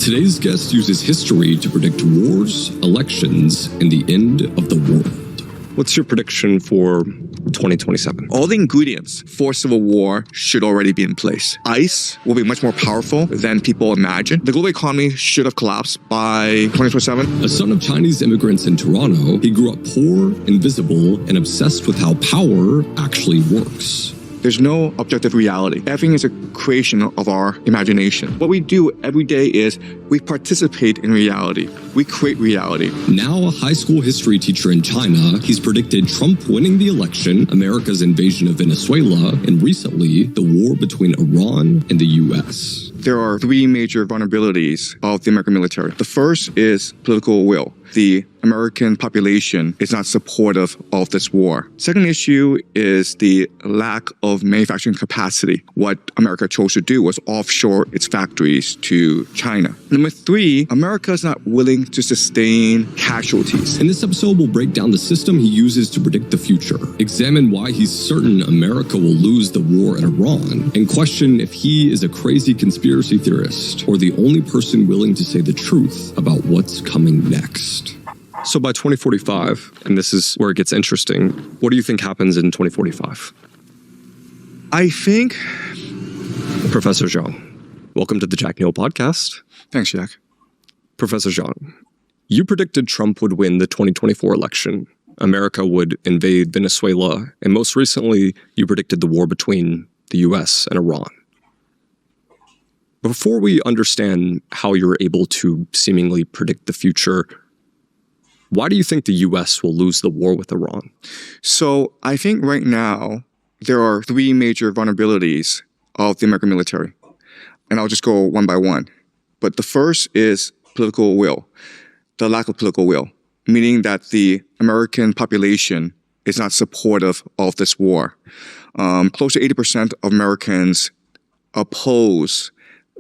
Today's guest uses history to predict wars, elections, and the end of the world. What's your prediction for 2027? All the ingredients for civil war should already be in place. ICE will be much more powerful than people imagine. The global economy should have collapsed by 2027. A son of Chinese immigrants in Toronto, he grew up poor, invisible, and obsessed with how power actually works. There's no objective reality. Everything is a creation of our imagination. What we do every day is we participate in reality. We create reality. Now a high school history teacher in China, he's predicted Trump winning the election, America's invasion of Venezuela, and recently, the war between Iran and the US. There are three major vulnerabilities of the American military. The first is political will. The American population is not supportive of this war. Second issue is the lack of manufacturing capacity. What America chose to do was offshore its factories to China. Number three, America is not willing to sustain casualties. In this episode, we'll break down the system he uses to predict the future, examine why he's certain America will lose the war in Iran, and question if he is a crazy conspiracy theorist or the only person willing to say the truth about what's coming next. So by 2045, and this is where it gets interesting, what do you think happens in 2045? I think... Professor Jiang, welcome to the Jack Neal podcast. Thanks, Jack. Professor Jiang, you predicted Trump would win the 2024 election, America would invade Venezuela, and most recently, you predicted the war between the US and Iran. Before we understand how you're able to seemingly predict the future, why do you think the US will lose the war with Iran? So I think right now, there are three major vulnerabilities of the American military. And I'll just go one by one. But the first is political will, the lack of political will, meaning that the American population is not supportive of this war. Close to 80% of Americans oppose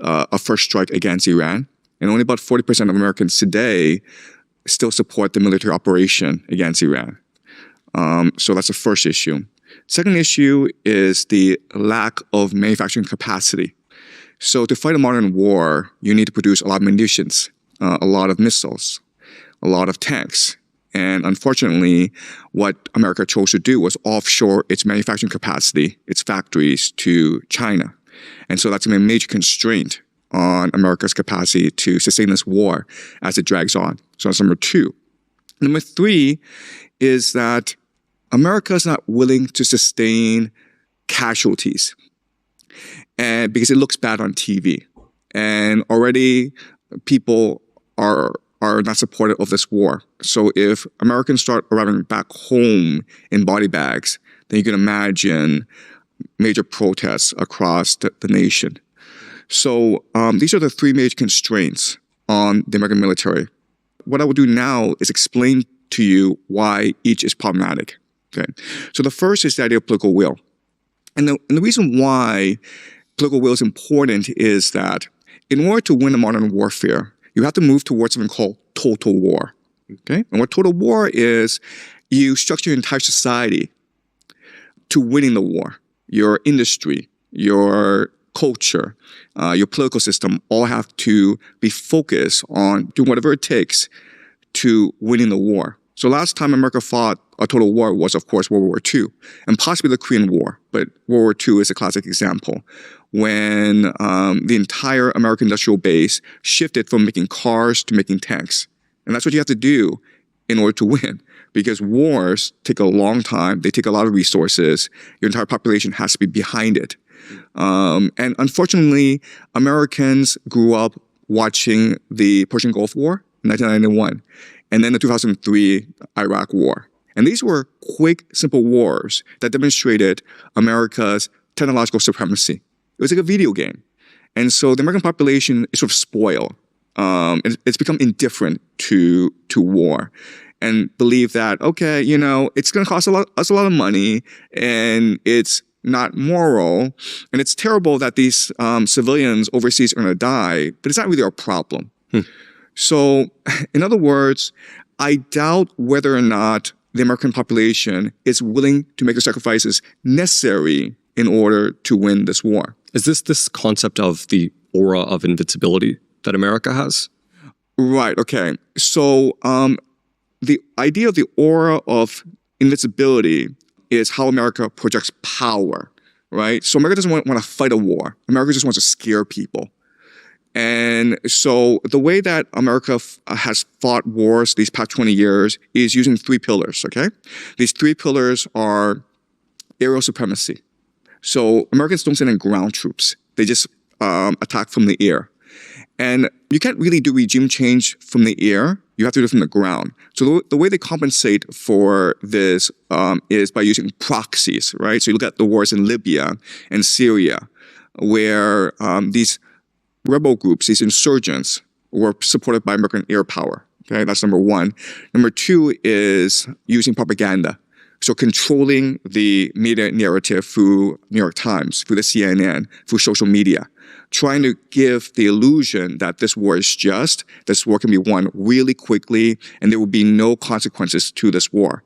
a first strike against Iran. And only about 40% of Americans today still support the military operation against Iran. So that's the first issue. Second issue is the lack of manufacturing capacity. So to fight a modern war, you need to produce a lot of munitions, a lot of missiles, a lot of tanks. And unfortunately, what America chose to do was offshore its manufacturing capacity, its factories to China. And so that's going to be a major constraint on America's capacity to sustain this war as it drags on. So that's number two. Number three is that America is not willing to sustain casualties, and because it looks bad on TV. And already people are not supportive of this war. So if Americans start arriving back home in body bags, then you can imagine major protests across the nation. So these are the three major constraints on the American military. What I will do now is explain to you why each is problematic. Okay. So the first is the idea of political will. And the reason why political will is important is that in order to win a modern warfare, you have to move towards something called total war. Okay. And what total war is, you structure your entire society to winning the war. Your industry, your culture, your political system all have to be focused on doing whatever it takes to winning the war. So last time America fought a total war was, of course, World War II, and possibly the Korean War. But World War II is a classic example when the entire American industrial base shifted from making cars to making tanks. And that's what you have to do in order to win, because wars take a long time. They take a lot of resources. Your entire population has to be behind it. And unfortunately, Americans grew up watching the Persian Gulf War in 1991, and then the 2003 Iraq War. And these were quick, simple wars that demonstrated America's technological supremacy. It was like a video game. And so the American population is sort of spoiled. It's become indifferent to war and believe that, okay, you know, it's going to cost us a lot of money, and it's not moral, and it's terrible that these civilians overseas are going to die, but it's not really our problem. So, in other words, I doubt whether or not the American population is willing to make the sacrifices necessary in order to win this war. Is this concept of the aura of invincibility that America has? Right, okay. So the idea of the aura of invincibility is how America projects power, right? So America doesn't want to fight a war. America just wants to scare people. And so the way that America has fought wars these past 20 years is using 3 pillars, okay? These 3 pillars are aerial supremacy. So Americans don't send in ground troops. They just attack from the air. And you can't really do regime change from the air. You have to do it from the ground. So the way they compensate for this is by using proxies, right? So you look at the wars in Libya and Syria, where these rebel groups, these insurgents, were supported by American air power. Okay, that's number 1. Number 2 is using propaganda. So controlling the media narrative through New York Times, through the CNN, through social media, trying to give the illusion that this war is just, this war can be won really quickly, and there will be no consequences to this war.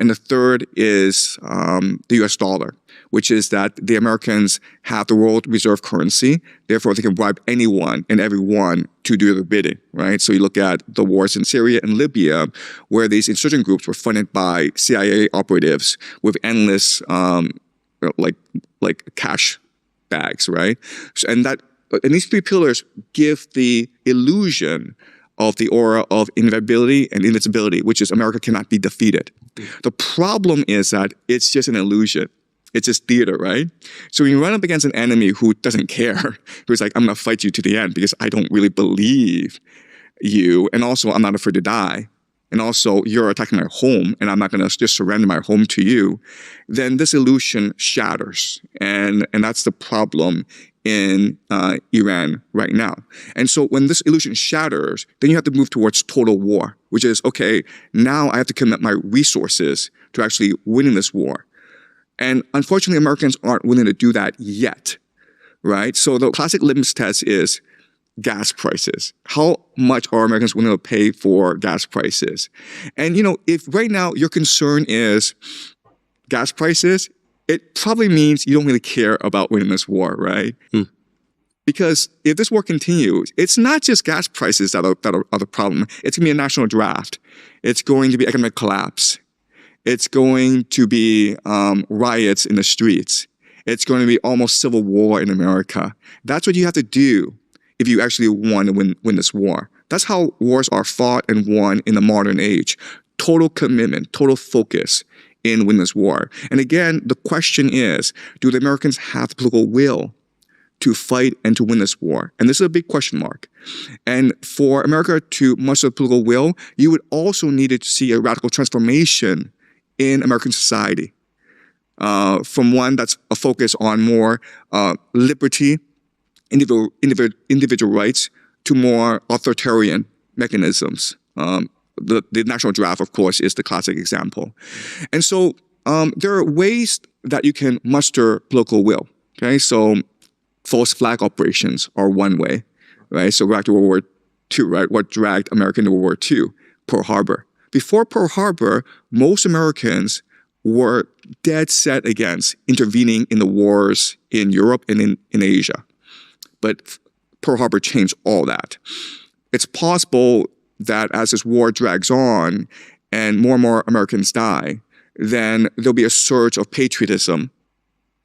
And the third is the US dollar, which is that the Americans have the world reserve currency. Therefore, they can bribe anyone and everyone to do their bidding, right? So you look at the wars in Syria and Libya, where these insurgent groups were funded by CIA operatives with endless, like cash bags, right? So, and these 3 pillars give the illusion of the aura of inevitability and invincibility, which is America cannot be defeated. The problem is that it's just an illusion. It's just theater, right? So when you run up against an enemy who doesn't care, who's like, I'm going to fight you to the end because I don't really believe you, and also I'm not afraid to die, and also you're attacking my home, and I'm not going to just surrender my home to you, then this illusion shatters. And that's the problem in Iran right now. And so when this illusion shatters, then you have to move towards total war, which is, okay, now I have to commit my resources to actually winning this war. And unfortunately, Americans aren't willing to do that yet, right? So the classic litmus test is gas prices. How much are Americans willing to pay for gas prices? And, if right now your concern is gas prices, it probably means you don't really care about winning this war, right? Because if this war continues, it's not just gas prices that are the problem. It's going to be a national draft. It's going to be economic collapse. It's going to be riots in the streets. It's going to be almost civil war in America. That's what you have to do if you actually want to win this war. That's how wars are fought and won in the modern age. Total commitment, total focus in win this war. And again, the question is, do the Americans have the political will to fight and to win this war? And this is a big question mark. And for America to muster the political will, you would also need to see a radical transformation in American society, from one that's a focus on more liberty, individual rights, to more authoritarian mechanisms. The national draft, of course, is the classic example. And so there are ways that you can muster political will. Okay, so false flag operations are one way, right? So back to World War II, right? What dragged America into World War II? Pearl Harbor. Before Pearl Harbor, most Americans were dead set against intervening in the wars in Europe and in Asia. But Pearl Harbor changed all that. It's possible that as this war drags on and more Americans die, then there'll be a surge of patriotism,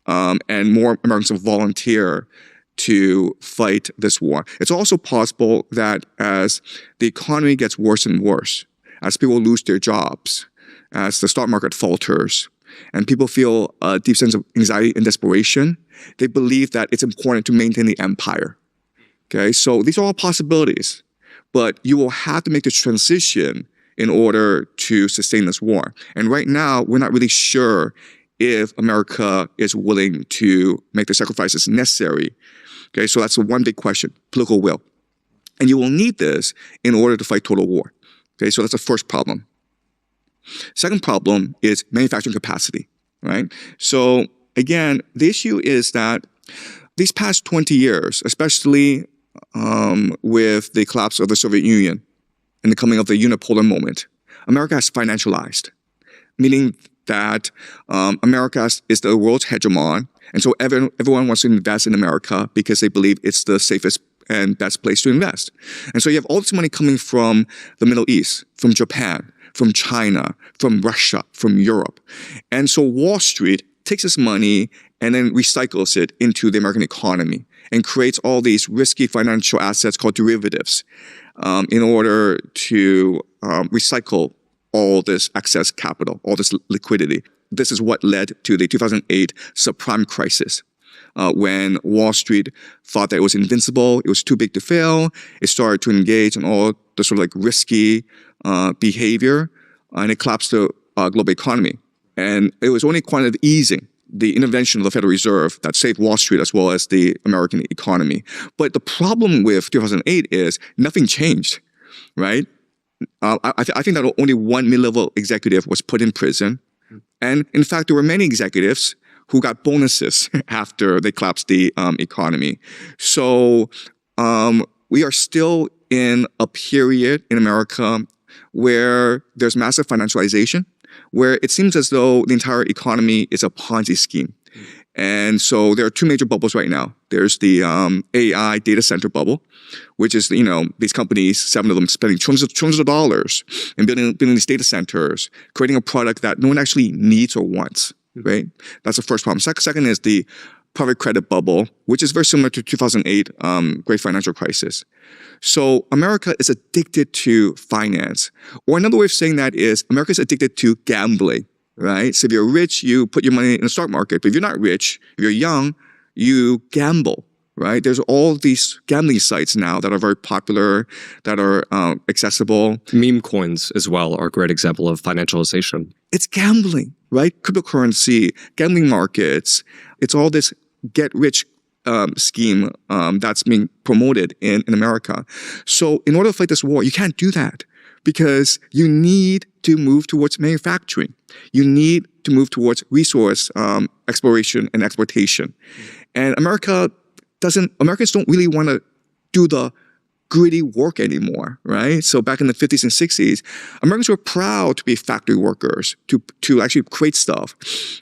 and more Americans will volunteer to fight this war. It's also possible that as the economy gets worse and worse, as people lose their jobs, as the stock market falters, and people feel a deep sense of anxiety and desperation, they believe that it's important to maintain the empire. Okay, so these are all possibilities, but you will have to make the transition in order to sustain this war. And right now, we're not really sure if America is willing to make the sacrifices necessary. Okay, so that's one big question, political will. And you will need this in order to fight total war. Okay, so that's the first problem. Second problem is manufacturing capacity, right? So again, the issue is that these past 20 years, especially with the collapse of the Soviet Union and the coming of the unipolar moment, America has financialized, meaning that America is the world's hegemon, and so everyone wants to invest in America because they believe it's the safest and best place to invest. And so you have all this money coming from the Middle East, from Japan, from China, from Russia, from Europe. And so Wall Street takes this money and then recycles it into the American economy and creates all these risky financial assets called derivatives in order to recycle all this excess capital, all this liquidity. This is what led to the 2008 subprime crisis. When Wall Street thought that it was invincible, it was too big to fail, it started to engage in all the sort of like risky behavior, and it collapsed the global economy. And it was only quantitative easing, the intervention of the Federal Reserve, that saved Wall Street as well as the American economy. But the problem with 2008 is nothing changed, right? I think that only one mid-level executive was put in prison. And in fact, there were many executives who got bonuses after they collapsed the economy. So we are still in a period in America where there's massive financialization, where it seems as though the entire economy is a Ponzi scheme. And so there are two major bubbles right now. There's the AI data center bubble, which is, these companies, 7 of them, spending trillions of dollars and building these data centers, creating a product that no one actually needs or wants, right? That's the first problem. Second is the private credit bubble, which is very similar to 2008 great financial crisis. So America is addicted to finance. Or another way of saying that is America is addicted to gambling. Right? So if you're rich, you put your money in the stock market. But if you're not rich, if you're young, you gamble, right? There's all these gambling sites now that are very popular, that are accessible. Meme coins as well are a great example of financialization. It's gambling, right? Cryptocurrency, gambling markets. It's all this get-rich scheme that's being promoted in America. So in order to fight this war, you can't do that because you need to move towards manufacturing. You need to move towards resource exploration and exploitation. And Americans don't really want to do the gritty work anymore, right? So back in the 50s and 60s, Americans were proud to be factory workers, to actually create stuff.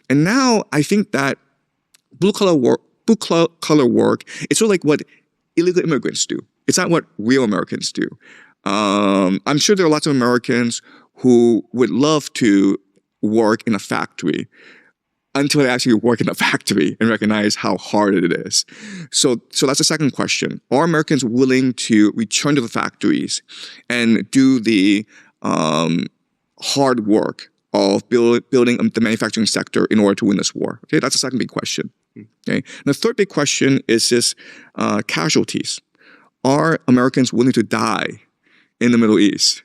And now I think that blue collar work is sort of like what illegal immigrants do. It's not what real Americans do. I'm sure there are lots of Americans who would love to work in a factory until they actually work in a factory and recognize how hard it is. So that's the second question. Are Americans willing to return to the factories and do the hard work of building the manufacturing sector in order to win this war? Okay, that's the second big question. Okay, and the third big question is this casualties. Are Americans willing to die in the Middle East?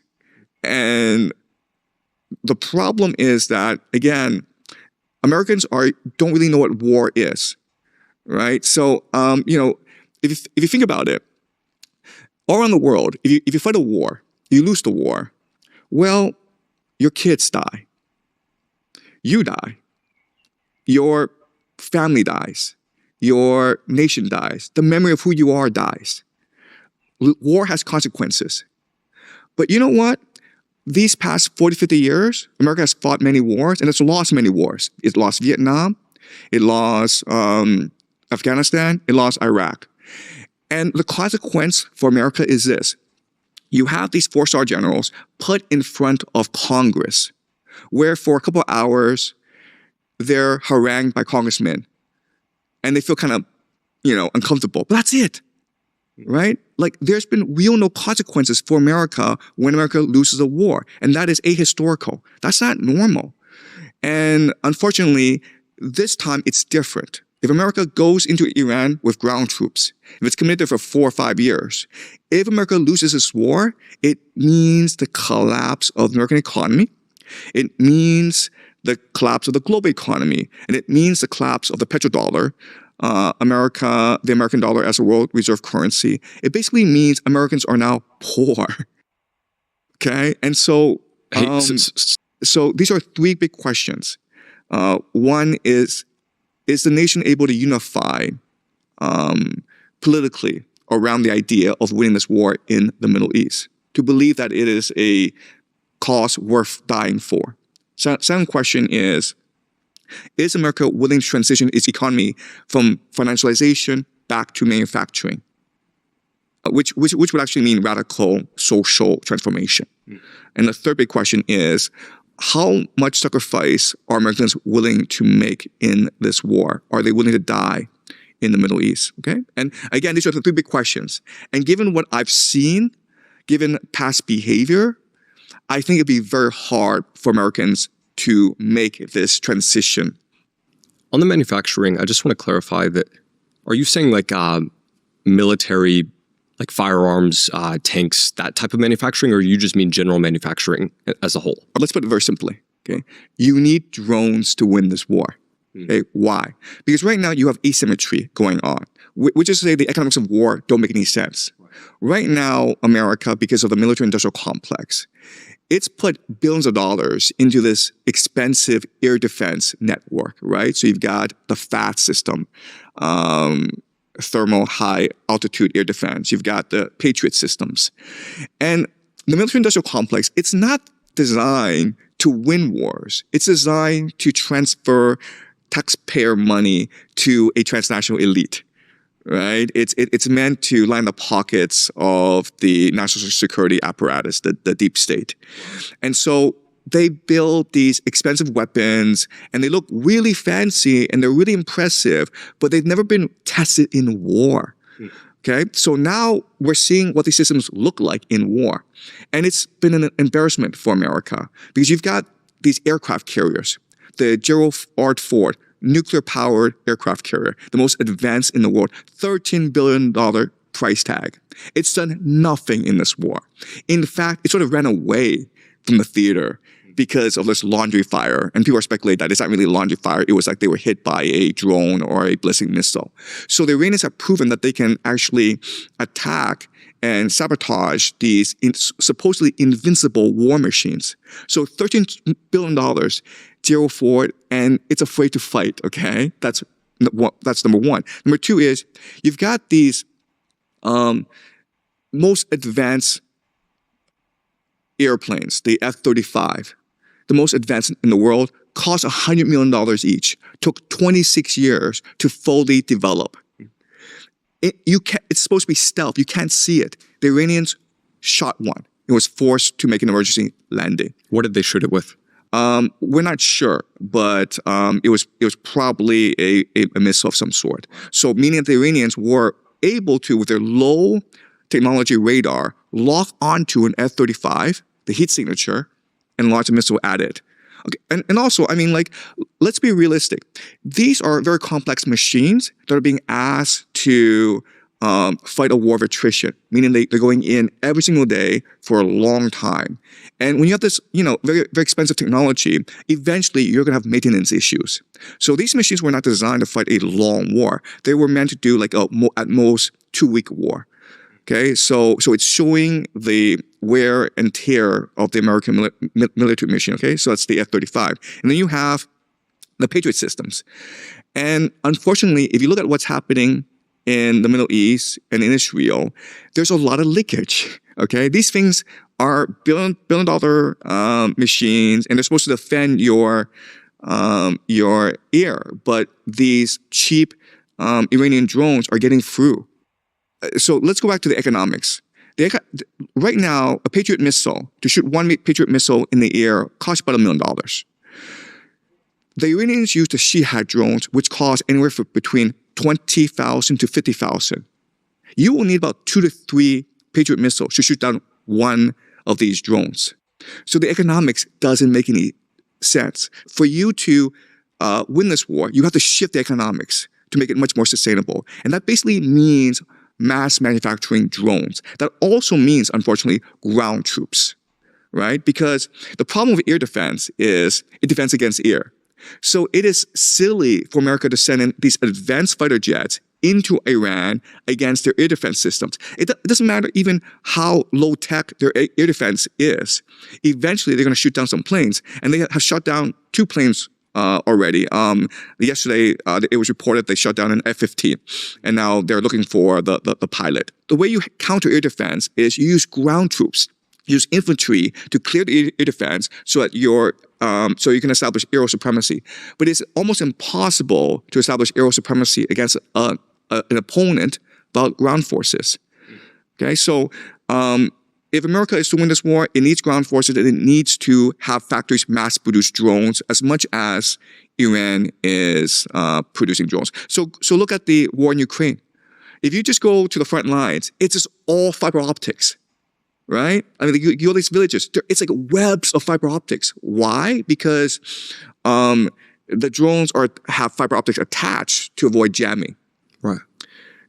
And the problem is that, again, Americans don't really know what war is, right? So, if you think about it, all around the world, if you fight a war, you lose the war, well, your kids die. You die. Your family dies. Your nation dies. The memory of who you are dies. War has consequences. But you know what? These past 40, 50 years, America has fought many wars, and it's lost many wars. It lost Vietnam, it lost Afghanistan, it lost Iraq. And the consequence for America is this. You have these 4-star generals put in front of Congress, where for a couple of hours, they're harangued by congressmen, and they feel kind of, uncomfortable. But that's it. Right? Like, there's been no consequences for America when America loses a war. And that is ahistorical. That's not normal. And unfortunately, this time it's different. If America goes into Iran with ground troops, if it's committed there for 4 or 5 years, if America loses this war, it means the collapse of the American economy. It means the collapse of the global economy. And it means the collapse of the petrodollar. The American dollar as a world reserve currency. It basically means Americans are now poor. Okay? And so, so these are 3 big questions. One is the nation able to unify politically around the idea of winning this war in the Middle East, to believe that it is a cause worth dying for? Second question is America willing to transition its economy from financialization back to manufacturing? which would actually mean radical social transformation. And the third big question is, how much sacrifice are Americans willing to make in this war? Are they willing to die in the Middle East? Okay. And again, these are the three big questions. And given what I've seen, given past behavior, I think it'd be very hard for Americans to make this transition. On the manufacturing, I just want to clarify that, are you saying like military, like firearms, tanks, that type of manufacturing, or you just mean general manufacturing as a whole? Let's put it very simply. Okay. You need drones to win this war. Okay. Why? Because right now you have asymmetry going on, which is to say the economics of war don't make any sense. Right now, America, because of the military-industrial complex, it's put billions of dollars into this expensive air defense network, right? So you've got the FAT system, thermal high altitude air defense. You've got the Patriot systems. And the military-industrial complex, it's not designed to win wars. It's designed to transfer taxpayer money to a transnational elite. Right? It's meant to line the pockets of the national security apparatus, the deep state. And so they build these expensive weapons and they look really fancy and they're really impressive, but they've never been tested in war. Okay? So now we're seeing what these systems look like in war. And it's been an embarrassment for America because you've got these aircraft carriers, the Gerald R. Ford nuclear-powered aircraft carrier, the most advanced in the world, $13 billion price tag. It's done nothing in this war. In fact, it sort of ran away from the theater because of this laundry fire. And people are speculating that it's not really a laundry fire. It was like they were hit by a drone or a ballistic missile. So the Iranians have proven that they can actually attack and sabotage these supposedly invincible war machines. So $13 billion, Gerald Ford, and it's afraid to fight, okay? That's number one. Number two is, you've got these most advanced airplanes, the F-35, the most advanced in the world, cost $100 million each, took 26 years to fully develop. It's supposed to be stealth. You can't see it. The Iranians shot one. It was forced to make an emergency landing. What did they shoot it with? We're not sure, but it was probably a missile of some sort. So meaning that the Iranians were able to, with their low technology radar, lock onto an F-35, the heat signature, and launch a missile at it. Okay. And also, I mean, like, let's be realistic. These are very complex machines that are being asked to fight a war of attrition, meaning they're going in every single day for a long time. And when you have this, very, very expensive technology, eventually you're going to have maintenance issues. So these machines were not designed to fight a long war. They were meant to do like at most 2-week war. Okay, so it's showing the wear and tear of the American military machine. Okay, so that's the F-35. And then you have the Patriot systems. And unfortunately, if you look at what's happening in the Middle East and in Israel, there's a lot of leakage. Okay, these things are billion-dollar machines, and they're supposed to defend your air. But these cheap Iranian drones are getting through. So let's go back to the economics. Right now, a Patriot missile, to shoot one Patriot missile in the air, costs about $1 million. The Iranians use the Shihad drones, which cost anywhere from between $20,000 to $50,000. You will need about 2 to 3 Patriot missiles to shoot down one of these drones. So the economics doesn't make any sense. For you to win this war, you have to shift the economics to make it much more sustainable. And that basically means mass manufacturing drones. That also means, unfortunately, ground troops, right? Because the problem with air defense is it defends against air. So it is silly for America to send in these advanced fighter jets into Iran against their air defense systems. It doesn't matter even how low-tech their air defense is. Eventually, they're going to shoot down some planes, and they have shot down 2 planes already. Yesterday, it was reported they shot down an F-15, and now they're looking for the pilot. The way you counter air defense is you use ground troops, use infantry to clear the air defense so that so you can establish aerial supremacy. But it's almost impossible to establish aerial supremacy against an opponent without ground forces. Okay, so if America is to win this war, it needs ground forces and it needs to have factories mass produce drones as much as Iran is producing drones. So look at the war in Ukraine. If you just go to the front lines, it's just all fiber optics, right? I mean, you go to these villages, it's like webs of fiber optics. Why? Because the drones have fiber optics attached to avoid jamming. Right.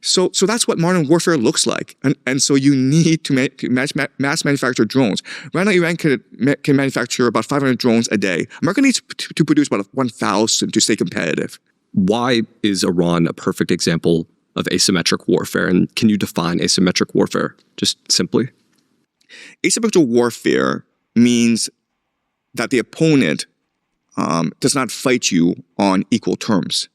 So that's what modern warfare looks like. And so you need to mass manufacture drones. Right now, Iran can manufacture about 500 drones a day. America needs to produce about 1,000 to stay competitive. Why is Iran a perfect example of asymmetric warfare? And can you define asymmetric warfare just simply? Asymmetrical warfare means that the opponent does not fight you on equal terms.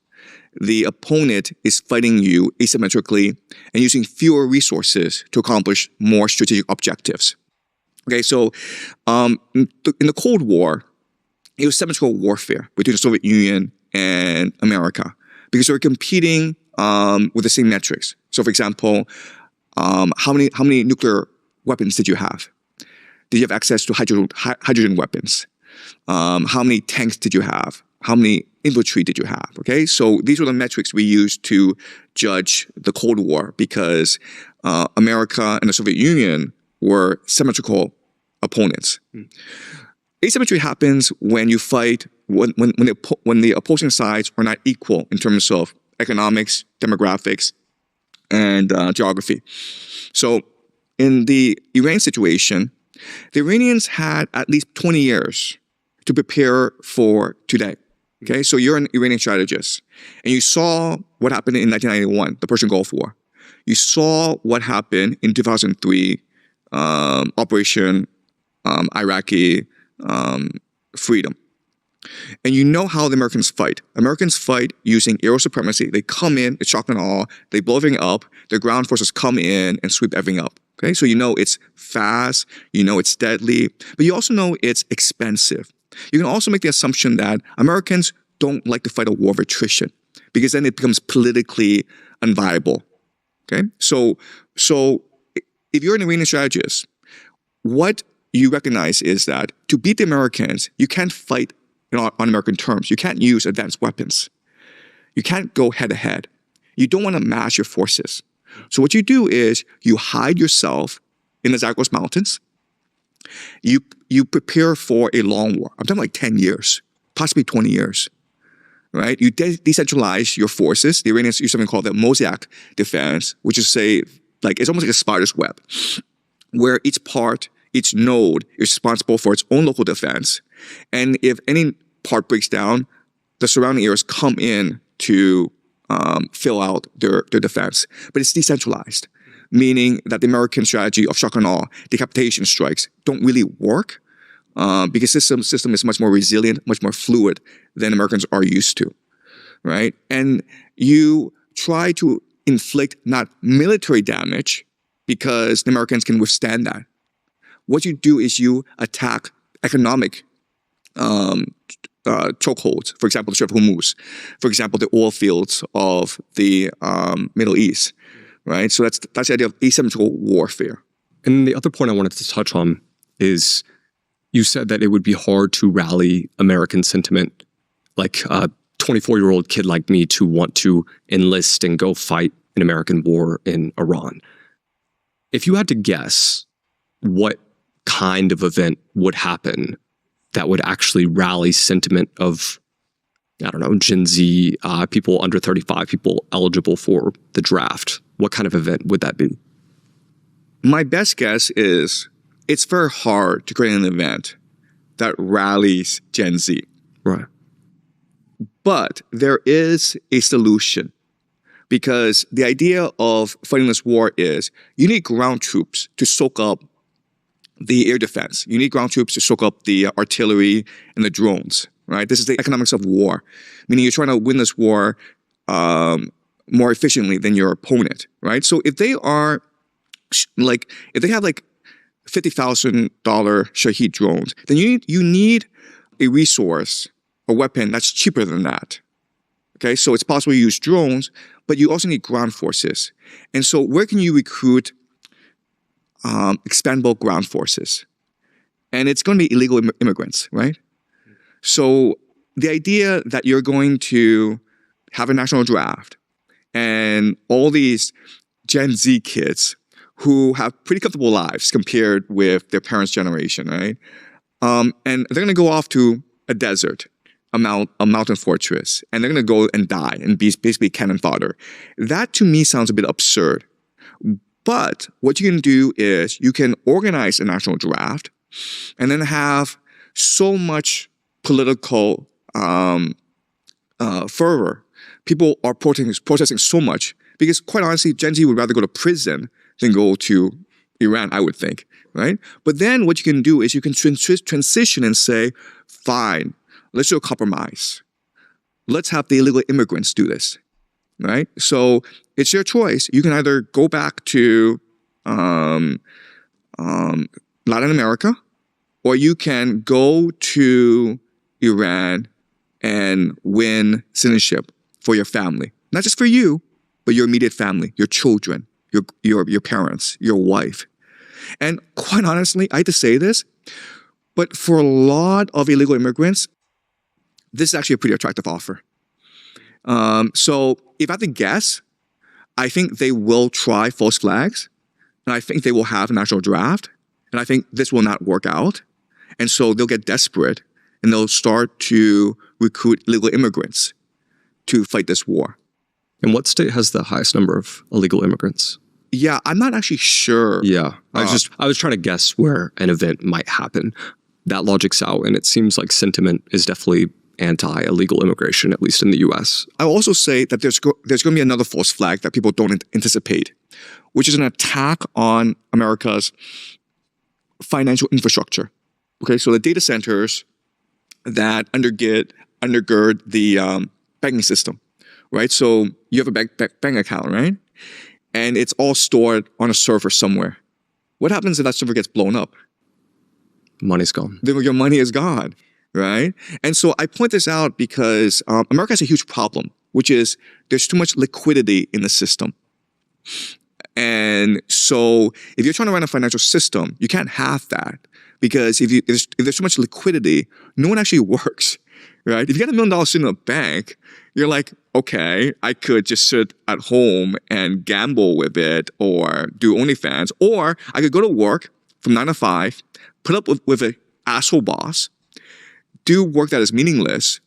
The opponent is fighting you asymmetrically and using fewer resources to accomplish more strategic objectives. Okay, so in the Cold War, it was symmetrical warfare between the Soviet Union and America because they were competing with the same metrics. So, for example, how many nuclear weapons did you have? Did you have access to hydrogen weapons? How many tanks did you have? How many infantry did you have? Okay, so these were the metrics we used to judge the Cold War because America and the Soviet Union were symmetrical opponents. Asymmetry happens when you fight when the opposing sides are not equal in terms of economics, demographics, and geography. So in the Iran situation, the Iranians had at least 20 years to prepare for today. Okay, so you're an Iranian strategist, and you saw what happened in 1991, the Persian Gulf War. You saw what happened in 2003, Operation Iraqi Freedom. And you know how the Americans fight. Americans fight using aerial supremacy. They come in, it's shock and awe, they blow everything up, their ground forces come in and sweep everything up. Okay, so you know it's fast, you know it's deadly, but you also know it's expensive. You can also make the assumption that Americans don't like to fight a war of attrition because then it becomes politically unviable. Okay, so if you're an Iranian strategist, what you recognize is that to beat the Americans, you can't fight on American terms. You can't use advanced weapons. You can't go head to head. You don't want to mass your forces. So what you do is you hide yourself in the Zagros Mountains. You prepare for a long war. I'm talking like 10 years, possibly 20 years, right? You decentralize your forces. The Iranians use something called the Mosaic defense, which is it's almost like a spider's web, where each part, each node is responsible for its own local defense. And if any part breaks down, the surrounding areas come in to fill out their defense. But it's decentralized, meaning that the American strategy of shock and awe, decapitation strikes, don't really work because system is much more resilient, much more fluid than Americans are used to, right? And you try to inflict not military damage because the Americans can withstand that. What you do is you attack economic chokeholds, for example, the Strait of Hormuz, for example, the oil fields of the Middle East, right? So that's the idea of asymmetrical warfare. And the other point I wanted to touch on is you said that it would be hard to rally American sentiment, like a 24-year-old kid like me, to want to enlist and go fight an American war in Iran. If you had to guess what kind of event would happen that would actually rally sentiment of, I don't know, Gen Z, people under 35, people eligible for the draft, what kind of event would that be? My best guess is it's very hard to create an event that rallies Gen Z. Right. But there is a solution because the idea of fighting this war is you need ground troops to soak up the air defense. You need ground troops to soak up the artillery and the drones, right? This is the economics of war, meaning you're trying to win this war more efficiently than your opponent, right? So if they are if they have $50,000 Shahed drones, then you need a resource, a weapon that's cheaper than that. Okay, so it's possible to use drones, but you also need ground forces. And so where can you recruit expendable ground forces. And it's going to be illegal immigrants, right? So the idea that you're going to have a national draft and all these Gen Z kids who have pretty comfortable lives compared with their parents' generation, right? And they're going to go off to a desert, a mountain fortress, and they're going to go and die and be basically cannon fodder. That to me sounds a bit absurd. But what you can do is you can organize a national draft and then have so much political fervor. People are protesting so much because, quite honestly, Gen Z would rather go to prison than go to Iran, I would think, right? But then what you can do is you can transition and say, fine, let's do a compromise. Let's have the illegal immigrants do this, right? So it's your choice. You can either go back to Latin America, or you can go to Iran and win citizenship for your family. Not just for you, but your immediate family, your children, your parents, your wife. And quite honestly, I hate to say this, but for a lot of illegal immigrants, this is actually a pretty attractive offer. So if I had to guess, I think they will try false flags, and I think they will have a national draft, and I think this will not work out. And so they'll get desperate, and they'll start to recruit illegal immigrants to fight this war. And what state has the highest number of illegal immigrants? Yeah, I'm not actually sure. Yeah, I was trying to guess where an event might happen. That logic's out, and it seems like sentiment is definitely anti-illegal immigration, at least in the U.S. I will also say that there's going to be another false flag that people don't anticipate, which is an attack on America's financial infrastructure. Okay, so the data centers that undergird the banking system, right? So you have a bank account, right? And it's all stored on a server somewhere. What happens if that server gets blown up? Money's gone. Then your money is gone, right? And so I point this out because America has a huge problem, which is there's too much liquidity in the system. And so if you're trying to run a financial system, you can't have that. Because if there's too much liquidity, no one actually works, right? If you got $1 million sitting in a bank, you're like, okay, I could just sit at home and gamble with it or do OnlyFans, or I could go to work from 9 to 5, put up with an asshole boss, do work that is meaningless,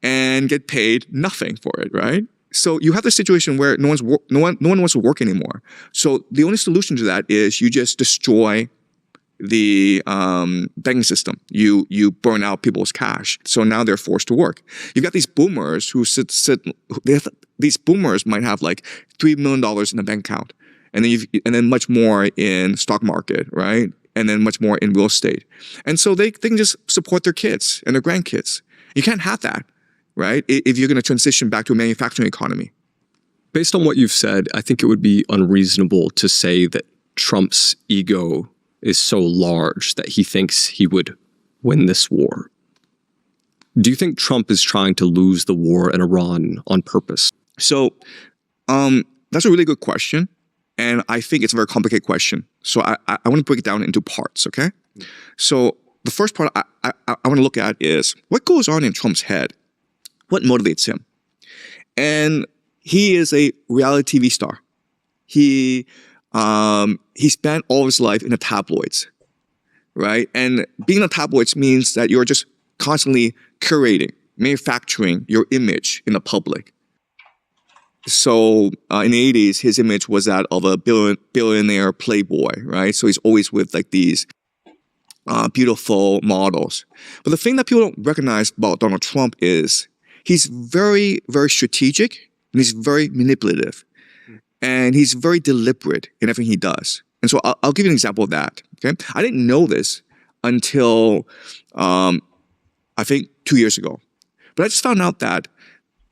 and get paid nothing for it, right? So you have the situation where no one wants to work anymore. So the only solution to that is you just destroy the banking system. You burn out people's cash. So now they're forced to work. You've got these boomers who these boomers might have like $3 million in a bank account, and then much more in stock market, right? And then much more in real estate. And so they can just support their kids and their grandkids. You can't have that, right? If you're going to transition back to a manufacturing economy. Based on what you've said, I think it would be unreasonable to say that Trump's ego is so large that he thinks he would win this war. Do you think Trump is trying to lose the war in Iran on purpose? So that's a really good question. And I think it's a very complicated question. So I want to break it down into parts, okay? So the first part I want to look at is what goes on in Trump's head? What motivates him? And he is a reality TV star. He spent all of his life in the tabloids, right? And being in the tabloids means that you're just constantly curating, manufacturing your image in the public. So in the 80s, his image was that of a billionaire playboy, right? So he's always with like these beautiful models. But the thing that people don't recognize about Donald Trump is he's very, very strategic and he's very manipulative. And he's very deliberate in everything he does. And so I'll give you an example of that, okay? I didn't know this until, I think, 2 years ago. But I just found out that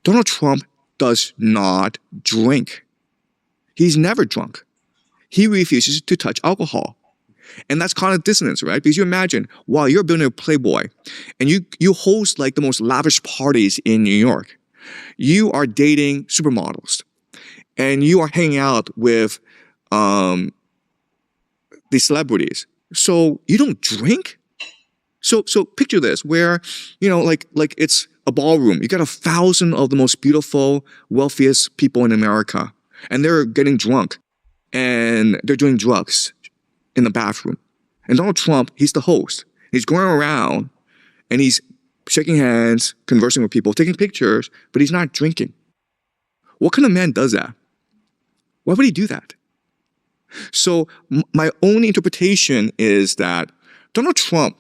Donald Trump does not drink. He's never drunk. He refuses to touch alcohol. And that's cognitive dissonance, right? Because you imagine, wow, you're a billionaire playboy, and you host like the most lavish parties in New York. You are dating supermodels. And you are hanging out with these celebrities. So you don't drink? So picture this, where, like it's a ballroom. You got 1,000 of the most beautiful, wealthiest people in America, and they're getting drunk, and they're doing drugs in the bathroom. And Donald Trump, he's the host. He's going around, and he's shaking hands, conversing with people, taking pictures, but he's not drinking. What kind of man does that? Why would he do that? So my own interpretation is that Donald Trump,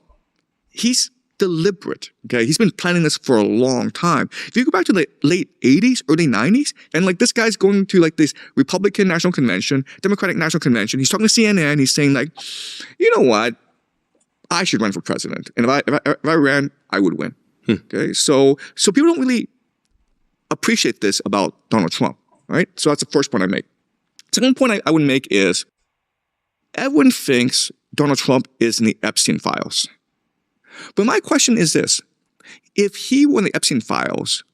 he's deliberate, okay? He's been planning this for a long time. If you go back to the late 80s, early 90s, and like this guy's going to like this Republican National Convention, Democratic National Convention, he's talking to CNN, he's saying like, you know what? I should run for president. And if I ran, I would win. Okay? So people don't really appreciate this about Donald Trump, right? So that's the first point I make. Second point I would make is everyone thinks Donald Trump is in the Epstein files. But my question is this. If he were in the Epstein files,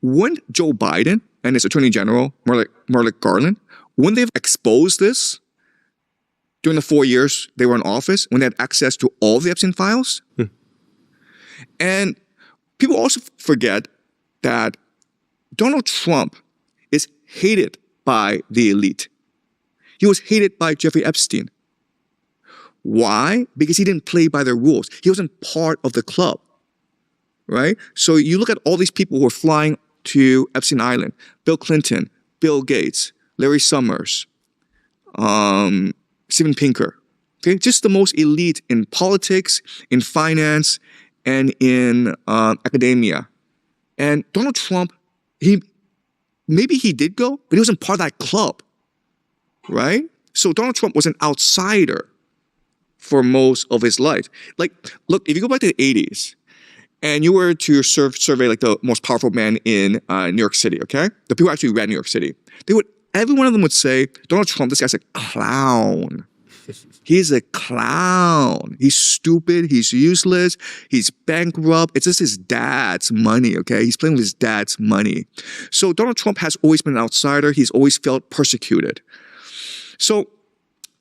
wouldn't Joe Biden and his Attorney General, Merrick Garland, wouldn't they have exposed this during the 4 years they were in office when they had access to all the Epstein files? And people also forget that Donald Trump is hated by the elite. He was hated by Jeffrey Epstein. Why? Because he didn't play by their rules. He wasn't part of the club, right? So you look at all these people who are flying to Epstein Island: Bill Clinton, Bill Gates, Larry Summers, Steven Pinker. Okay, just the most elite in politics, in finance, and in academia. And Donald Trump, maybe he did go, but he wasn't part of that club, right? So Donald Trump was an outsider for most of his life. Like, look, if you go back to the 80s and you were to survey like the most powerful man in New York City, okay? The people who actually ran New York City. Every one of them would say, Donald Trump, this guy's a clown. He's a clown. He's stupid. He's useless. He's bankrupt. It's just his dad's money, okay? He's playing with his dad's money. So Donald Trump has always been an outsider. He's always felt persecuted. So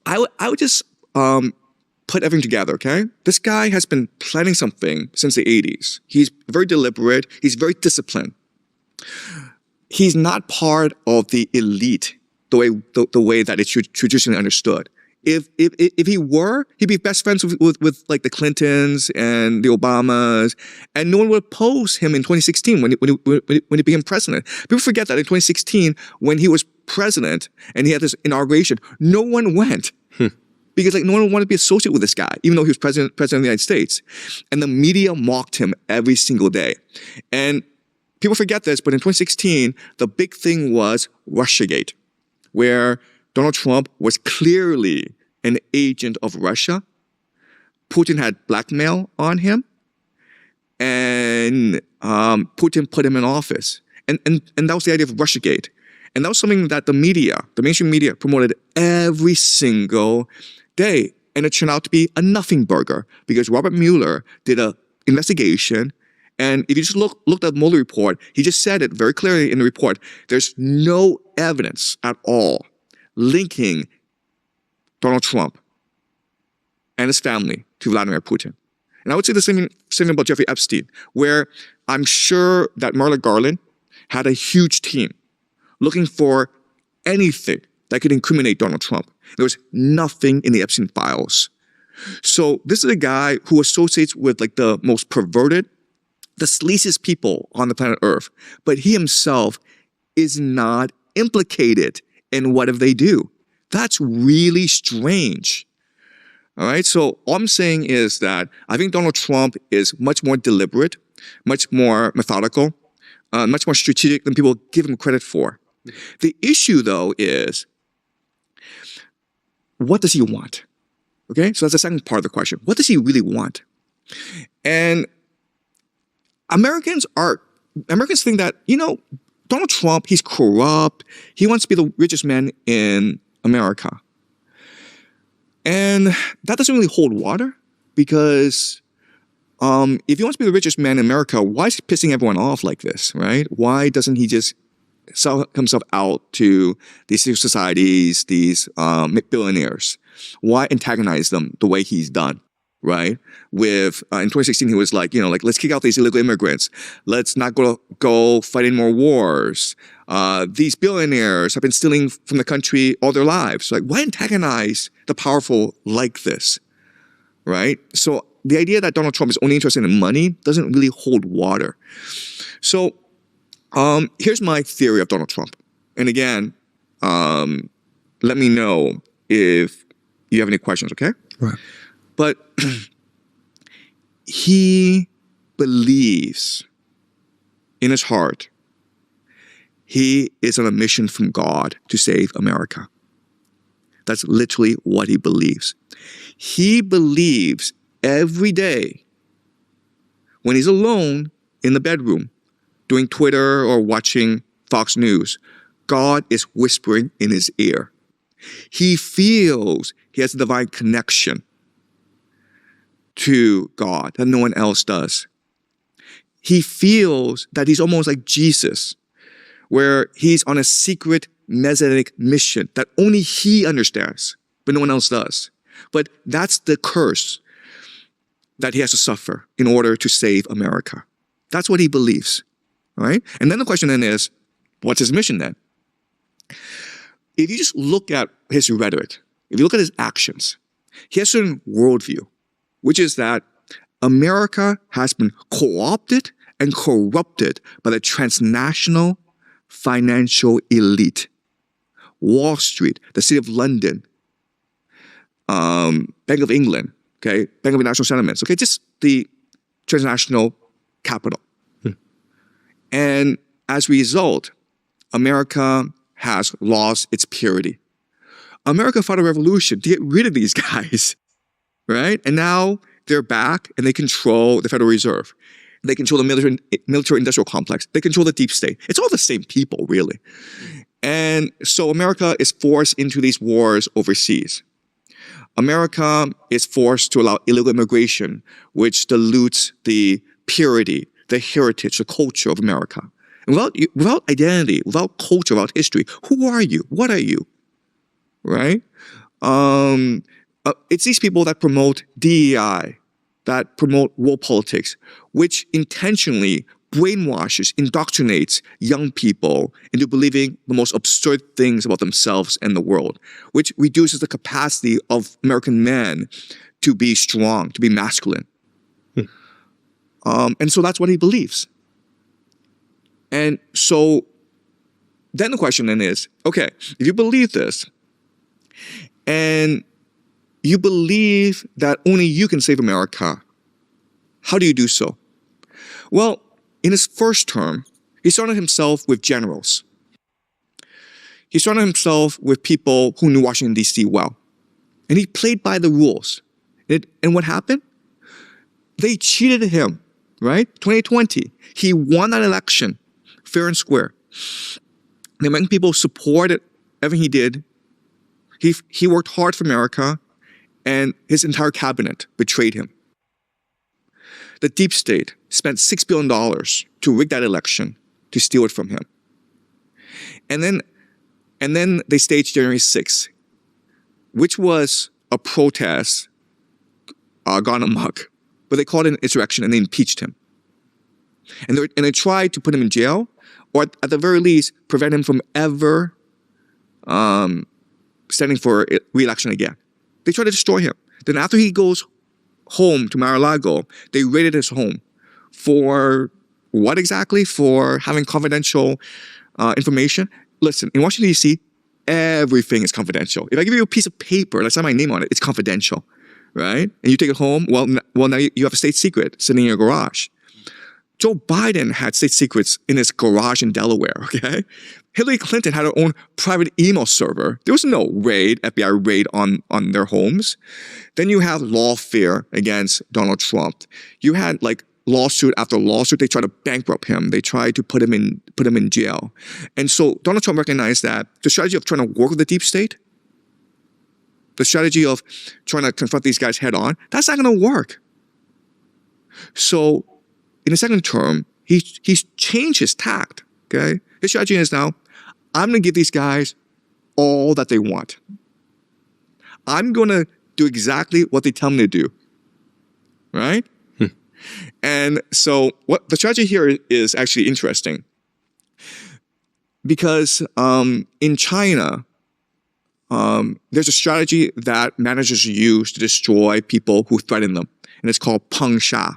I would just put everything together, okay? This guy has been planning something since the 80s. He's very deliberate. He's very disciplined. He's not part of the elite the way that it's traditionally understood. If he were, he'd be best friends with like the Clintons and the Obamas, and no one would oppose him in 2016 when he became president. People forget that in 2016, when he was president and he had this inauguration, no one went. Because like no one wanted to be associated with this guy, even though he was president of the United States. And the media mocked him every single day. And people forget this, but in 2016, the big thing was Russiagate, where Donald Trump was clearly an agent of Russia. Putin had blackmail on him, and Putin put him in office. And that was the idea of Russiagate. And that was something that the mainstream media promoted every single day. And it turned out to be a nothing burger because Robert Mueller did an investigation. And if you just looked at the Mueller report, he just said it very clearly in the report. There's no evidence at all linking Donald Trump and his family to Vladimir Putin. And I would say the same thing about Jeffrey Epstein, where I'm sure that Merrick Garland had a huge team looking for anything that could incriminate Donald Trump. There was nothing in the Epstein files. So this is a guy who associates with like the most perverted, the sleaziest people on the planet Earth. But he himself is not implicated in whatever they do. That's really strange. All right, so all I'm saying is that I think Donald Trump is much more deliberate, much more methodical, much more strategic than people give him credit for. The issue, though, is what does he want? Okay, so that's the second part of the question. What does he really want? And Americans think that, Donald Trump, he's corrupt. He wants to be the richest man in America. And that doesn't really hold water because if he wants to be the richest man in America, why is he pissing everyone off like this, right? Why doesn't he just sell himself out to these secret societies, these billionaires? Why antagonize them the way he's done, right? With in 2016, he was like, let's kick out these illegal immigrants. Let's not go fight any more wars. These billionaires have been stealing from the country all their lives. Like, why antagonize the powerful like this, right? So the idea that Donald Trump is only interested in money doesn't really hold water. So here's my theory of Donald Trump. And again, let me know if you have any questions, okay? Right. But he believes in his heart he is on a mission from God to save America. That's literally what he believes. He believes every day when he's alone in the bedroom doing Twitter or watching Fox News, God is whispering in his ear. He feels he has a divine connection to God that no one else does. He feels that he's almost like Jesus, where he's on a secret messianic mission that only he understands, but no one else does. But that's the curse that he has to suffer in order to save America. That's what he believes, right? And then the question then is, what's his mission then? If you just look at his rhetoric, if you look at his actions, he has a certain worldview, which is that America has been co-opted and corrupted by the transnational financial elite. Wall Street, the City of London, Bank of England, okay, Bank of International Settlements, okay, just the transnational capital. And as a result, America has lost its purity. America fought a revolution to get rid of these guys, right? And now they're back and they control the Federal Reserve. They control the military-industrial complex. They control the deep state. It's all the same people, really. And so America is forced into these wars overseas. America is forced to allow illegal immigration, which dilutes the purity, the heritage, the culture of America. And without identity, without culture, without history, who are you? What are you? Right? It's these people that promote DEI, that promote world politics, which intentionally brainwashes, indoctrinates young people into believing the most absurd things about themselves and the world, which reduces the capacity of American men to be strong, to be masculine. And so that's what he believes. And so then the question then is, okay, if you believe this, and you believe that only you can save America, how do you do so? Well, in his first term, he surrounded himself with generals. He surrounded himself with people who knew Washington, D.C. well. And he played by the rules. And what happened? They cheated him, right? 2020, he won that election, fair and square. The American people supported everything he did. He worked hard for America, and his entire cabinet betrayed him. The deep state spent $6 billion to rig that election, to steal it from him. And then they staged January 6th, which was a protest gone amok. But they called it an insurrection and they impeached him. And they tried to put him in jail, or at the very least, prevent him from ever standing for re-election again. They tried to destroy him. Then after he goes home to Mar-a-Lago, they raided his home. For what exactly? For having confidential information? Listen, in Washington, D.C., everything is confidential. If I give you a piece of paper that's not my name on it, it's confidential, right? And you take it home, well now you have a state secret sitting in your garage. Joe Biden had state secrets in his garage in Delaware, okay? Hillary Clinton had her own private email server. There was no FBI raid on their homes. Then you have lawfare against Donald Trump. You had like lawsuit after lawsuit. They tried to bankrupt him. They tried to put him in jail. And so Donald Trump recognized that the strategy of trying to work with the deep state, the strategy of trying to confront these guys head on, that's not going to work. So in the second term, he's changed his tact, okay? His strategy is now, I'm going to give these guys all that they want. I'm going to do exactly what they tell me to do. Right? And so what the strategy here is actually interesting. Because in China, there's a strategy that managers use to destroy people who threaten them. And it's called peng sha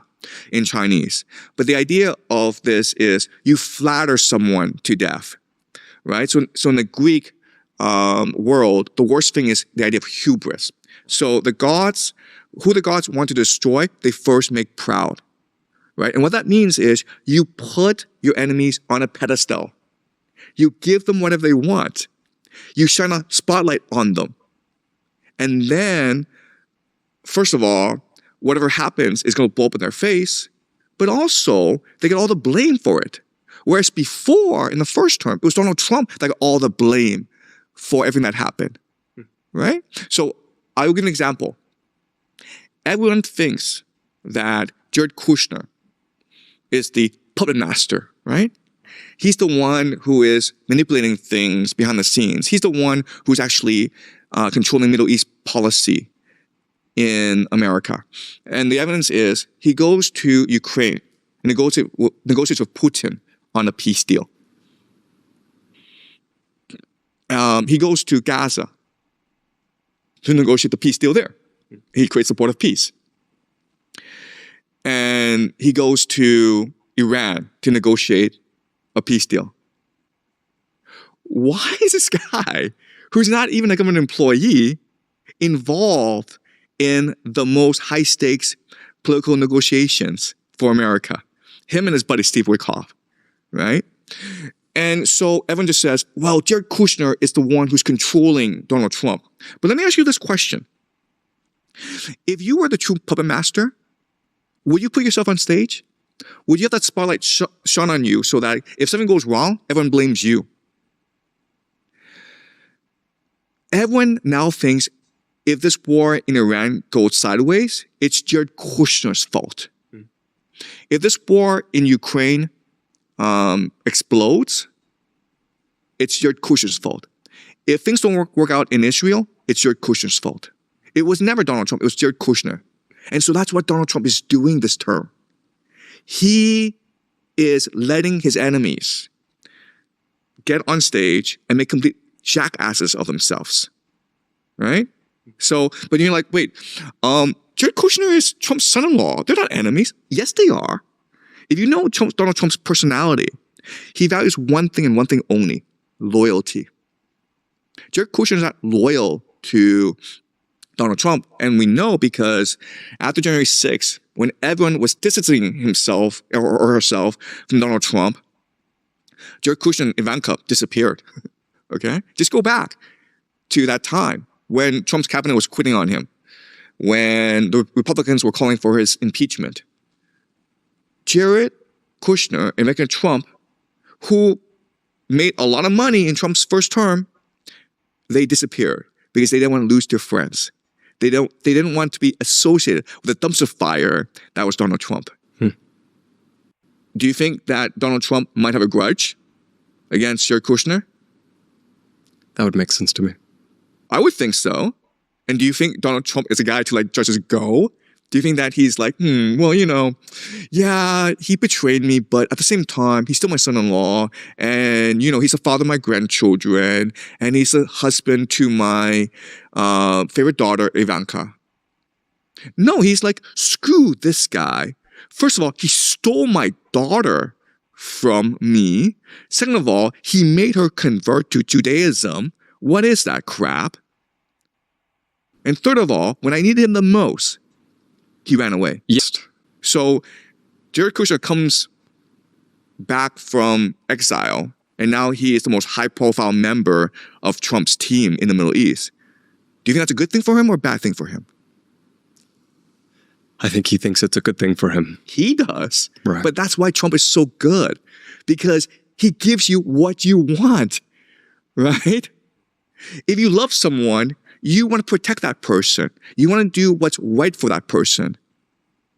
in Chinese. But the idea of this is you flatter someone to death. Right? So in the Greek world, the worst thing is the idea of hubris. So the gods, who the gods want to destroy, they first make proud. Right? And what that means is you put your enemies on a pedestal. You give them whatever they want. You shine a spotlight on them. And then, first of all, whatever happens is going to blow up in their face, but also they get all the blame for it. Whereas before, in the first term, it was Donald Trump that got all the blame for everything that happened. Right? So I will give an example. Everyone thinks that Jared Kushner is the puppet master, right? He's the one who is manipulating things behind the scenes. He's the one who's actually controlling Middle East policy in America. And the evidence is he goes to Ukraine and negotiates with Putin on a peace deal. He goes to Gaza to negotiate the peace deal there. He creates the port of peace. And he goes to Iran to negotiate a peace deal. Why is this guy, who's not even a government employee, involved in the most high-stakes political negotiations for America? Him and his buddy Steve Witkoff, right? And so everyone just says, well, Jared Kushner is the one who's controlling Donald Trump. But let me ask you this question. If you were the true puppet master, would you put yourself on stage? Would you have that spotlight shone on you so that if something goes wrong, everyone blames you? Everyone now thinks if this war in Iran goes sideways, it's Jared Kushner's fault. If this war in Ukraine explodes, it's Jared Kushner's fault. If things don't work out in Israel, it's Jared Kushner's fault. It was never Donald Trump, it was Jared Kushner. And so that's what Donald Trump is doing this term. He is letting his enemies get on stage and make complete jackasses of themselves. Right? So, but you're like, wait, Jared Kushner is Trump's son-in-law. They're not enemies. Yes, they are. If you know Donald Trump's personality, he values one thing and one thing only, loyalty. Jared Kushner is not loyal to Donald Trump, and we know because after January 6th, when everyone was distancing himself or herself from Donald Trump, Jared Kushner and Ivanka disappeared. Okay? Just go back to that time when Trump's cabinet was quitting on him, when the Republicans were calling for his impeachment. Jared Kushner and Ivanka Trump, who made a lot of money in Trump's first term, they disappeared because they didn't want to lose their friends. They didn't want to be associated with the dumpster fire that was Donald Trump. Do you think that Donald Trump might have a grudge against Jared Kushner? That would make sense to me. I would think so. And do you think Donald Trump is a guy to like just go? Do you think that he's like, well, you know, yeah, he betrayed me, but at the same time, he's still my son-in-law. And, you know, he's the father of my grandchildren. And he's a husband to my favorite daughter, Ivanka. No, he's like, screw this guy. First of all, he stole my daughter from me. Second of all, he made her convert to Judaism. What is that crap? And third of all, when I needed him the most, he ran away. Yes. So Jared Kushner comes back from exile, and now he is the most high-profile member of Trump's team in the Middle East. Do you think that's a good thing for him or a bad thing for him? I think he thinks it's a good thing for him. He does. Right. But that's why Trump is so good, because he gives you what you want, right? If you love someone, you want to protect that person. You want to do what's right for that person.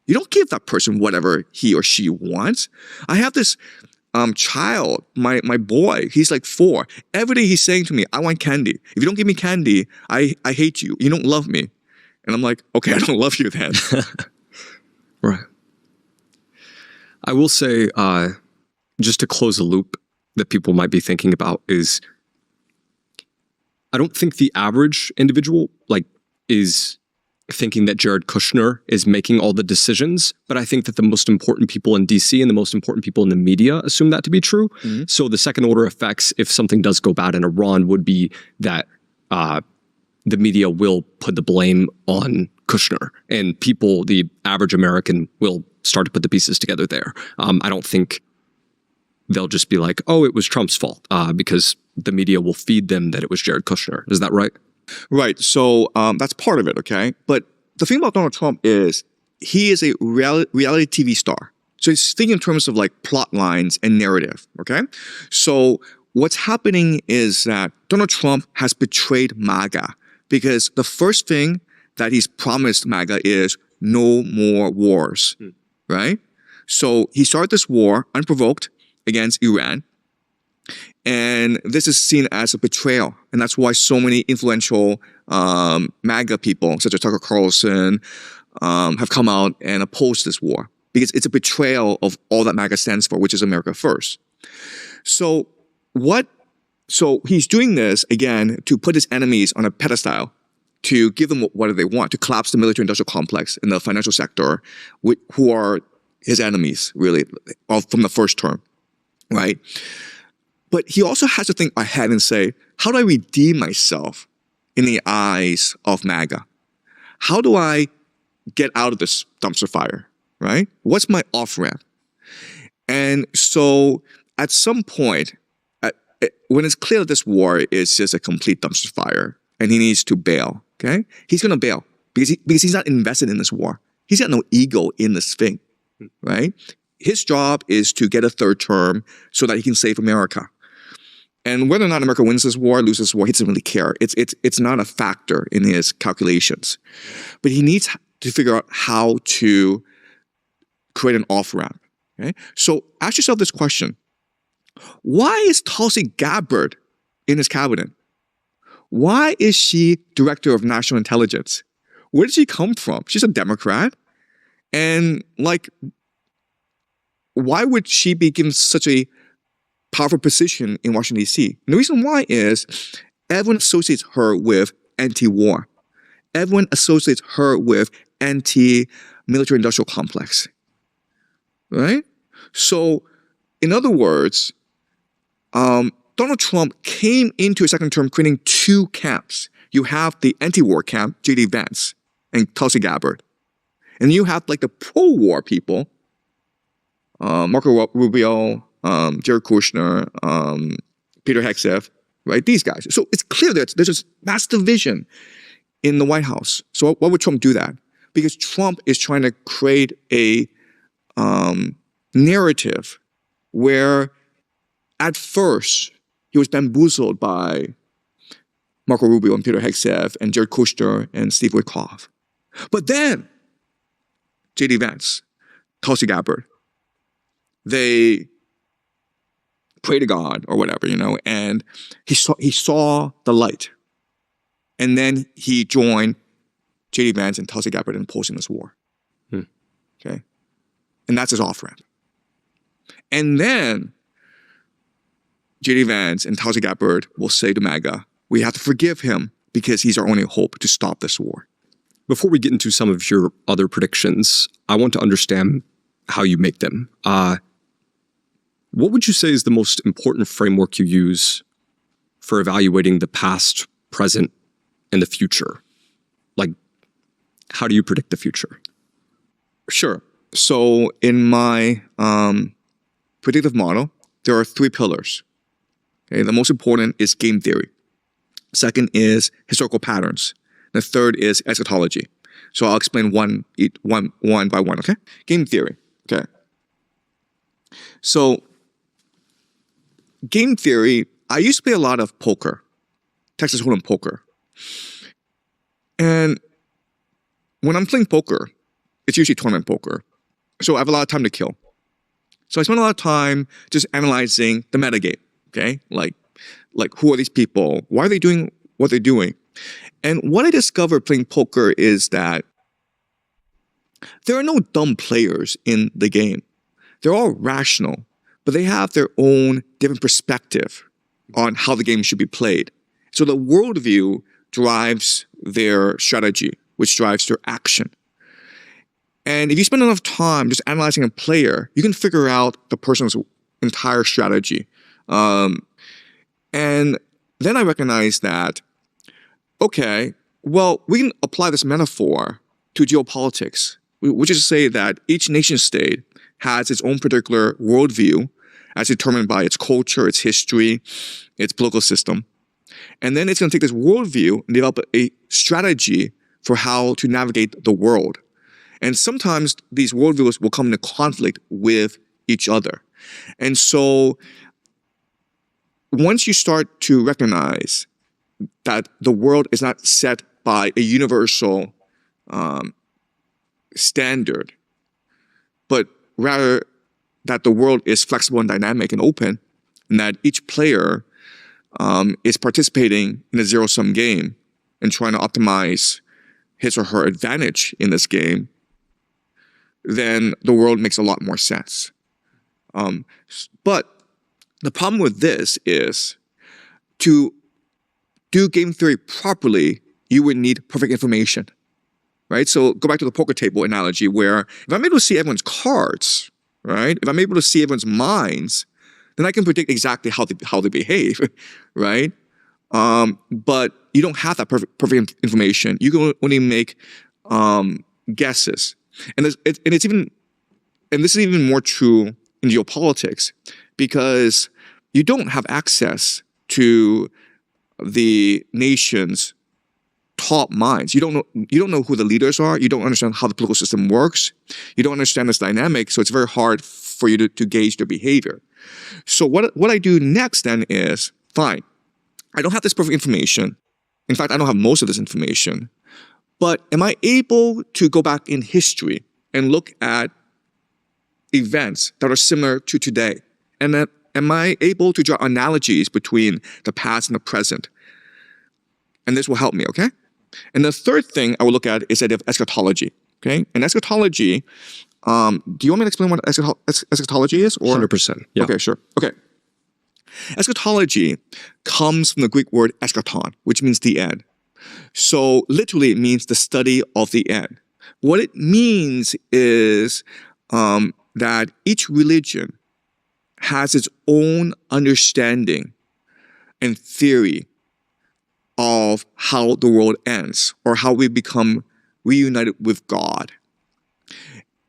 You don't give that person whatever he or she wants. I have this child, my boy, he's like 4. Every day he's saying to me, I want candy. If you don't give me candy, I hate you. You don't love me. And I'm like, okay, I don't love you then. Right. I will say, just to close a loop that people might be thinking about is, I don't think the average individual is thinking that Jared Kushner is making all the decisions, but I think that the most important people in DC and the most important people in the media assume that to be true. Mm-hmm. So the second order effects, if something does go bad in Iran, would be that the media will put the blame on Kushner, and people, the average American, will start to put the pieces together there. I don't think they'll just be like, oh, it was Trump's fault, because the media will feed them that it was Jared Kushner. Is that right? Right. So that's part of it, okay? But the thing about Donald Trump is he is a reality TV star. So he's thinking in terms of like plot lines and narrative, okay? So what's happening is that Donald Trump has betrayed MAGA, because the first thing that he's promised MAGA is no more wars, right? So he started this war unprovoked against Iran. And this is seen as a betrayal. And that's why so many influential MAGA people, such as Tucker Carlson, have come out and opposed this war. Because it's a betrayal of all that MAGA stands for, which is America first. So he's doing this, again, to put his enemies on a pedestal, to give them what they want, to collapse the military-industrial complex in the financial sector, who are his enemies, really, from the first term, right? But he also has to think ahead and say, how do I redeem myself in the eyes of MAGA? How do I get out of this dumpster fire, right? What's my off-ramp? And so at some point, when it's clear that this war is just a complete dumpster fire and he needs to bail, okay? He's going to bail because he's not invested in this war. He's got no ego in this thing, right? His job is to get a third term so that he can save America. And whether or not America wins this war, loses this war, he doesn't really care. It's not a factor in his calculations. But he needs to figure out how to create an off-ramp. Okay? So ask yourself this question. Why is Tulsi Gabbard in his cabinet? Why is she director of national intelligence? Where did she come from? She's a Democrat. And why would she be given such a powerful position in Washington, D.C.? And the reason why is everyone associates her with anti-war. Everyone associates her with anti-military industrial complex, right? So, in other words, Donald Trump came into a second term creating 2 camps. You have the anti-war camp, J.D. Vance and Tulsi Gabbard. And you have like the pro-war people, Marco Rubio, Jared Kushner, Peter Hegseth, right? These guys. So it's clear that there's this mass division in the White House. So why would Trump do that? Because Trump is trying to create a narrative where at first he was bamboozled by Marco Rubio and Peter Hegseth and Jared Kushner and Steve Witkoff. But then J.D. Vance, Tulsi Gabbard, they pray to God or whatever, and he saw the light. And then he joined J.D. Vance and Tulsi Gabbard in opposing this war. Okay? And that's his off-ramp. And then J.D. Vance and Tulsi Gabbard will say to MAGA, we have to forgive him because he's our only hope to stop this war. Before we get into some of your other predictions, I want to understand how you make them. What would you say is the most important framework you use for evaluating the past, present, and the future? Like, how do you predict the future? Sure. So in my predictive model, there are 3 pillars. Okay, the most important is game theory. Second is historical patterns. The third is eschatology. So I'll explain one by one, okay? Game theory, okay. So game theory, I used to play a lot of poker, Texas Hold'em poker. And when I'm playing poker, it's usually tournament poker. So I have a lot of time to kill. So I spent a lot of time just analyzing the metagame, okay? Like who are these people? Why are they doing what they're doing? And what I discovered playing poker is that there are no dumb players in the game. They're all rational, but they have their own different perspective on how the game should be played. So the worldview drives their strategy, which drives their action. And if you spend enough time just analyzing a player, you can figure out the person's entire strategy. And then I recognized that, okay, well, we can apply this metaphor to geopolitics, which is to say that each nation state has its own particular worldview as determined by its culture, its history, its political system. And then it's going to take this worldview and develop a strategy for how to navigate the world. And sometimes these worldviews will come into conflict with each other. And so once you start to recognize that the world is not set by a universal standard, but rather that the world is flexible and dynamic and open, and that each player is participating in a zero-sum game and trying to optimize his or her advantage in this game, then the world makes a lot more sense. But the problem with this is to do game theory properly, you would need perfect information, right? So go back to the poker table analogy where if I'm able to see everyone's cards, right? If I'm able to see everyone's minds, then I can predict exactly how they behave, right? But you don't have that perfect information. You can only make guesses. And this is even more true in geopolitics because you don't have access to the nation's top minds. You don't know who the leaders are. You don't understand how the political system works. You don't understand this dynamic, so it's very hard for you to gauge their behavior. So what I do next then is, fine, I don't have this perfect information. In fact, I don't have most of this information. But am I able to go back in history and look at events that are similar to today? And then am I able to draw analogies between the past and the present? And this will help me, okay? And the third thing I will look at is the idea of eschatology, okay? And eschatology, do you want me to explain what eschatology is? Or? 100%, yeah. Okay, sure. Okay. Eschatology comes from the Greek word eschaton, which means the end. So literally it means the study of the end. What it means is that each religion has its own understanding and theory of how the world ends or how we become reunited with God.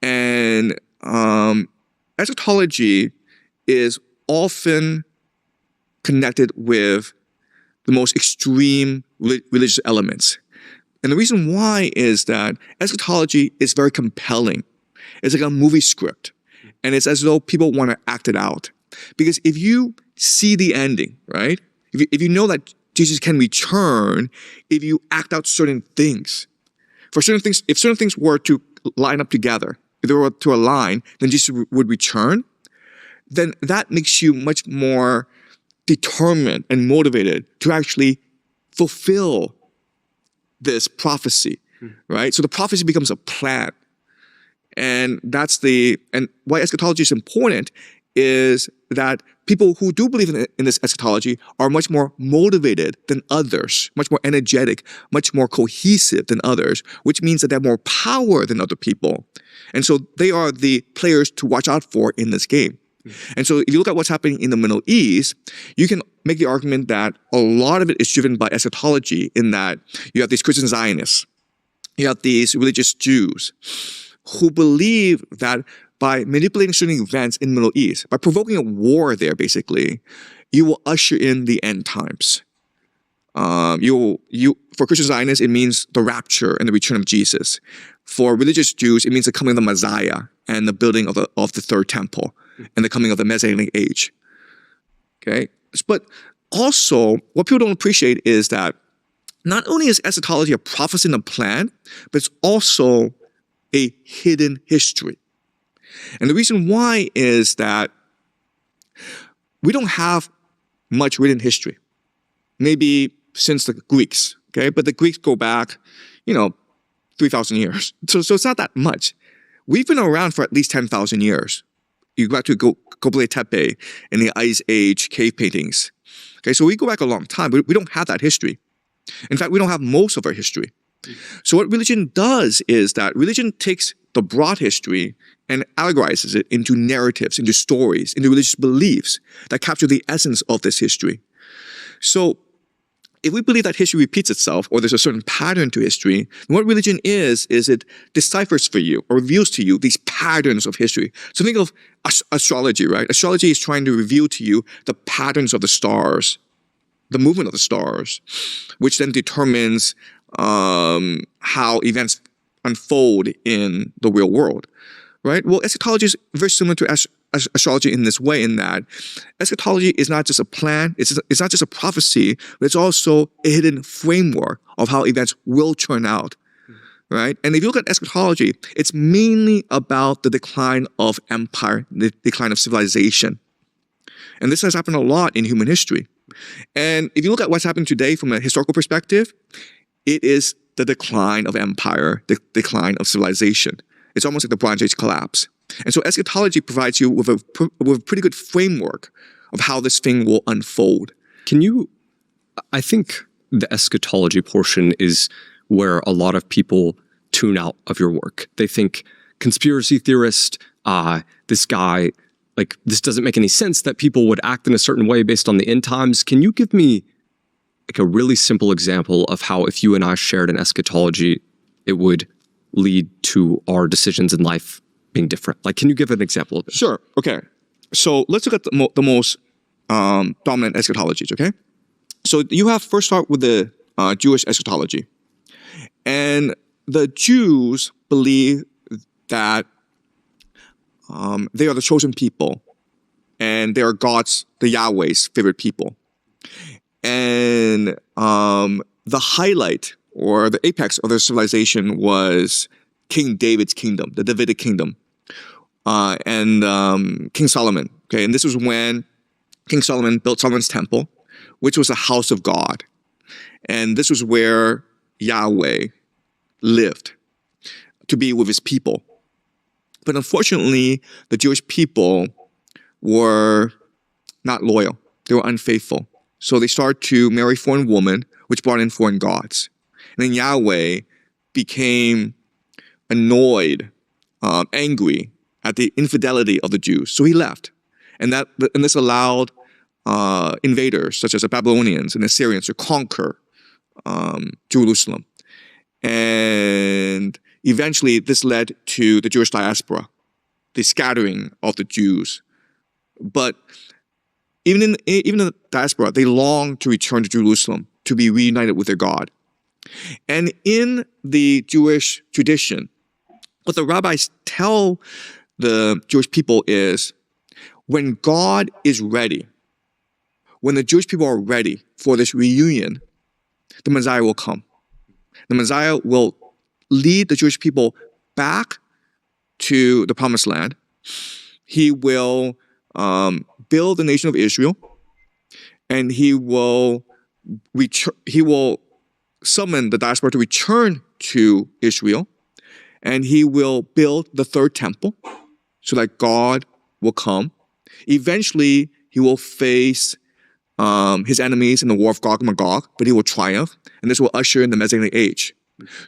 And eschatology is often connected with the most extreme religious elements. And the reason why is that eschatology is very compelling. It's like a movie script. And it's as though people want to act it out. Because if you see the ending, right? If you know that Jesus can return, if you act out certain things, if certain things were to line up together, if they were to align, then Jesus would return, then that makes you much more determined and motivated to actually fulfill this prophecy, right? So the prophecy becomes a plan. And and why eschatology is important is that people who do believe in this eschatology are much more motivated than others, much more energetic, much more cohesive than others, which means that they have more power than other people. And so they are the players to watch out for in this game. And so if you look at what's happening in the Middle East, you can make the argument that a lot of it is driven by eschatology in that you have these Christian Zionists, you have these religious Jews who believe that by manipulating certain events in the Middle East, by provoking a war there basically, you will usher in the end times. For Christian Zionists, it means the rapture and the return of Jesus. For religious Jews, it means the coming of the Messiah and the building of the third temple and the coming of the Messianic age. Okay? But also, what people don't appreciate is that not only is eschatology a prophecy and a plan, but it's also a hidden history. And the reason why is that we don't have much written history. Maybe since the Greeks, okay? But the Greeks go back, 3,000 years. So it's not that much. We've been around for at least 10,000 years. You go back to Göbekli Tepe and the Ice Age cave paintings. Okay, so we go back a long time, but we don't have that history. In fact, we don't have most of our history. So what religion does is that religion takes the broad history and allegorizes it into narratives, into stories, into religious beliefs that capture the essence of this history. So if we believe that history repeats itself, or there's a certain pattern to history, then what religion is it deciphers for you or reveals to you these patterns of history. So think of astrology, right? Astrology is trying to reveal to you the patterns of the stars, the movement of the stars, which then determines how events unfold in the real world, right? Well, eschatology is very similar to astrology in this way, in that eschatology is not just a plan, it's not just a prophecy, but it's also a hidden framework of how events will turn out, right? And if you look at eschatology, it's mainly about the decline of empire, the decline of civilization. And this has happened a lot in human history. And if you look at what's happening today from a historical perspective, it is the decline of empire, the decline of civilization. It's almost like the Bronze Age collapse. And so eschatology provides you with a pretty good framework of how this thing will unfold. I think the eschatology portion is where a lot of people tune out of your work. They think conspiracy theorist, this guy, like, this doesn't make any sense that people would act in a certain way based on the end times. Can you give me like a really simple example of how if you and I shared an eschatology, it would lead to our decisions in life being different? Like, can you give an example of it? Sure. Okay. So let's look at the most dominant eschatologies, okay? So first start with the Jewish eschatology. And the Jews believe that they are the chosen people and they are God's, the Yahweh's favorite people. And the highlight or the apex of their civilization was King David's kingdom, the Davidic kingdom, and King Solomon. Okay, and this was when King Solomon built Solomon's temple, which was a house of God. And this was where Yahweh lived to be with his people. But unfortunately, the Jewish people were not loyal. They were unfaithful. So they started to marry foreign women, which brought in foreign gods. And then Yahweh became annoyed, angry at the infidelity of the Jews. So he left. And this allowed invaders, such as the Babylonians and Assyrians, to conquer Jerusalem. And eventually this led to the Jewish diaspora, the scattering of the Jews. But even in the diaspora, they longed to return to Jerusalem, to be reunited with their God. And in the Jewish tradition, what the rabbis tell the Jewish people is, when God is ready, when the Jewish people are ready for this reunion, the Messiah will come. The Messiah will lead the Jewish people back to the Promised Land. He will build the nation of Israel, and he will summon the diaspora to return to Israel, and he will build the third temple so that God will come. Eventually, he will face his enemies in the war of Gog and Magog, but he will triumph, and this will usher in the Messianic age.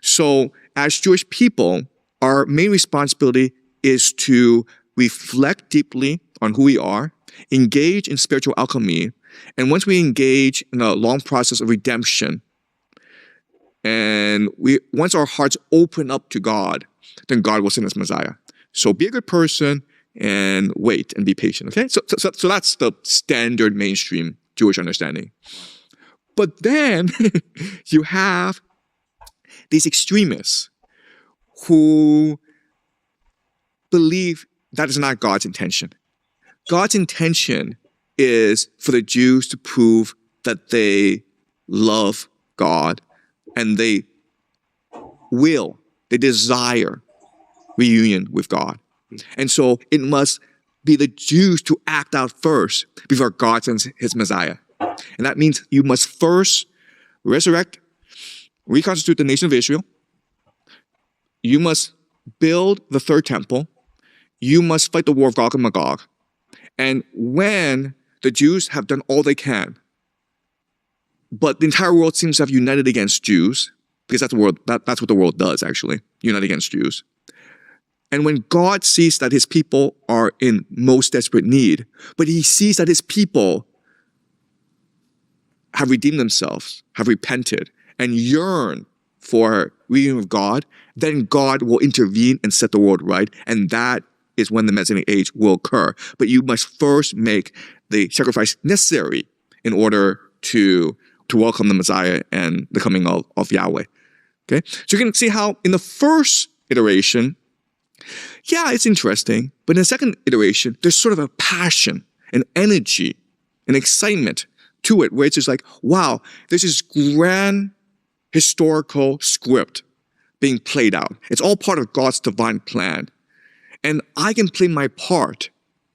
So, as Jewish people, our main responsibility is to reflect deeply on who we are, engage in spiritual alchemy, and once we engage in a long process of redemption, and once our hearts open up to God, then God will send us Messiah. So be a good person and wait and be patient, okay? So that's the standard mainstream Jewish understanding. But then you have these extremists who believe that is not God's intention. God's intention is for the Jews to prove that they love God and they desire reunion with God. And so it must be the Jews to act out first before God sends his Messiah. And that means you must first resurrect, reconstitute the nation of Israel. You must build the third temple. You must fight the war of Gog and Magog. And when the Jews have done all they can, but the entire world seems to have united against Jews, because that's what the world does, actually, unite against Jews. And when God sees that his people are in most desperate need, but he sees that his people have redeemed themselves, have repented, and yearn for reunion with God, then God will intervene and set the world right. And that is when the Messianic age will occur. But you must first make the sacrifice necessary in order to welcome the Messiah and the coming of Yahweh. Okay? So you can see how in the first iteration, yeah, it's interesting. But in the second iteration, there's sort of a passion, an energy, an excitement to it, where it's just like, wow, there's this grand historical script being played out. It's all part of God's divine plan. And I can play my part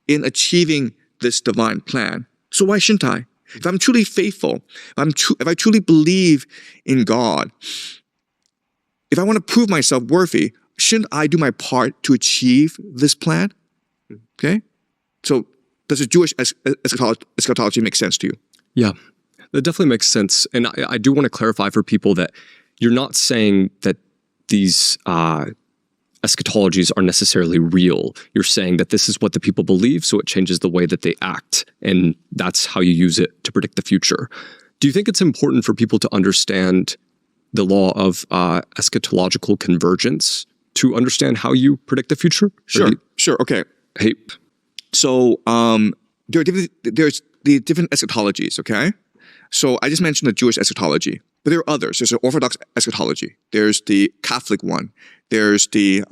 in achieving this divine plan. So why shouldn't I? If I'm truly faithful, if I truly believe in God, if I want to prove myself worthy, shouldn't I do my part to achieve this plan? Okay? So does the Jewish eschatology make sense to you? Yeah, that definitely makes sense. And I do want to clarify for people that you're not saying that these eschatologies are necessarily real. You're saying that this is what the people believe, so it changes the way that they act, and that's how you use it to predict the future. Do you think it's important for people to understand the law of eschatological convergence to understand how you predict the future? Sure. Okay. Hey. So there's the different eschatologies, okay? So I just mentioned the Jewish eschatology, but there are others. There's the Orthodox eschatology. There's the Catholic one. There's the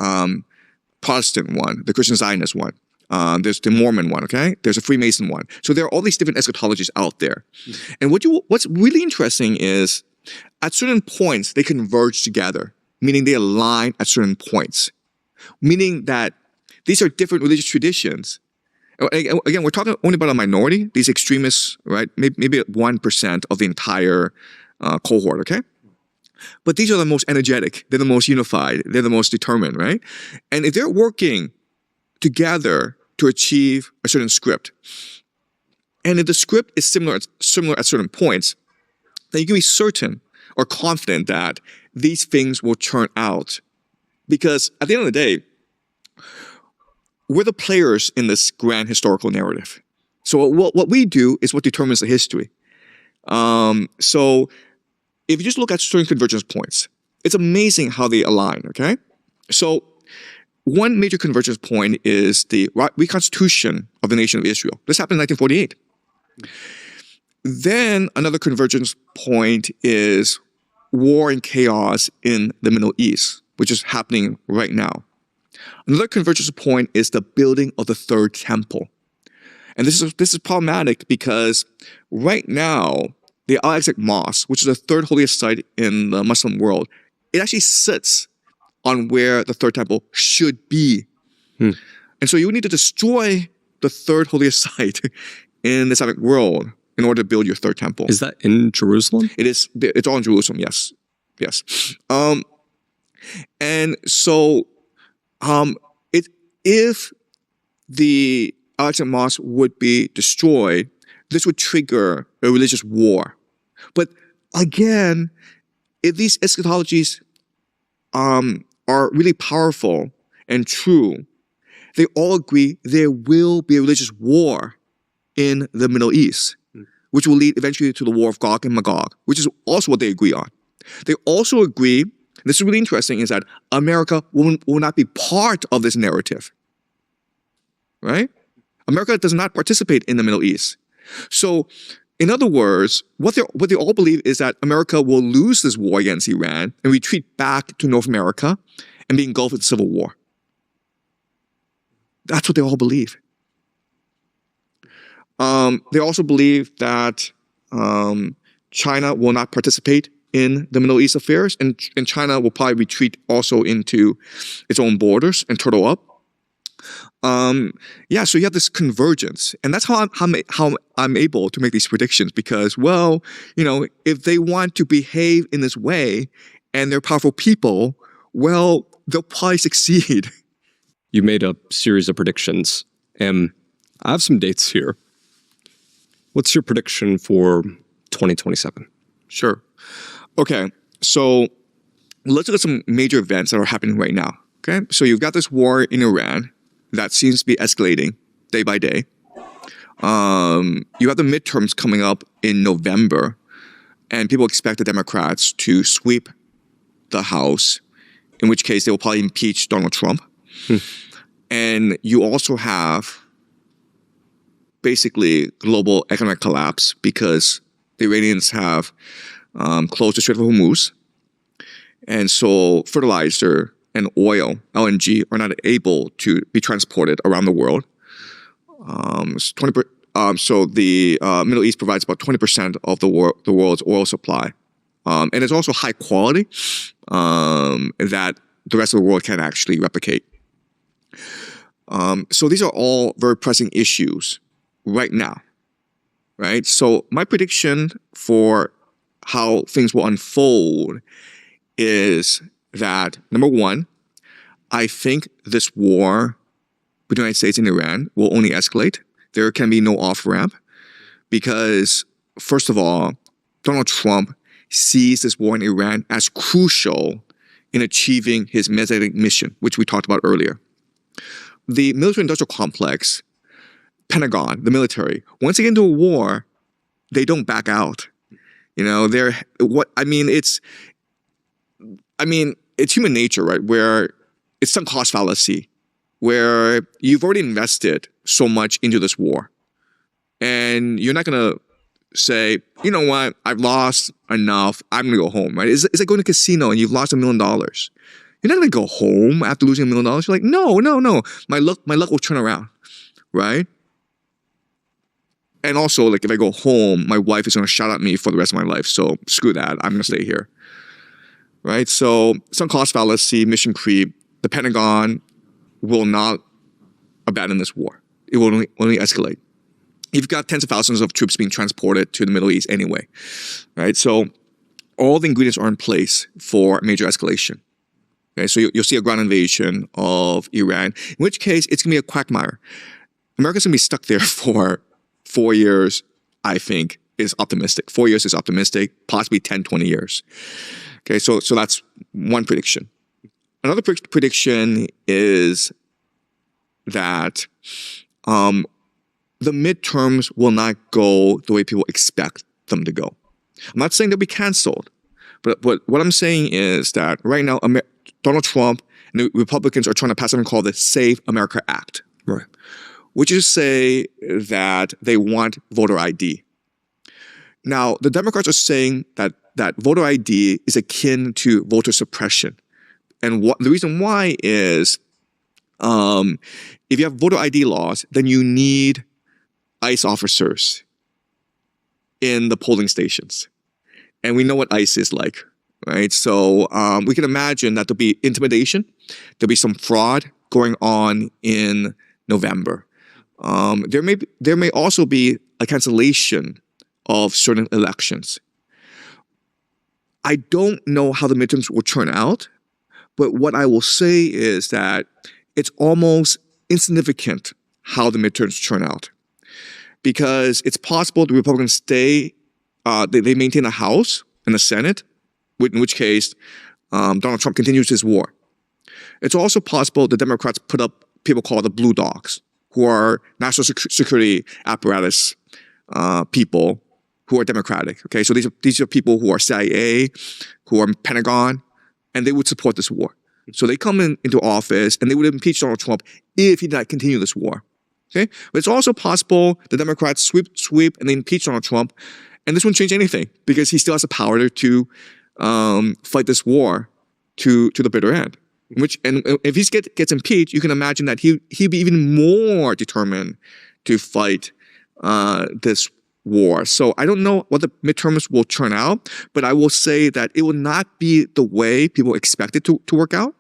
Protestant one, the Christian Zionist one. There's the Mormon one, okay? There's a Freemason one. So there are all these different eschatologies out there. And what's really interesting is at certain points, they converge together, meaning they align at certain points, meaning that these are different religious traditions. Again, we're talking only about a minority, these extremists, right? Maybe 1% of the entire cohort, okay? But these are the most energetic. They're the most unified. They're the most determined, right? And if they're working together to achieve a certain script, and if the script is similar at certain points, then you can be certain or confident that these things will turn out. Because at the end of the day, we're the players in this grand historical narrative. So what we do is what determines the history. So if you just look at certain convergence points, it's amazing how they align, okay? So one major convergence point is the reconstitution of the nation of Israel. This happened in 1948. Then another convergence point is war and chaos in the Middle East, which is happening right now. Another convergence point is the building of the third temple. And this is problematic because right now, the Al-Aqsa Mosque, which is the third holiest site in the Muslim world, it actually sits on where the third temple should be. And so you need to destroy the third holiest site in the Islamic world in order to build your third temple. Is that in Jerusalem? It is. It's all in Jerusalem, yes. And so if the Al-Aqsa Mosque would be destroyed, this would trigger a religious war. But again, if these eschatologies are really powerful and true, they all agree there will be a religious war in the Middle East, which will lead eventually to the war of Gog and Magog, which is also what they agree on. They also agree, and this is really interesting, is that America will not be part of this narrative, right? America does not participate in the Middle East. So, in other words, what they all believe is that America will lose this war against Iran and retreat back to North America and be engulfed with civil war. That's what they all believe. They also believe that China will not participate in the Middle East affairs, and China will probably retreat also into its own borders and turtle up. Yeah, so you have this convergence, and that's how I'm able to make these predictions because, well, if they want to behave in this way and they're powerful people, well, they'll probably succeed. You made a series of predictions, and I have some dates here. What's your prediction for 2027? Sure. Okay, so let's look at some major events that are happening right now. Okay, so you've got this war in Iran that seems to be escalating day by day. You have the midterms coming up in November, and people expect the Democrats to sweep the House, in which case they will probably impeach Donald Trump. And you also have basically global economic collapse because the Iranians have closed the Strait of Hormuz. And so fertilizer and oil, LNG, are not able to be transported around the world. So the Middle East provides about 20% of the world's oil supply. And it's also high quality that the rest of the world can't actually replicate. So these are all very pressing issues right now, right? So my prediction for how things will unfold is that, number one, I think this war between the United States and Iran will only escalate. There can be no off-ramp because, first of all, Donald Trump sees this war in Iran as crucial in achieving his Messianic mission, which we talked about earlier. The military-industrial complex, Pentagon, the military, once they get into a war, they don't back out. It's human nature, right? Where it's some cost fallacy, where you've already invested so much into this war. And you're not going to say, you know what, I've lost enough, I'm going to go home, right? It's like going to a casino and you've lost $1 million. You're not going to go home after losing $1 million. You're like, no. My luck will turn around, right? And also, like, if I go home, my wife is going to shout at me for the rest of my life. So screw that. I'm going to stay here. Right? So some cost fallacy, mission creep. The Pentagon will not abandon this war. It will only escalate. You've got tens of thousands of troops being transported to the Middle East anyway. Right? So all the ingredients are in place for major escalation. Okay? So you'll see a ground invasion of Iran, in which case it's going to be a quagmire. America's going to be stuck there for 4 years, I think, is optimistic. 4 years is optimistic, possibly 10, 20 years. Okay, so that's one prediction. Another prediction is that the midterms will not go the way people expect them to go. I'm not saying they'll be canceled, but what I'm saying is that right now, Donald Trump and the Republicans are trying to pass something called the Save America Act. Right. Which is to say that they want voter ID. Now, the Democrats are saying that voter ID is akin to voter suppression. And the reason why is if you have voter ID laws, then you need ICE officers in the polling stations. And we know what ICE is like, right? So we can imagine that there'll be intimidation. There'll be some fraud going on in November. There may also be a cancellation of certain elections. I don't know how the midterms will turn out, but what I will say is that it's almost insignificant how the midterms turn out. Because it's possible the Republicans stay, they maintain the House and the Senate, in which case Donald Trump continues his war. It's also possible the Democrats put up people called the Blue Dogs, who are national security apparatus people who are Democratic. Okay, so these are people who are CIA, who are Pentagon, and they would support this war. So they come into office and they would impeach Donald Trump if he did not continue this war. Okay, but it's also possible the Democrats sweep and they impeach Donald Trump, and this won't change anything because he still has the power to fight this war to the bitter end. And if he gets impeached, you can imagine that he'd be even more determined to fight this war. So I don't know what the midterms will turn out, but I will say that it will not be the way people expect it to work out.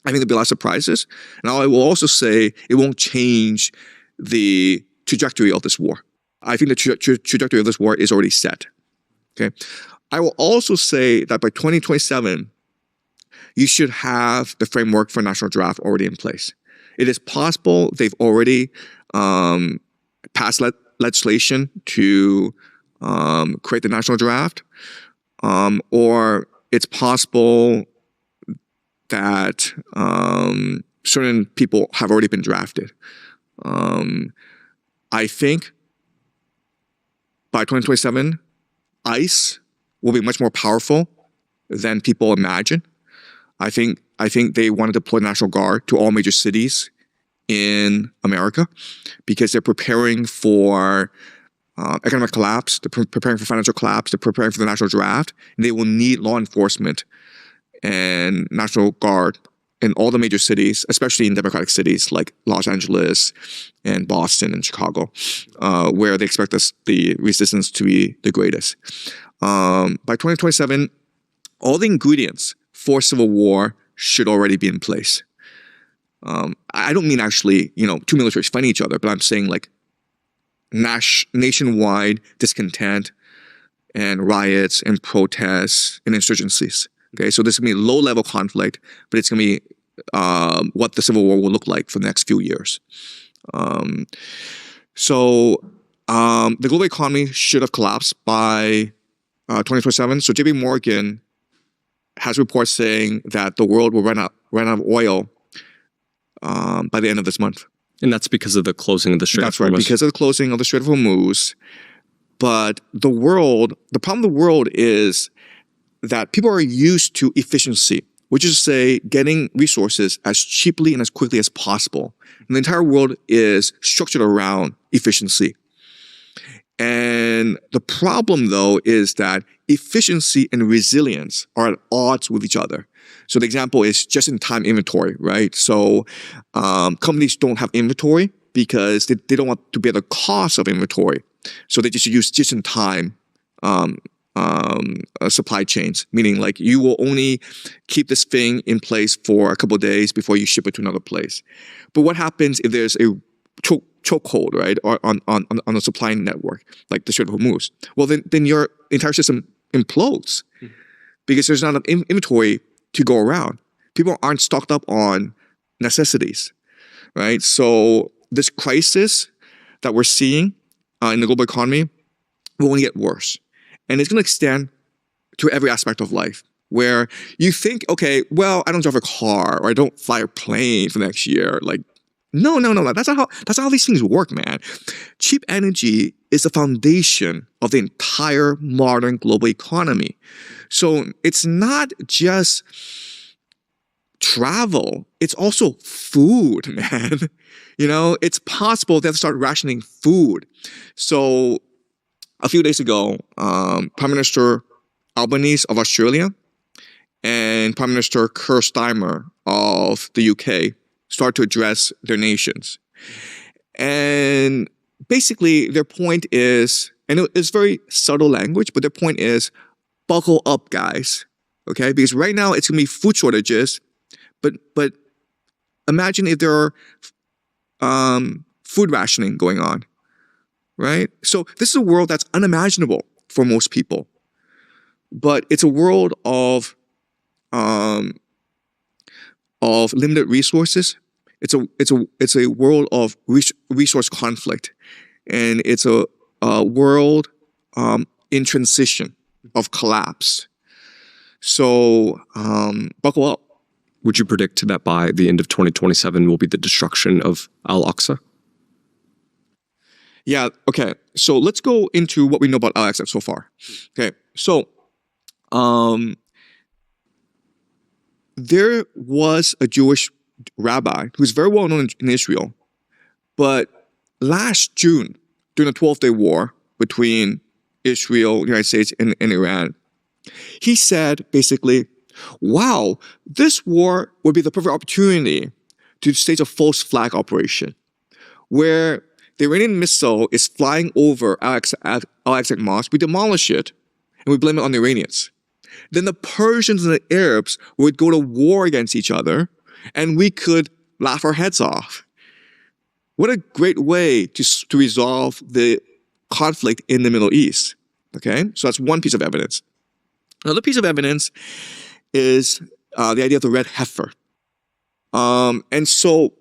I think there'll be a lot of surprises. And I will also say it won't change the trajectory of this war. I think the trajectory of this war is already set. Okay. I will also say that by 2027, you should have the framework for national draft already in place. It is possible they've already passed legislation to create the national draft, or it's possible that certain people have already been drafted. I think by 2027, ICE will be much more powerful than people imagine. I think they want to deploy the National Guard to all major cities in America because they're preparing for economic collapse, they're preparing for financial collapse, they're preparing for the national draft. And they will need law enforcement and National Guard in all the major cities, especially in democratic cities like Los Angeles and Boston and Chicago, where they expect the resistance to be the greatest. By 2027, all the ingredients for civil war should already be in place. I don't mean actually, two militaries fighting each other, but I'm saying like nationwide discontent and riots and protests and insurgencies. Okay, so this is going to be low-level conflict, but it's going to be what the Civil War will look like for the next few years. The global economy should have collapsed by 2027. So JP Morgan has reports saying that the world will run out of oil by the end of this month. And that's because of the closing of the Strait of Hormuz. That's right, because of the closing of the Strait of Hormuz. But the problem of the world is that people are used to efficiency, which is to say getting resources as cheaply and as quickly as possible. And the entire world is structured around efficiency. And the problem, though, is that efficiency and resilience are at odds with each other. So the example is just-in-time inventory, right? So companies don't have inventory because they don't want to bear the cost of inventory. So they just use just-in-time supply chains, meaning like you will only keep this thing in place for a couple of days before you ship it to another place. But what happens if there's a chokehold, right, or on the supply network, like the Strait of Hormuz? Well, then your entire system implodes because there's not enough inventory to go around. People aren't stocked up on necessities, right? So this crisis that we're seeing in the global economy will only get worse. And it's going to extend to every aspect of life where you think, okay, well, I don't drive a car or I don't fly a plane for next year. Like, no. That's not how these things work, man. Cheap energy is the foundation of the entire modern global economy. So it's not just travel. It's also food, man. It's possible they have to start rationing food. So a few days ago, Prime Minister Albanese of Australia and Prime Minister Keir Starmer of the UK start to address their nations. And basically their point is, and it's very subtle language, but their point is, buckle up, guys, okay? Because right now it's going to be food shortages, but imagine if there are food rationing going on, right? So this is a world that's unimaginable for most people, but it's a world of limited resources. It's a world of resource conflict, and it's a world in transition of collapse. So buckle up. Would you predict that by the end of 2027 will be the destruction of Al-Aqsa? Yeah, okay. So let's go into what we know about Al-Aqsa so far. Okay, so there was a Jewish rabbi who's very well known in Israel, but last June, during the 12-day war between Israel, the United States, and Iran, he said basically, wow, this war would be the perfect opportunity to stage a false flag operation where the Iranian missile is flying over Al-Aqsa Mosque, we demolish it, and we blame it on the Iranians. Then the Persians and the Arabs would go to war against each other, and we could laugh our heads off. What a great way to resolve the conflict in the Middle East. Okay, so that's one piece of evidence. Another piece of evidence is the idea of the red heifer. And so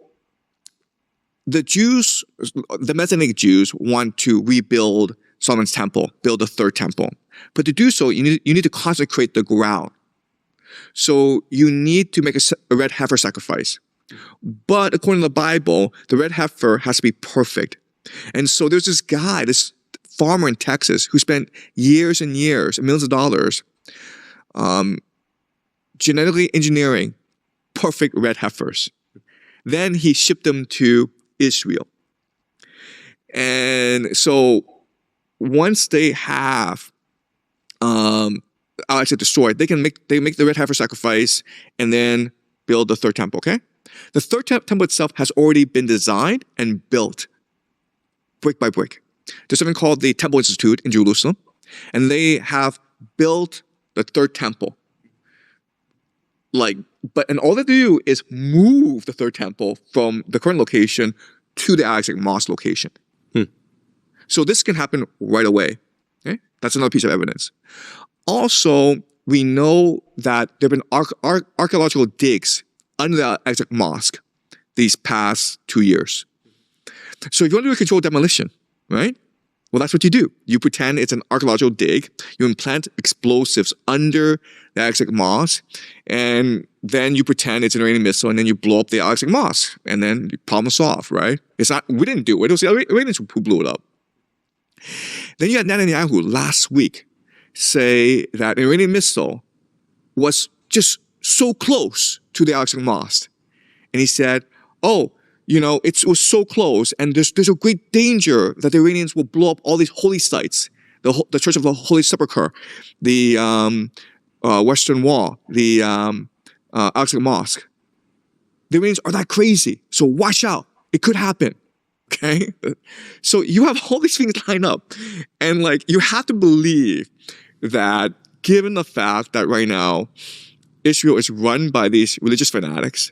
the Jews, the Messianic Jews, want to rebuild Solomon's temple, build a third temple. But to do so, you need to consecrate the ground. So you need to make a red heifer sacrifice. But according to the Bible, the red heifer has to be perfect. And so there's this guy, this farmer in Texas, who spent years and years, millions of dollars, genetically engineering perfect red heifers. Then he shipped them to Israel. And so once they have destroyed, they make the red heifer sacrifice and then build the third temple, okay? The third temple itself has already been designed and built brick by brick. There's something called the Temple Institute in Jerusalem, and they have built the third temple. And all they do is move the third temple from the current location to the Al-Aqsa Mosque location. So this can happen right away. Okay? That's another piece of evidence. Also, we know that there have been archaeological digs under the Al-Aqsa Mosque these past 2 years. So if you want to do a controlled demolition, right? Well, that's what you do. You pretend it's an archaeological dig. You implant explosives under the Al-Aqsa Mosque, and then you pretend it's an Iranian missile, and then you blow up the Al-Aqsa Mosque, and then problem solved, right? It's not, we didn't do it. It was the Iranians who blew it up. Then you had Netanyahu last week say that an Iranian missile was just so close to the Al-Aqsa Mosque. And he said, it was so close, and there's a great danger that the Iranians will blow up all these holy sites, the Church of the Holy Sepulchre, the Western Wall, the Al-Aqsa Mosque. The Iranians are that crazy, so watch out. It could happen. Okay? So you have all these things lined up, and you have to believe that given the fact that right now Israel is run by these religious fanatics,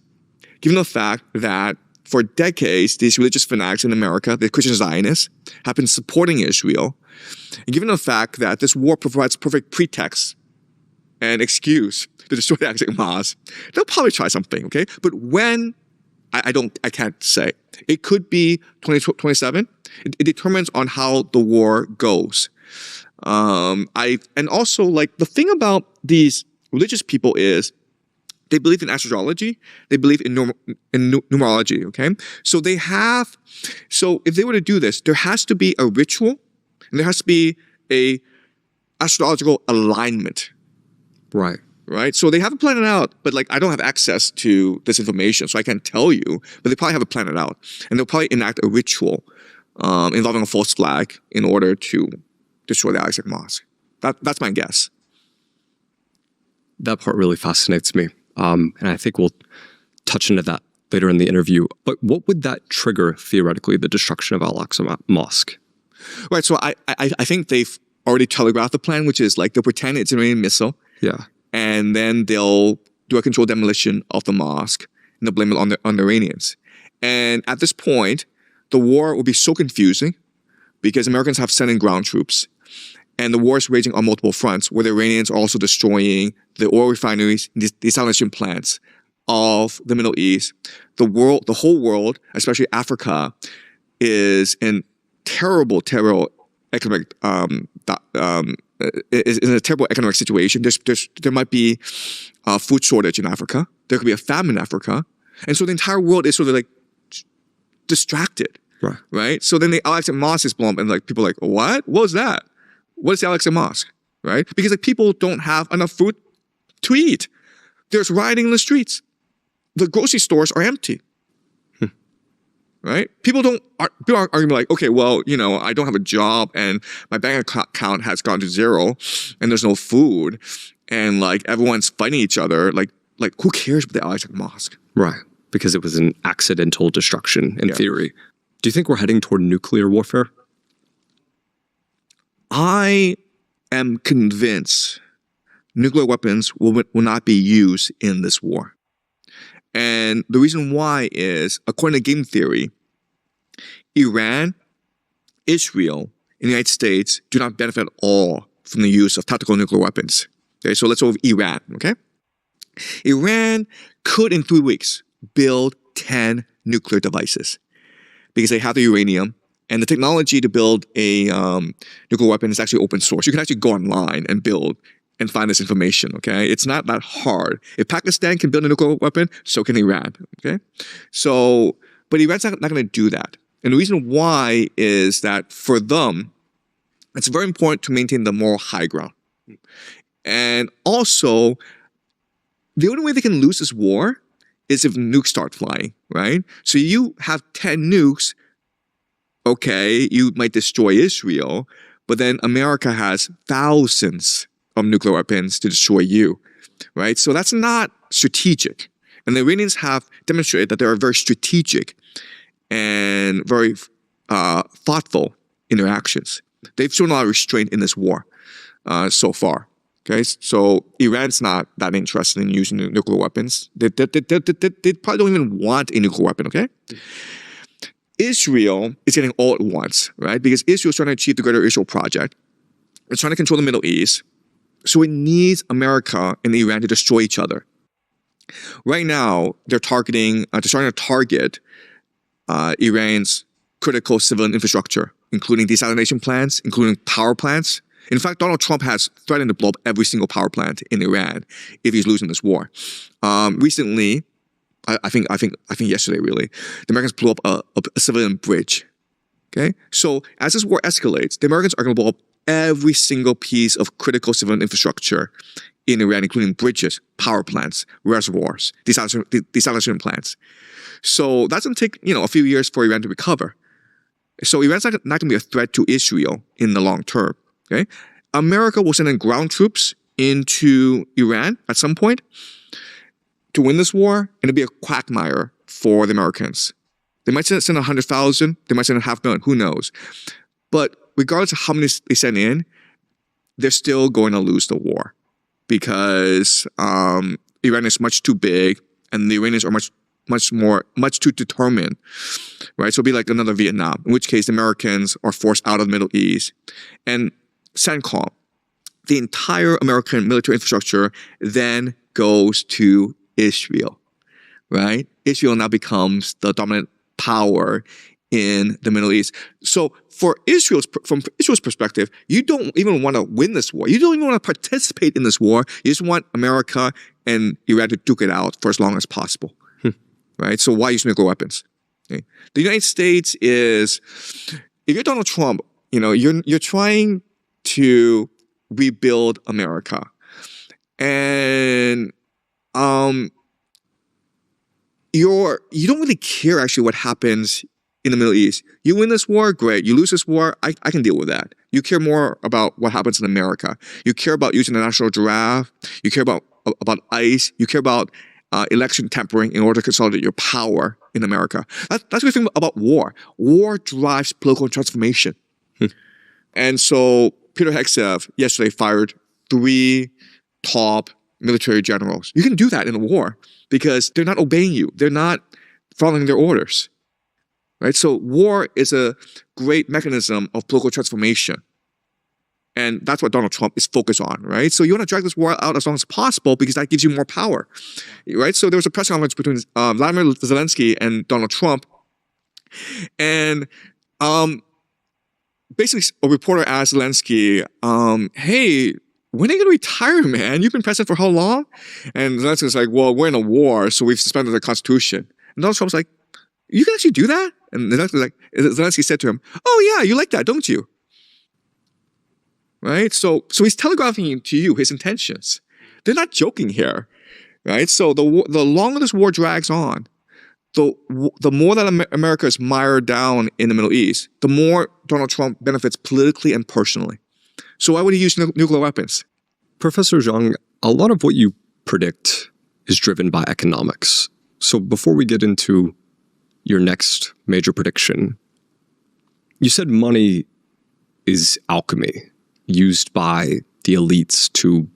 given the fact that for decades, these religious fanatics in America, the Christian Zionists, have been supporting Israel. And given the fact that this war provides perfect pretext and excuse to destroy the Al-Aqsa Mosque, they'll probably try something, okay? But when, I can't say. It could be 2027. It determines on how the war goes. And also, the thing about these religious people is, they believe in astrology. They believe in numerology, okay? So if they were to do this, there has to be a ritual, and there has to be a astrological alignment. Right. Right? So they haven't planned it out, but I don't have access to this information, so I can't tell you, but they probably haven't planned it out. And they'll probably enact a ritual involving a false flag in order to destroy the Al-Aqsa Mosque. That's my guess. That part really fascinates me. And I think we'll touch into that later in the interview. But what would that trigger, theoretically, the destruction of Al-Aqsa Mosque? Right, so I think they've already telegraphed the plan, which is they'll pretend it's an Iranian missile. Yeah. And then they'll do a controlled demolition of the mosque, and they'll blame it on the Iranians. And at this point, the war will be so confusing because Americans have sent in ground troops. And the war is raging on multiple fronts, where the Iranians are also destroying the oil refineries, the desalination plants of the Middle East. The whole world, especially Africa, is in terrible economic is in a terrible economic situation. There might be a food shortage in Africa. There could be a famine in Africa, and so the entire world is sort of distracted, right? So then the Al-Aqsa Mosque is blown up, and people are what? What was that? What is the Al-Aqsa Mosque, right? Because people don't have enough food to eat. There's rioting in the streets. The grocery stores are empty. Right? People aren't going to be okay, well, I don't have a job and my bank account has gone to zero and there's no food and everyone's fighting each other. Who cares about the Al-Aqsa Mosque? Right. Because it was an accidental destruction in theory. Do you think we're heading toward nuclear warfare? I am convinced nuclear weapons will not be used in this war. And the reason why is, according to game theory, Iran, Israel, and the United States do not benefit at all from the use of tactical nuclear weapons. Okay, so let's go with Iran, okay? Iran could, in 3 weeks, build 10 nuclear devices because they have the uranium, and the technology to build a nuclear weapon is actually open source. You can actually go online and build and find this information, okay? It's not that hard. If Pakistan can build a nuclear weapon, so can Iran, okay? So, but Iran's not going to do that. And the reason why is that for them, it's very important to maintain the moral high ground. And also, the only way they can lose this war is if nukes start flying, right? So you have 10 nukes, okay, you might destroy Israel, but then America has thousands of nuclear weapons to destroy you, right? So that's not strategic. And the Iranians have demonstrated that they are very strategic and very thoughtful in their actions. They've shown a lot of restraint in this war so far. Okay, so Iran's not that interested in using nuclear weapons. They probably don't even want a nuclear weapon, okay? Israel is getting all at once, right? Because Israel's trying to achieve the Greater Israel Project. It's trying to control the Middle East. So it needs America and Iran to destroy each other. Right now, they're starting to target Iran's critical civilian infrastructure, including desalination plants, including power plants. In fact, Donald Trump has threatened to blow up every single power plant in Iran if he's losing this war. Recently, I think yesterday really, the Americans blew up a civilian bridge. Okay, so as this war escalates, the Americans are going to blow up every single piece of critical civilian infrastructure in Iran, including bridges, power plants, reservoirs, desalination plants. So that's going to take a few years for Iran to recover. So Iran's not going to be a threat to Israel in the long term. Okay, America will send in ground troops into Iran at some point to win this war, and it'll be a quagmire for the Americans. They might send 100,000, they might send 500,000, who knows? But regardless of how many they send in, they're still going to lose the war because Iran is much too big, and the Iranians are much too determined, right? So it'll be like another Vietnam, in which case the Americans are forced out of the Middle East. And CENTCOM, the entire American military infrastructure then goes to Israel, right? Israel now becomes the dominant power in the Middle East. So from Israel's perspective, you don't even want to win this war. You don't even want to participate in this war. You just want America and Iran to duke it out for as long as possible, right? So why use nuclear weapons? Okay. The United States is, if you're Donald Trump, you're trying to rebuild America, and you don't really care actually what happens in the Middle East. You win this war, great. You lose this war, I can deal with that. You care more about what happens in America. You care about using the national giraffe. You care about ICE. You care about election tampering in order to consolidate your power in America. That's the thing about war. War drives political transformation. And so Peter Hegseth yesterday fired 3 top military generals. You can do that in a war because they're not obeying you. They're not following their orders, right? So war is a great mechanism of political transformation. And that's what Donald Trump is focused on, right? So you want to drag this war out as long as possible because that gives you more power, right? So there was a press conference between Vladimir Zelensky and Donald Trump. And basically, a reporter asked Zelensky, hey, when are you going to retire, man? You've been president for how long? And Zelensky's like, well, we're in a war, so we've suspended the Constitution. And Donald Trump's like, you can actually do that? And Zelensky said to him, oh yeah, you like that, don't you? Right? So he's telegraphing to you his intentions. They're not joking here, right? So the longer this war drags on, the more that America is mired down in the Middle East, the more Donald Trump benefits politically and personally. So why would he use nuclear weapons? Professor Jiang, a lot of what you predict is driven by economics. So before we get into your next major prediction, you said money is alchemy used by the elites to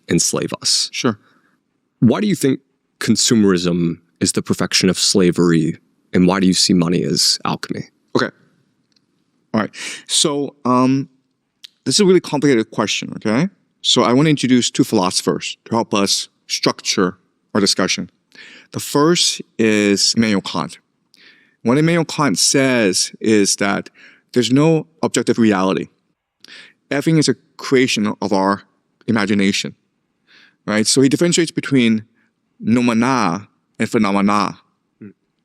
enslave us. Sure. Why do you think consumerism is the perfection of slavery, and why do you see money as alchemy? Okay. All right. So this is a really complicated question, okay? So I want to introduce two philosophers to help us structure our discussion. The first is Immanuel Kant. What Immanuel Kant says is that there's no objective reality. Everything is a creation of our imagination, right? So he differentiates between noumena and phenomena.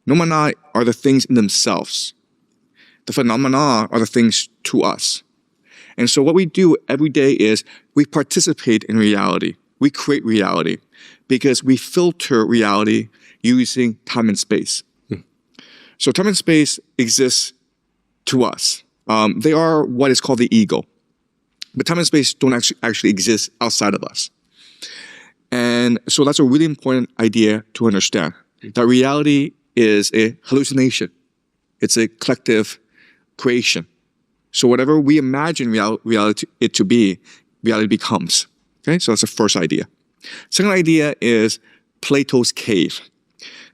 Noumena are the things in themselves. The phenomena are the things to us. And so what we do every day is we participate in reality. We create reality because we filter reality using time and space. So time and space exists to us. They are what is called the ego. But time and space don't actually exist outside of us. And so that's a really important idea to understand. That reality is a hallucination. It's a collective creation. So whatever we imagine reality it to be, reality becomes. Okay, so that's the first idea. Second idea is Plato's cave.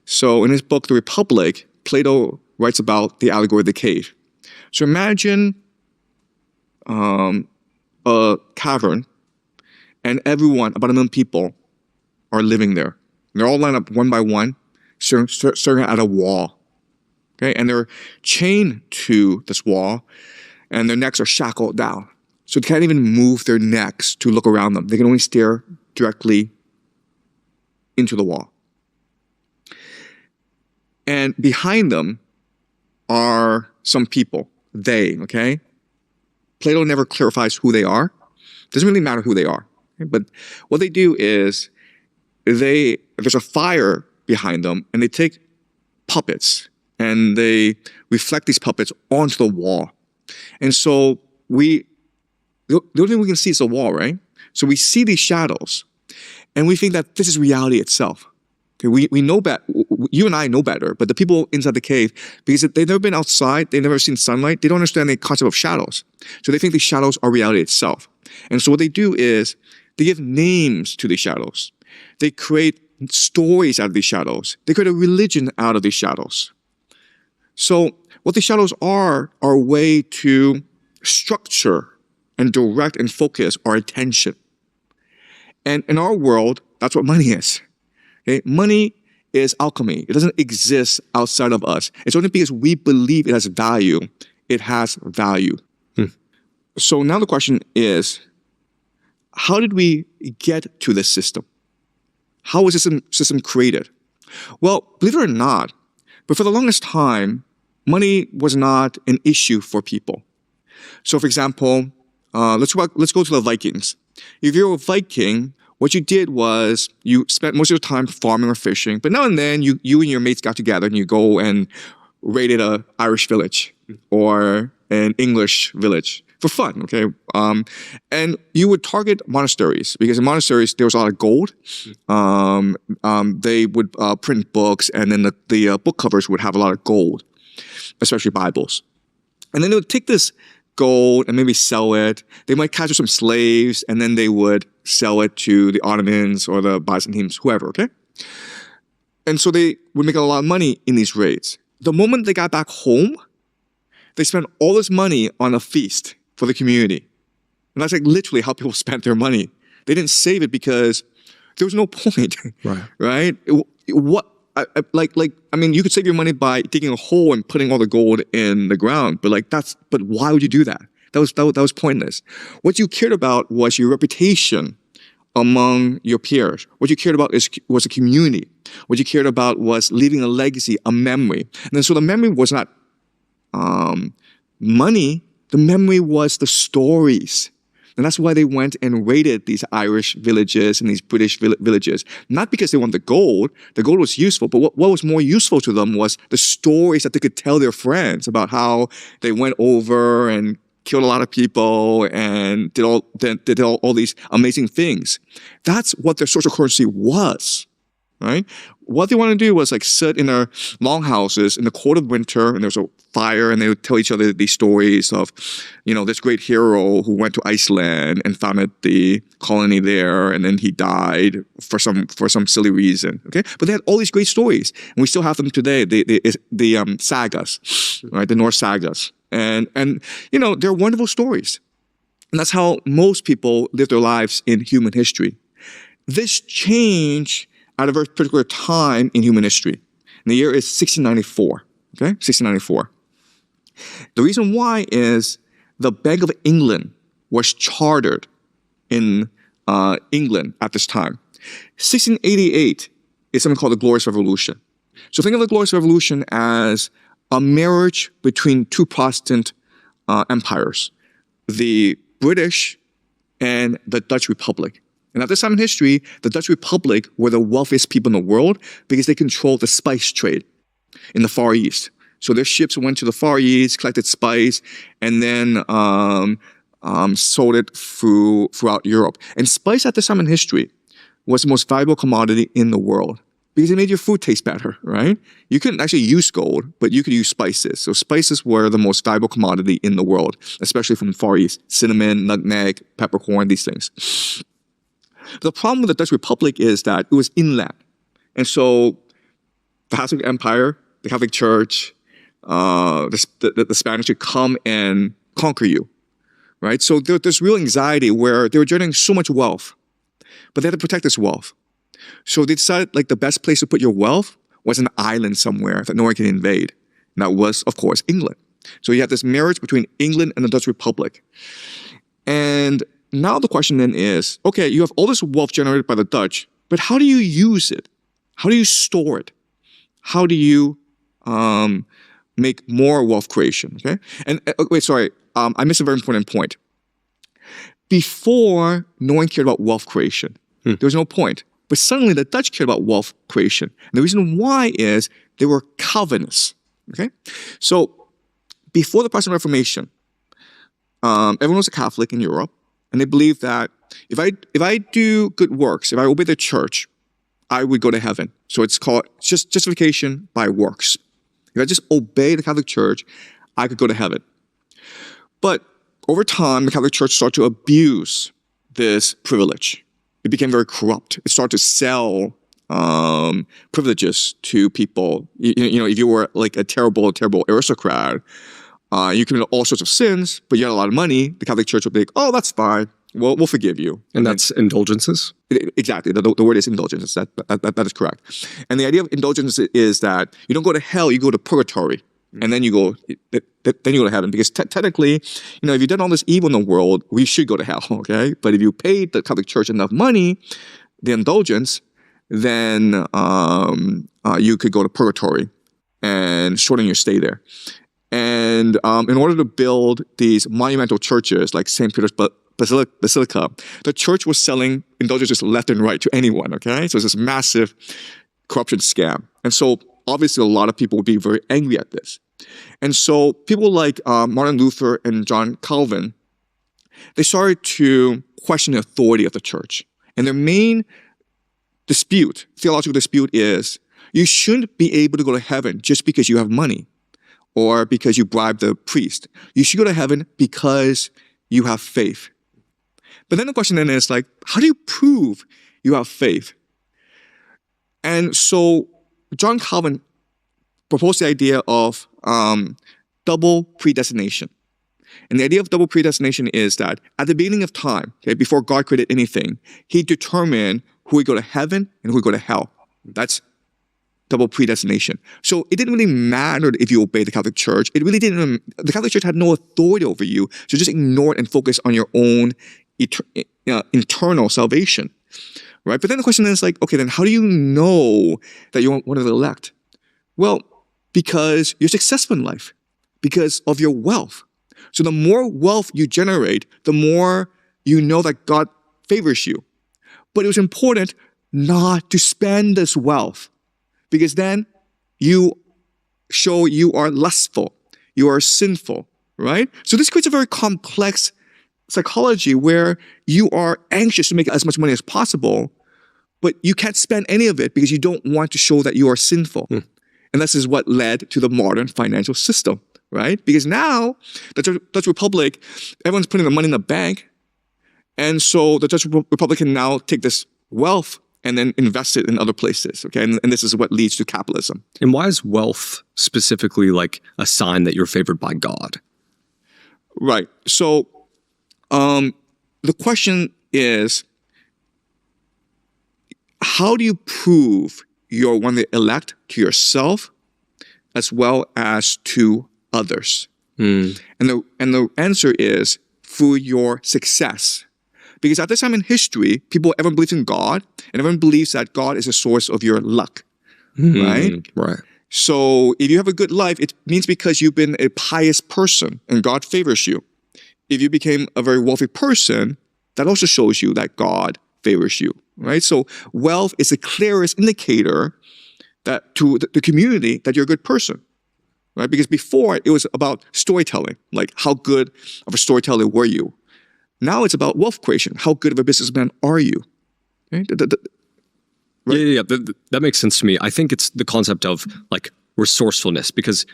So in his book, The Republic, Plato writes about the allegory of the cave. So imagine a cavern, and everyone, about 1 million people, are living there. They're all lined up one by one, staring at a wall. Okay, and they're chained to this wall, and their necks are shackled down. So they can't even move their necks to look around them. They can only stare directly into the wall. And behind them are some people, they, okay? Plato never clarifies who they are. It doesn't really matter who they are. Okay? But what they do is there's a fire behind them, and they take puppets, and they reflect these puppets onto the wall. And so the only thing we can see is the wall, right? So we see these shadows, and we think that this is reality itself. Okay, we know better. You and I know better, but the people inside the cave, because they've never been outside, they've never seen sunlight, they don't understand the concept of shadows. So they think these shadows are reality itself. And so what they do is they give names to these shadows. They create stories out of these shadows. They create a religion out of these shadows. So what the shadows are a way to structure and direct and focus our attention. And in our world, that's what money is. Okay? Money is alchemy. It doesn't exist outside of us. It's only because we believe it has value, it has value. So now the question is, how did we get to this system? How was this system created? Well, believe it or not, but for the longest time, money was not an issue for people. So for example, let's go to the Vikings. If you're a Viking, what you did was you spent most of your time farming or fishing, but now and then you and your mates got together and you go and raided an Irish village or an English village for fun, okay? And you would target monasteries because in monasteries there was a lot of gold. They would print books, and then the book covers would have a lot of gold, especially Bibles. And then they would take this gold and maybe sell it. They might capture some slaves, and then they would sell it to the Ottomans or the Byzantines, whoever, okay? And so they would make a lot of money in these raids. The moment they got back home, they spent all this money on a feast for the community. And that's like literally how people spent their money. They didn't save it because there was no point, right? I mean, you could save your money by digging a hole and putting all the gold in the ground, but why would you do that? That was pointless. What you cared about was your reputation among your peers. What you cared about was a community. What you cared about was leaving a legacy, a memory. And then so the memory was not money. The memory was the stories. And that's why they went and raided these Irish villages and these British villages. Not because they wanted the gold. The gold was useful, but what was more useful to them was the stories that they could tell their friends about how they went over and killed a lot of people and did all these amazing things. That's what their social currency was, right? What they want to do was like sit in their longhouses in the cold of winter, and there's a fire, and they would tell each other these stories of, this great hero who went to Iceland and founded the colony there, and then he died for some silly reason. Okay, but they had all these great stories, and we still have them today. The sagas, right? The Norse sagas, and they're wonderful stories, and that's how most people live their lives in human history. This changed at a very particular time in human history. And the year is 1694, okay? 1694. The reason why is the Bank of England was chartered in England at this time. 1688 is something called the Glorious Revolution. So think of the Glorious Revolution as a marriage between two Protestant empires, the British and the Dutch Republic. And at this time in history, the Dutch Republic were the wealthiest people in the world because they controlled the spice trade in the Far East. So their ships went to the Far East, collected spice, and then sold it throughout Europe. And spice at this time in history was the most valuable commodity in the world because it made your food taste better, right? You couldn't actually use gold, but you could use spices. So spices were the most valuable commodity in the world, especially from the Far East. Cinnamon, nutmeg, peppercorn, these things. The problem with the Dutch Republic is that it was inland. And so the Habsburg Empire, the Catholic Church, the Spanish would come and conquer you, right? So there's real anxiety where they were generating so much wealth, but they had to protect this wealth. So they decided like the best place to put your wealth was an island somewhere that no one can invade. And that was, of course, England. So you had this marriage between England and the Dutch Republic. And now the question then is, okay, you have all this wealth generated by the Dutch, but how do you use it? How do you store it? How do you make more wealth creation? Okay, and I missed a very important point. Before, no one cared about wealth creation. There was no point. But suddenly the Dutch cared about wealth creation. And the reason why is they were Calvinists. Okay, so before the Protestant Reformation, everyone was a Catholic in Europe. And they believed that if I do good works, if I obey the church, I would go to heaven. So it's called just justification by works. If I just obey the Catholic Church, I could go to heaven. But over time, the Catholic Church started to abuse this privilege. It became very corrupt. It started to sell privileges to people. If you were like a terrible aristocrat, you committed all sorts of sins, but you had a lot of money, the Catholic Church would be like, oh, that's fine. We'll forgive you. And that's indulgences? Exactly. The word is indulgences. That is correct. And the idea of indulgence is that you don't go to hell, you go to purgatory. And then you go to heaven. Because technically, if you've done all this evil in the world, we should go to hell, okay? But if you paid the Catholic Church enough money, the indulgence, then you could go to purgatory and shorten your stay there. And in order to build these monumental churches like St. Peter's Basilica, the church was selling indulgences left and right to anyone, okay? So it's this massive corruption scam. And so obviously a lot of people would be very angry at this. And so people like Martin Luther and John Calvin, they started to question the authority of the church. And their main theological dispute is, you shouldn't be able to go to heaven just because you have money or because you bribe the priest. You should go to heaven because you have faith. But then the question then is like, how do you prove you have faith? And so John Calvin proposed the idea of double predestination. And the idea of double predestination is that at the beginning of time, okay, before God created anything, he determined who would go to heaven and who would go to hell. That's double predestination. So it didn't really matter if you obeyed the Catholic Church. It really didn't. The Catholic Church had no authority over you. So just ignore it and focus on your own internal salvation, right? But then the question is like, okay, then how do you know that you're one of the elect? Well, because you're successful in life, because of your wealth. So the more wealth you generate, the more you know that God favors you. But it was important not to spend this wealth, because then you show you are lustful, you are sinful, right? So this creates a very complex psychology where you are anxious to make as much money as possible, but you can't spend any of it because you don't want to show that you are sinful. And this is what led to the modern financial system, right? Because now, the Dutch Republic, everyone's putting the money in the bank, and so the Dutch Republic can now take this wealth and then invest it in other places, okay? And this is what leads to capitalism. And why is wealth specifically like a sign that you're favored by God? Right. So the question is, how do you prove you're one of the elect to yourself as well as to others? And the answer is through your success. Because at this time in history, everyone believes in God, and everyone believes that God is a source of your luck, right? Right. So if you have a good life, it means because you've been a pious person and God favors you. If you became a very wealthy person, that also shows you that God favors you, right? So wealth is the clearest indicator that to the community that you're a good person, right? Because before it was about storytelling, like how good of a storyteller were you? Now it's about wealth creation. How good of a businessman are you? Okay? Right? Yeah. That makes sense to me. I think it's the concept of like resourcefulness, because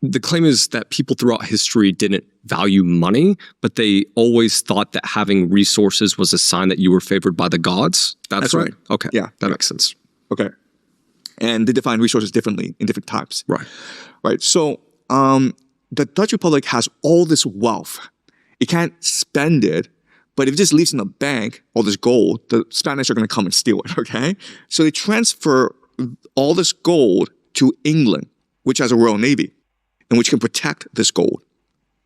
the claim is that people throughout history didn't value money, but they always thought that having resources was a sign that you were favored by the gods. That's right. Okay. Yeah. That makes sense. Okay. And they define resources differently in different types. Right. Right. So the Dutch Republic has all this wealth. It can't spend it, but if it just leaves in the bank, all this gold, the Spanish are going to come and steal it, okay? So they transfer all this gold to England, which has a Royal Navy, and which can protect this gold,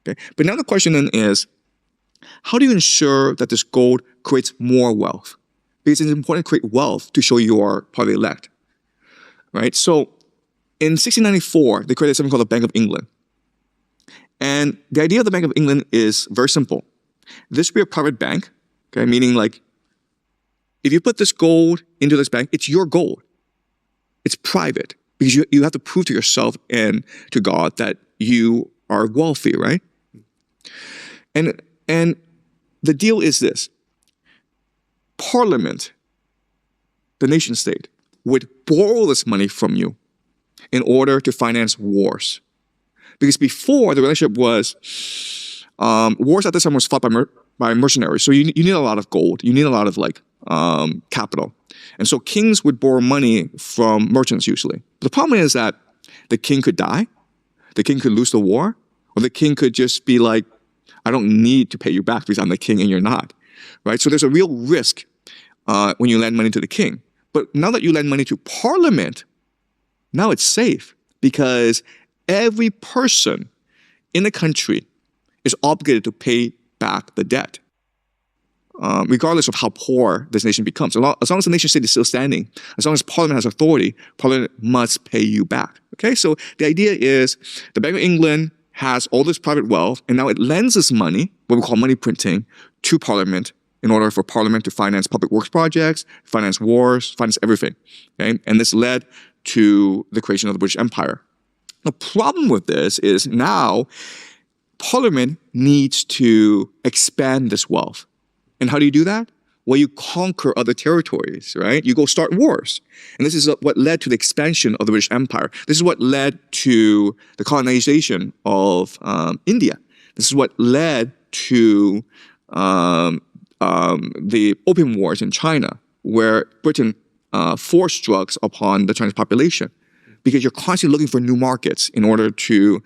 okay? But now the question then is, how do you ensure that this gold creates more wealth? Because it's important to create wealth to show you are part of the elect, right? So in 1694, they created something called the Bank of England. And the idea of the Bank of England is very simple. This would be a private bank, okay? Meaning like, if you put this gold into this bank, it's your gold. It's private because you have to prove to yourself and to God that you are wealthy, right? And the deal is this. Parliament, the nation state, would borrow this money from you in order to finance wars. Because before, the relationship was, wars at this time was fought by mercenaries. So you need a lot of gold. You need a lot of capital. And so kings would borrow money from merchants usually. But the problem is that the king could die, the king could lose the war, or the king could just be like, I don't need to pay you back because I'm the king and you're not, right? So there's a real risk when you lend money to the king. But now that you lend money to parliament, now it's safe because every person in the country is obligated to pay back the debt, regardless of how poor this nation becomes. As long as the nation state is still standing, as long as parliament has authority, parliament must pay you back. Okay, so the idea is the Bank of England has all this private wealth, and now it lends this money, what we call money printing, to parliament in order for parliament to finance public works projects, finance wars, finance everything. Okay, and this led to the creation of the British Empire. The problem with this is now Parliament needs to expand this wealth. And how do you do that? Well, you conquer other territories, right? You go start wars. And this is what led to the expansion of the British Empire. This is what led to the colonization of India. This is what led to the Opium Wars in China, where Britain forced drugs upon the Chinese population. Because you're constantly looking for new markets in order to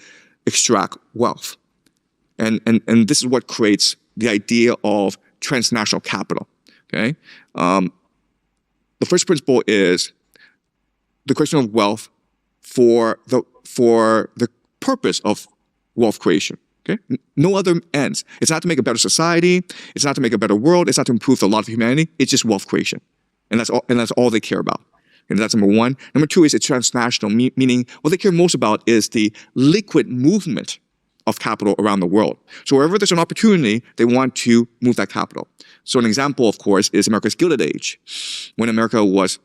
extract wealth. And this is what creates the idea of transnational capital, okay? The first principle is the creation of wealth for the purpose of wealth creation, okay? No other ends. It's not to make a better society. It's not to make a better world. It's not to improve the lot of humanity. It's just wealth creation. And that's all they care about. And that's number one. Number two is it's transnational, meaning what they care most about is the liquid movement of capital around the world. So wherever there's an opportunity, they want to move that capital. So an example, of course, is America's Gilded Age, when America was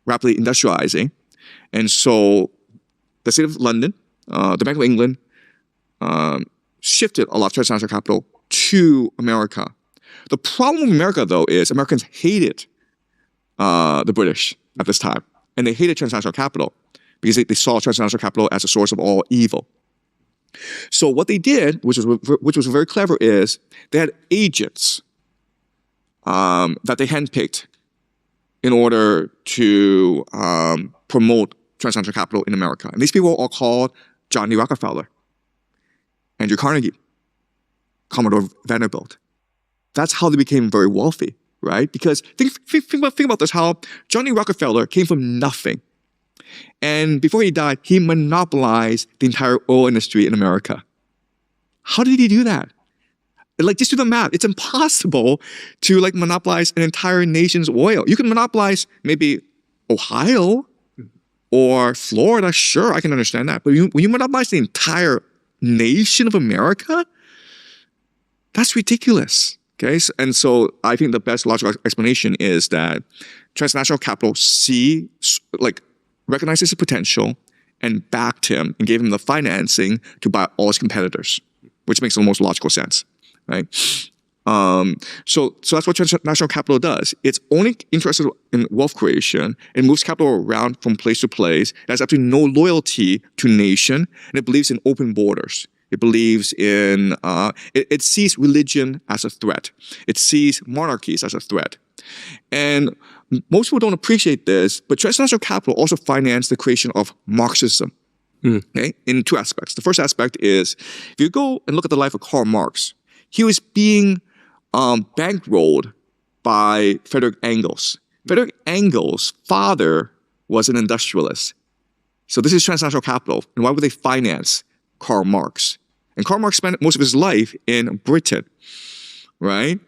rapidly industrializing. And so the state of London, the Bank of England, shifted a lot of transnational capital to America. The problem with America, though, is Americans hated the British at this time. And they hated transnational capital because they saw transnational capital as a source of all evil. So what they did, which was very clever, is they had agents that they handpicked in order to promote transnational capital in America. And these people are called John D. Rockefeller, Andrew Carnegie, Commodore Vanderbilt. That's how they became very wealthy, right? Because think about this, how John D. Rockefeller came from nothing. And before he died, he monopolized the entire oil industry in America. How did he do that? Like, just do the math. It's impossible to like monopolize an entire nation's oil. You can monopolize maybe Ohio or Florida. Sure, I can understand that. But when you monopolize the entire nation of America, that's ridiculous. Okay, and so I think the best logical explanation is that transnational capital recognizes his potential and backed him and gave him the financing to buy all his competitors, which makes the most logical sense, right? So that's what transnational capital does. It's only interested in wealth creation. It moves capital around from place to place. It has absolutely no loyalty to nation, and it believes in open borders. It believes in, it sees religion as a threat. It sees monarchies as a threat. And most people don't appreciate this, but transnational capital also financed the creation of Marxism, okay, in two aspects. The first aspect is, if you go and look at the life of Karl Marx, he was being bankrolled by Friedrich Engels. Friedrich Engels' father was an industrialist. So this is transnational capital. And why would they finance Karl Marx? And Karl Marx spent most of his life in Britain, right?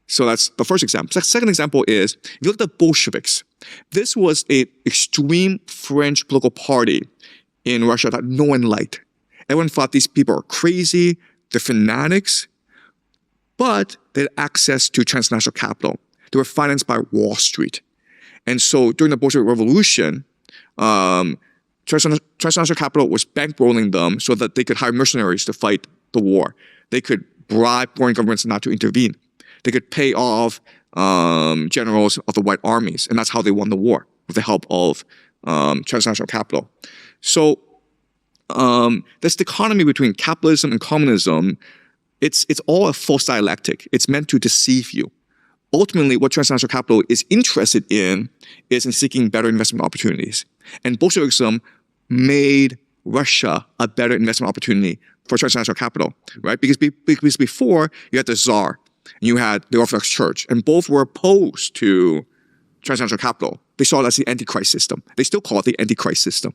So that's the first example. The second example is, if you look at the Bolsheviks, this was an extreme French political party in Russia that no one liked. Everyone thought these people are crazy, they're fanatics, but they had access to transnational capital. They were financed by Wall Street. And so during the Bolshevik Revolution, transnational capital was bankrolling them so that they could hire mercenaries to fight the war. They could bribe foreign governments not to intervene. They could pay off generals of the white armies, and that's how they won the war, with the help of transnational capital. So this dichotomy between capitalism and communism, it's all a false dialectic. It's meant to deceive you. Ultimately, what transnational capital is interested in is in seeking better investment opportunities. And Bolshevism made Russia a better investment opportunity for transnational capital, right? Because before, you had the Tsar, and you had the Orthodox Church, and both were opposed to transnational capital. They saw it as the Antichrist system. They still call it the Antichrist system.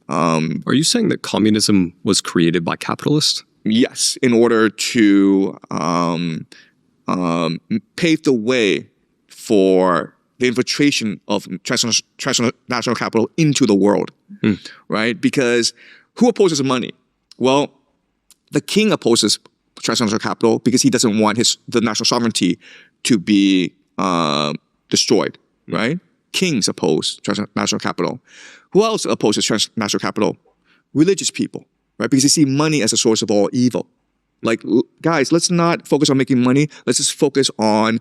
Are you saying that communism was created by capitalists? Yes, in order to pave the way for the infiltration of transnational capital into the world, right? Because who opposes money? Well, the king opposes transnational capital because he doesn't want the national sovereignty to be destroyed, right? Kings oppose transnational capital. Who else opposes transnational capital? Religious people, right? Because they see money as a source of all evil. Like, guys, let's not focus on making money. Let's just focus on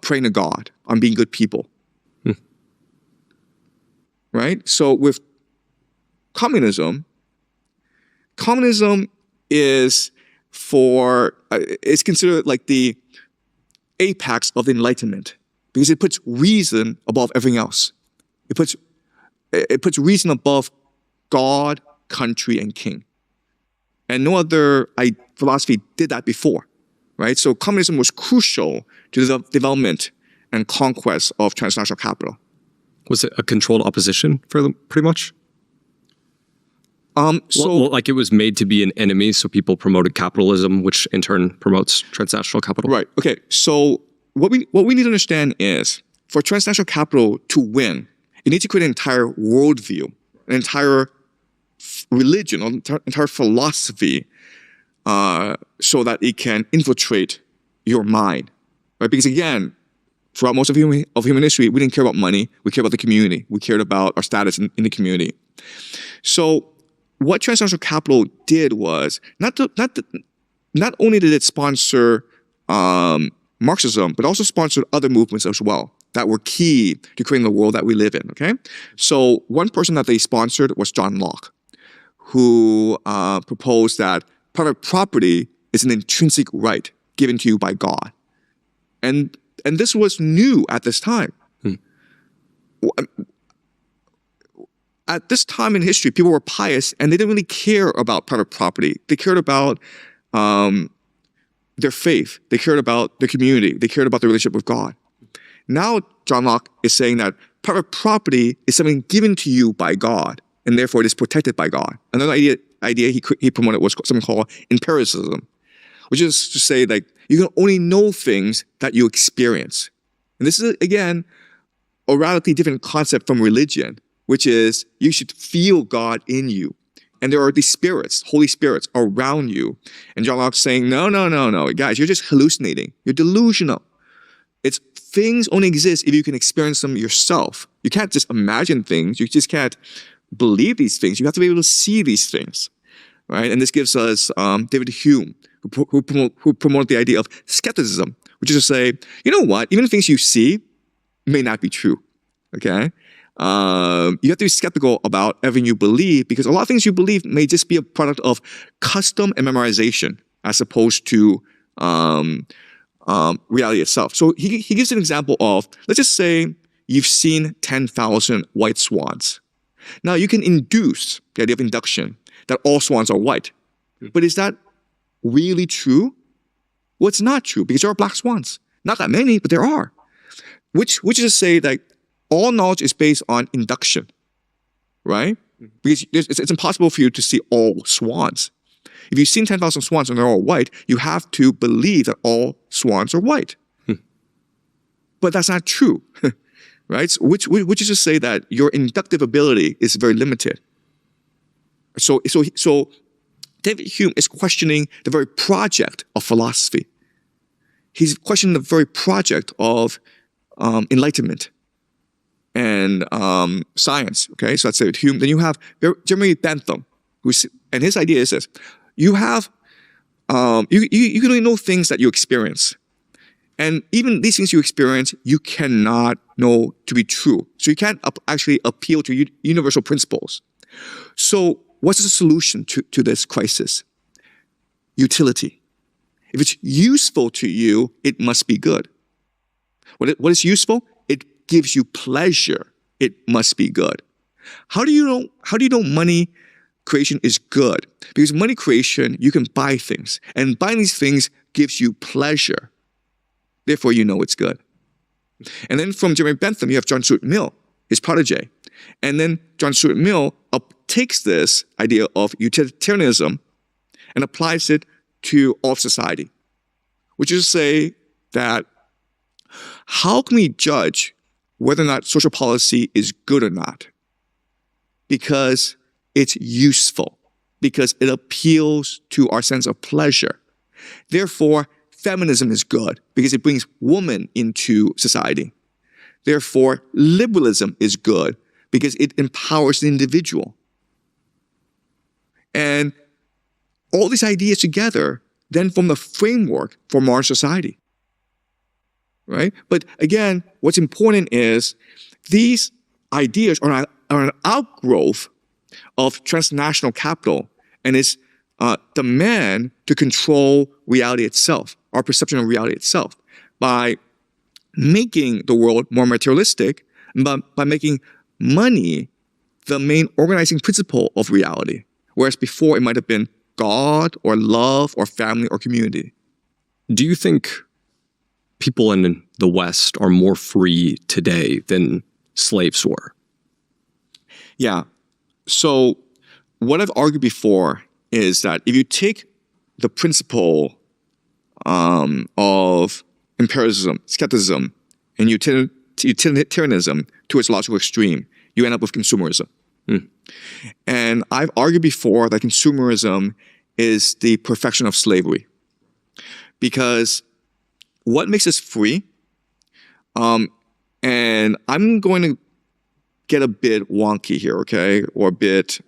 praying to God, on being good people. Right? So with communism is it's considered like the apex of the Enlightenment because it puts reason above everything else. It puts reason above God, country, and king. And no other philosophy did that before, right? So communism was crucial to the development and conquest of transnational capital. Was it a controlled opposition for them, pretty much? Like it was made to be an enemy, so people promoted capitalism, which in turn promotes transnational capital. Right. Okay. So what we need to understand is, for transnational capital to win, it needs to create an entire worldview, an entire religion, an entire philosophy, so that it can infiltrate your mind, right? Because again, throughout most of human history, we didn't care about money. We cared about the community. We cared about our status in the community. So what transnational capital did was not only did it sponsor Marxism, but also sponsored other movements as well. that were key to creating the world that we live in, okay? So one person that they sponsored was John Locke, who proposed that private property is an intrinsic right given to you by God. And this was new at this time. At this time in history, people were pious and they didn't really care about private property. They cared about their faith. They cared about their community. They cared about their relationship with God. Now, John Locke is saying that private property is something given to you by God, and therefore it is protected by God. Another idea he promoted was something called empiricism, which is to say like you can only know things that you experience. And this is, again, a radically different concept from religion, which is you should feel God in you. And there are these spirits, holy spirits, around you. And John Locke's saying, no, guys, you're just hallucinating. You're delusional. It's things only exist if you can experience them yourself. You can't just imagine things. You just can't believe these things. You have to be able to see these things, right? And this gives us David Hume, who promoted the idea of skepticism, which is to say, you know what? Even things you see may not be true, okay? You have to be skeptical about everything you believe because a lot of things you believe may just be a product of custom and memorization as opposed to reality itself. So he gives an example of, let's just say you've seen 10,000 white swans. Now you can induce the idea of induction that all swans are white. But is that really true? Well, it's not true because there are black swans. Not that many, but there are. Which is to say that all knowledge is based on induction, right? Because it's impossible for you to see all swans. If you've seen 10,000 swans and they're all white, you have to believe that all swans are white. But that's not true, right? So which is to say that your inductive ability is very limited. So David Hume is questioning the very project of philosophy. He's questioning the very project of enlightenment and science. Okay, so that's David Hume. Then you have Jeremy Bentham, and his idea is this: you have you can only know things that you experience, and even these things you experience, you cannot know to be true. So you can't actually appeal to universal principles. So what's the solution to this crisis? Utility. If it's useful to you, it must be good. What is useful? It gives you pleasure. It must be good. How do you know money creation is good? Because money creation, you can buy things, and buying these things gives you pleasure. Therefore, you know it's good. And then from Jeremy Bentham, you have John Stuart Mill, his protege. And then John Stuart Mill takes this idea of utilitarianism and applies it to all of society, which is to say that how can we judge whether or not social policy is good or not? Because it's useful, because it appeals to our sense of pleasure. Therefore, feminism is good because it brings women into society. Therefore, liberalism is good because it empowers the individual. And all these ideas together then form the framework for modern society, right? But again, what's important is these ideas are an outgrowth of transnational capital and its demand to control reality itself, our perception of reality itself, by making the world more materialistic, but by making money the main organizing principle of reality, whereas before it might have been God or love or family or community. Do you think people in the West are more free today than slaves were? Yeah. So what I've argued before is that if you take the principle of empiricism, skepticism, and utilitarianism to its logical extreme, you end up with consumerism. And I've argued before that consumerism is the perfection of slavery. Because what makes us free, and I'm going to get a bit wonky here, okay? Or a bit,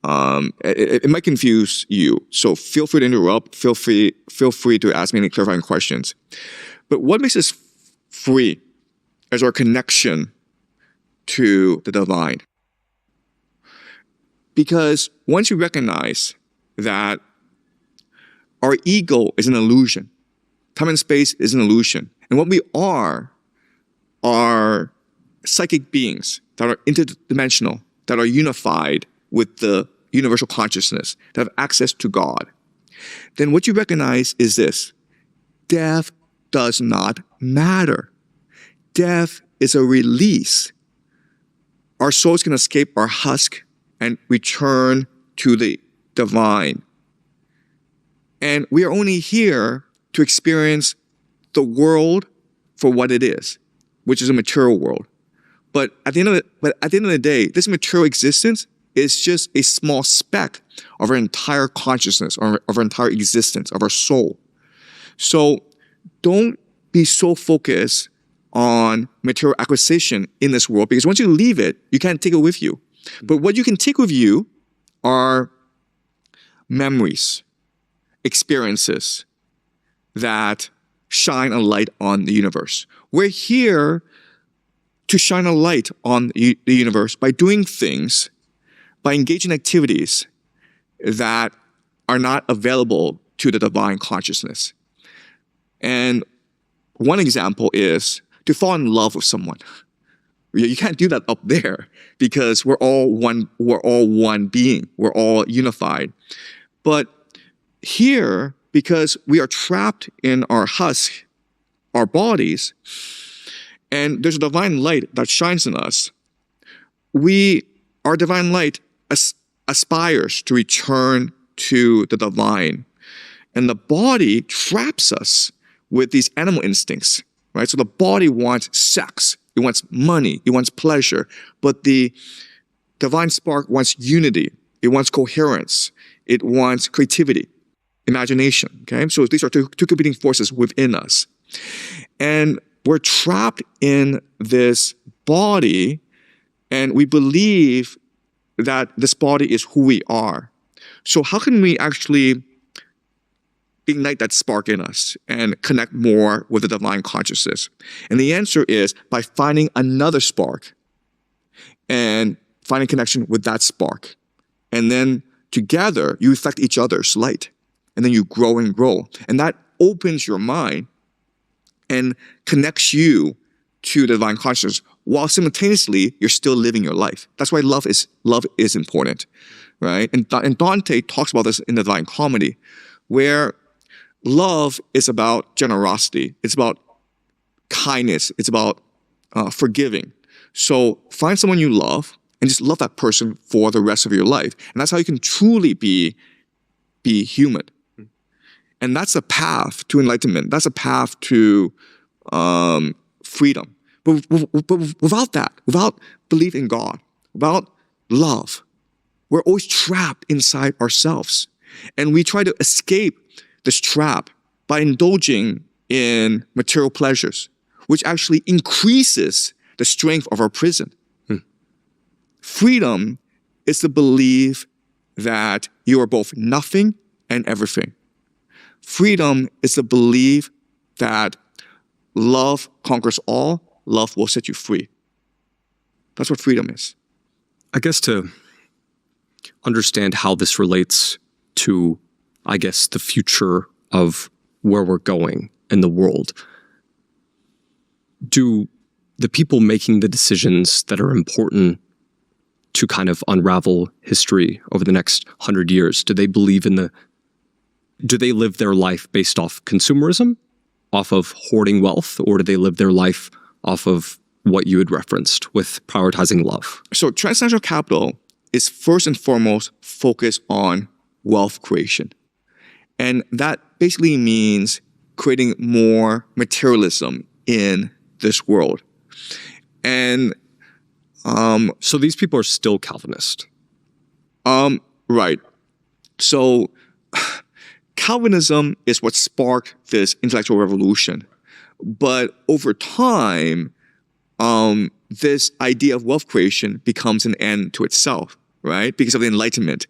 it might confuse you. So feel free to interrupt, feel free to ask me any clarifying questions. But what makes us free as our connection to the divine. Because once you recognize that our ego is an illusion, time and space is an illusion, and what we are psychic beings that are interdimensional, that are unified with the universal consciousness, that have access to God, then what you recognize is this: death does not matter. Death is a release. Our souls can escape our husk and return to the divine. And we are only here to experience the world for what it is, which is a material world. But at the end of the day, this material existence is just a small speck of our entire consciousness, or of our entire existence, of our soul. So don't be so focused on material acquisition in this world, because once you leave it, you can't take it with you. But what you can take with you are memories, experiences that shine a light on the universe. We're here to shine a light on the universe by doing things, by engaging in activities that are not available to the divine consciousness. And one example is to fall in love with someone. You can't do that up there because we're all one being. We're all unified. But here, because we are trapped in our husk, our bodies, and there's a divine light that shines in us, our divine light aspires to return to the divine. And the body traps us with these animal instincts, right? So the body wants sex, it wants money, it wants pleasure, but the divine spark wants unity, it wants coherence, it wants creativity, imagination, okay? So these are two competing forces within us. And we're trapped in this body, and we believe that this body is who we are. So how can we actually ignite that spark in us and connect more with the divine consciousness? And the answer is by finding another spark and finding connection with that spark. And then together, you reflect each other's light. And then you grow and grow. And that opens your mind and connects you to the divine consciousness while simultaneously you're still living your life. That's why love is important, right? And Dante talks about this in the Divine Comedy, where love is about generosity. It's about kindness. It's about forgiving. So find someone you love and just love that person for the rest of your life. And that's how you can truly be human. And that's a path to enlightenment. That's a path to freedom. But without that, without belief in God, without love, we're always trapped inside ourselves. And we try to escape this trap by indulging in material pleasures, which actually increases the strength of our prison. Freedom is the belief that you are both nothing and everything. Freedom is the belief that love conquers all, love will set you free. That's what freedom is. I guess to understand how this relates to, I guess, the future of where we're going in the world, do the people making the decisions that are important to kind of unravel history over the next 100 years, do they live their life based off consumerism, off of hoarding wealth, or do they live their life off of what you had referenced with prioritizing love? So transnational capital is first and foremost focused on wealth creation. And that basically means creating more materialism in this world. And so these people are still Calvinist. Right. So Calvinism is what sparked this intellectual revolution. But over time, this idea of wealth creation becomes an end to itself, right? Because of the Enlightenment.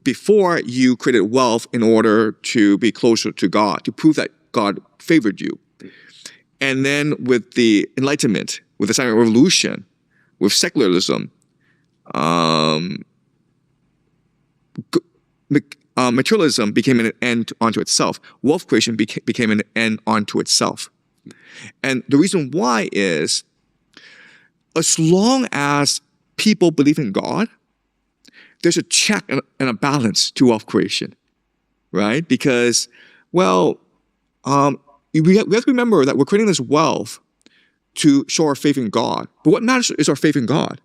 Before, you created wealth in order to be closer to God, to prove that God favored you. And then with the Enlightenment, with the Silent Revolution, with secularism, materialism became an end unto itself. Wealth creation became an end unto itself. And the reason why is, as long as people believe in God, there's a check and a balance to wealth creation, right? Because, well, we have to remember that we're creating this wealth to show our faith in God. But what matters is our faith in God.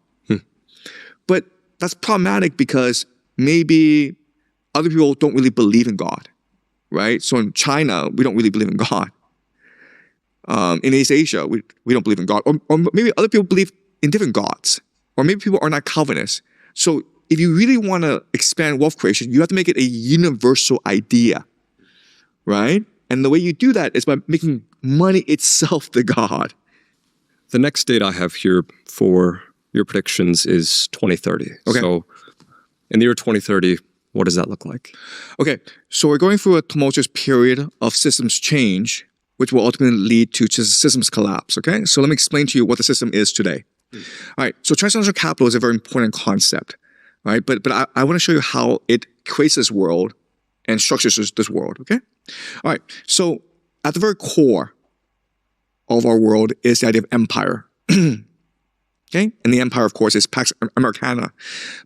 But that's problematic because maybe other people don't really believe in God, right? So in China, we don't really believe in God. In East Asia, we don't believe in God. Or maybe other people believe in different gods. Or maybe people are not Calvinists. So if you really want to expand wealth creation, you have to make it a universal idea, right? And the way you do that is by making money itself the God. The next date I have here for your predictions is 2030. Okay. So in the year 2030, what does that look like? Okay, so we're going through a tumultuous period of systems change, which will ultimately lead to systems collapse, okay? So let me explain to you what the system is today. All right, so transnational capital is a very important concept, right? But I want to show you how it creates this world and structures this world, okay? All right, so at the very core of our world is the idea of empire. Okay? And the empire, of course, is Pax Americana.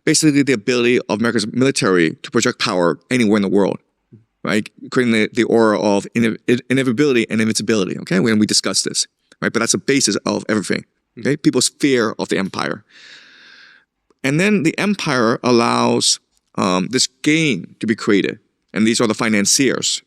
Basically, the ability of America's military to project power anywhere in the world, right? Creating the aura of inevitability and invincibility, okay? When we discuss this, right? But that's the basis of everything, okay? People's fear of the empire. And then the empire allows this game to be created. And these are the financiers.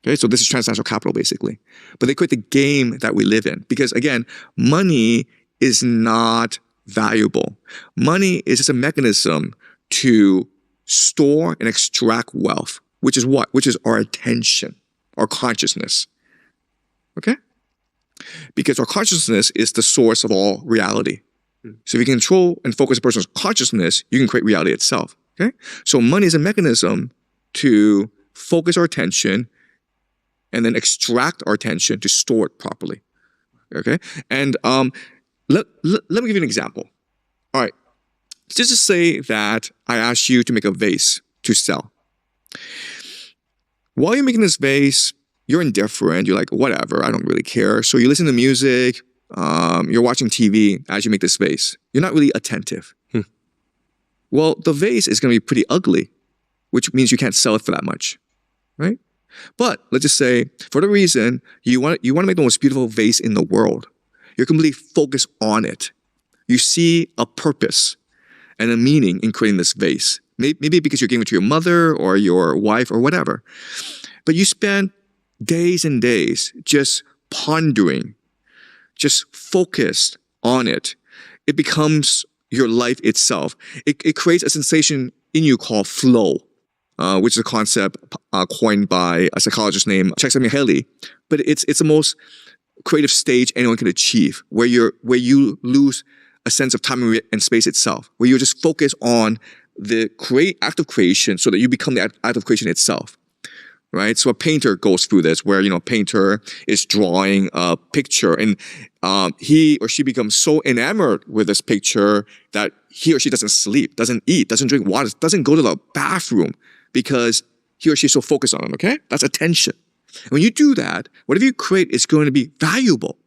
Okay, so this is transnational capital, basically. But they create the game that we live in. Because, again, money is not valuable. Money is just a mechanism to store and extract wealth, which is what? Which is our attention, our consciousness. Okay? Because our consciousness is the source of all reality. So if you can control and focus a person's consciousness, you can create reality itself. Okay? So money is a mechanism to focus our attention and then extract our attention to store it properly. Okay? And let me give you an example. All right. Just to say that I asked you to make a vase to sell. While you're making this vase, you're indifferent. You're like, whatever, I don't really care. So you listen to music, you're watching TV as you make this vase. You're not really attentive. Well, the vase is going to be pretty ugly, which means you can't sell it for that much, right? But let's just say, for the reason you want to make the most beautiful vase in the world, you're completely focused on it. You see a purpose and a meaning in creating this vase. Maybe because you're giving it to your mother or your wife or whatever. But you spend days and days just pondering, just focused on it. It becomes your life itself. It creates a sensation in you called flow, which is a concept coined by a psychologist named Csikszentmihalyi. But it's the most creative stage anyone can achieve, where you lose a sense of time and space itself, where you're just focused on the act of creation so that you become the act of creation itself, right? So a painter goes through this where, a painter is drawing a picture and he or she becomes so enamored with this picture that he or she doesn't sleep, doesn't eat, doesn't drink water, doesn't go to the bathroom because he or she is so focused on it, okay? That's attention. And when you do that, whatever you create is going to be valuable,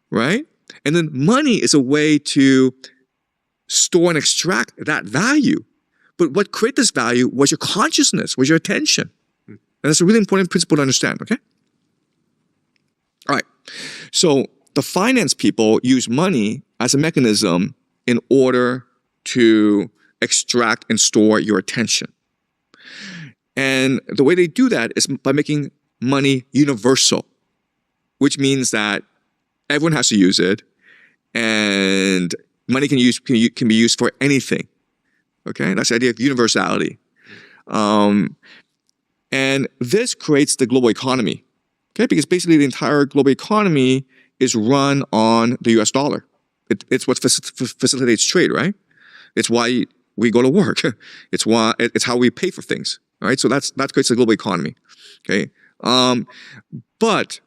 right? And then money is a way to store and extract that value. But what created this value was your consciousness, was your attention. And that's a really important principle to understand, okay? All right. So the finance people use money as a mechanism in order to extract and store your attention. And the way they do that is by making money universal, which means that everyone has to use it, and money can be used for anything. Okay, that's the idea of universality, and this creates the global economy. Okay, because basically the entire global economy is run on the U.S. dollar. It's what facilitates trade, right? It's why we go to work. It's how we pay for things, right? So that creates the global economy. Okay. But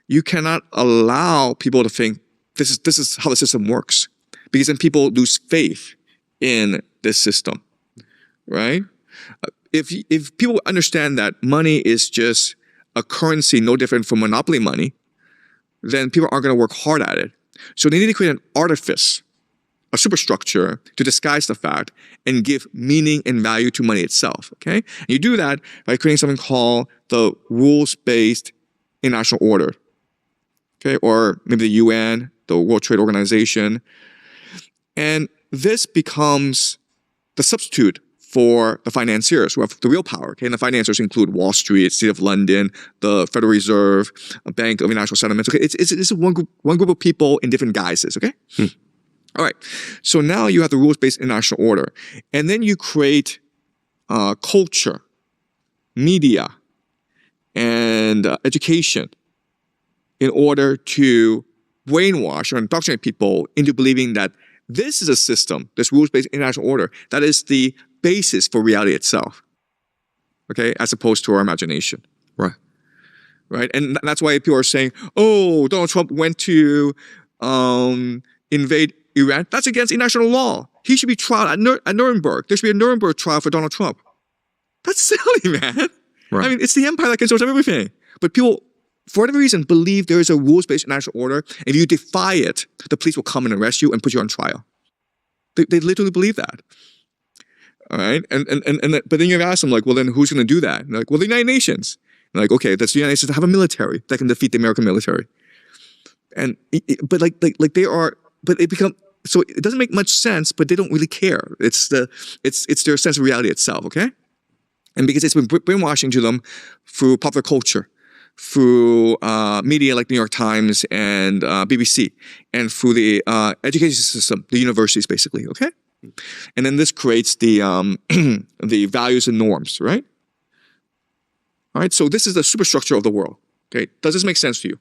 you cannot allow people to think this is how the system works. Because then people lose faith in this system, right? If people understand that money is just a currency no different from monopoly money, then people aren't going to work hard at it. So they need to create an artifice, a superstructure to disguise the fact and give meaning and value to money itself, okay? And you do that by creating something called the rules-based international order, okay? Or maybe the UN, the World Trade Organization. And this becomes the substitute for the financiers who have the real power, okay? And the financiers include Wall Street, City of London, the Federal Reserve, a Bank of International Settlements, okay? It's one group of people in different guises, okay? All right, so now you have the rules-based international order. And then you create culture, media, and education in order to brainwash or indoctrinate people into believing that this is a system, this rules-based international order, that is the basis for reality itself, okay, as opposed to our imagination. Right. Right, and that's why people are saying, oh, Donald Trump went to invade Iran. That's against international law. He should be tried at Nuremberg. There should be a Nuremberg trial for Donald Trump. That's silly, man. Right. I mean, it's the empire that controls everything. But people, for whatever reason, believe there is a rules-based international order. If you defy it, the police will come and arrest you and put you on trial. They literally believe that. All right? But then you ask them, like, well, then who's going to do that? And they're like, well, the United Nations. And like, okay, that's the United Nations to have a military that can defeat the American military. And but it becomes, so it doesn't make much sense, but they don't really care. It's their sense of reality itself, okay? And because it's been brainwashing to them through popular culture, through media like New York Times and BBC, and through the education system, the universities basically, okay? And then this creates the the values and norms, right? All right, so this is the superstructure of the world, okay? Does this make sense to you?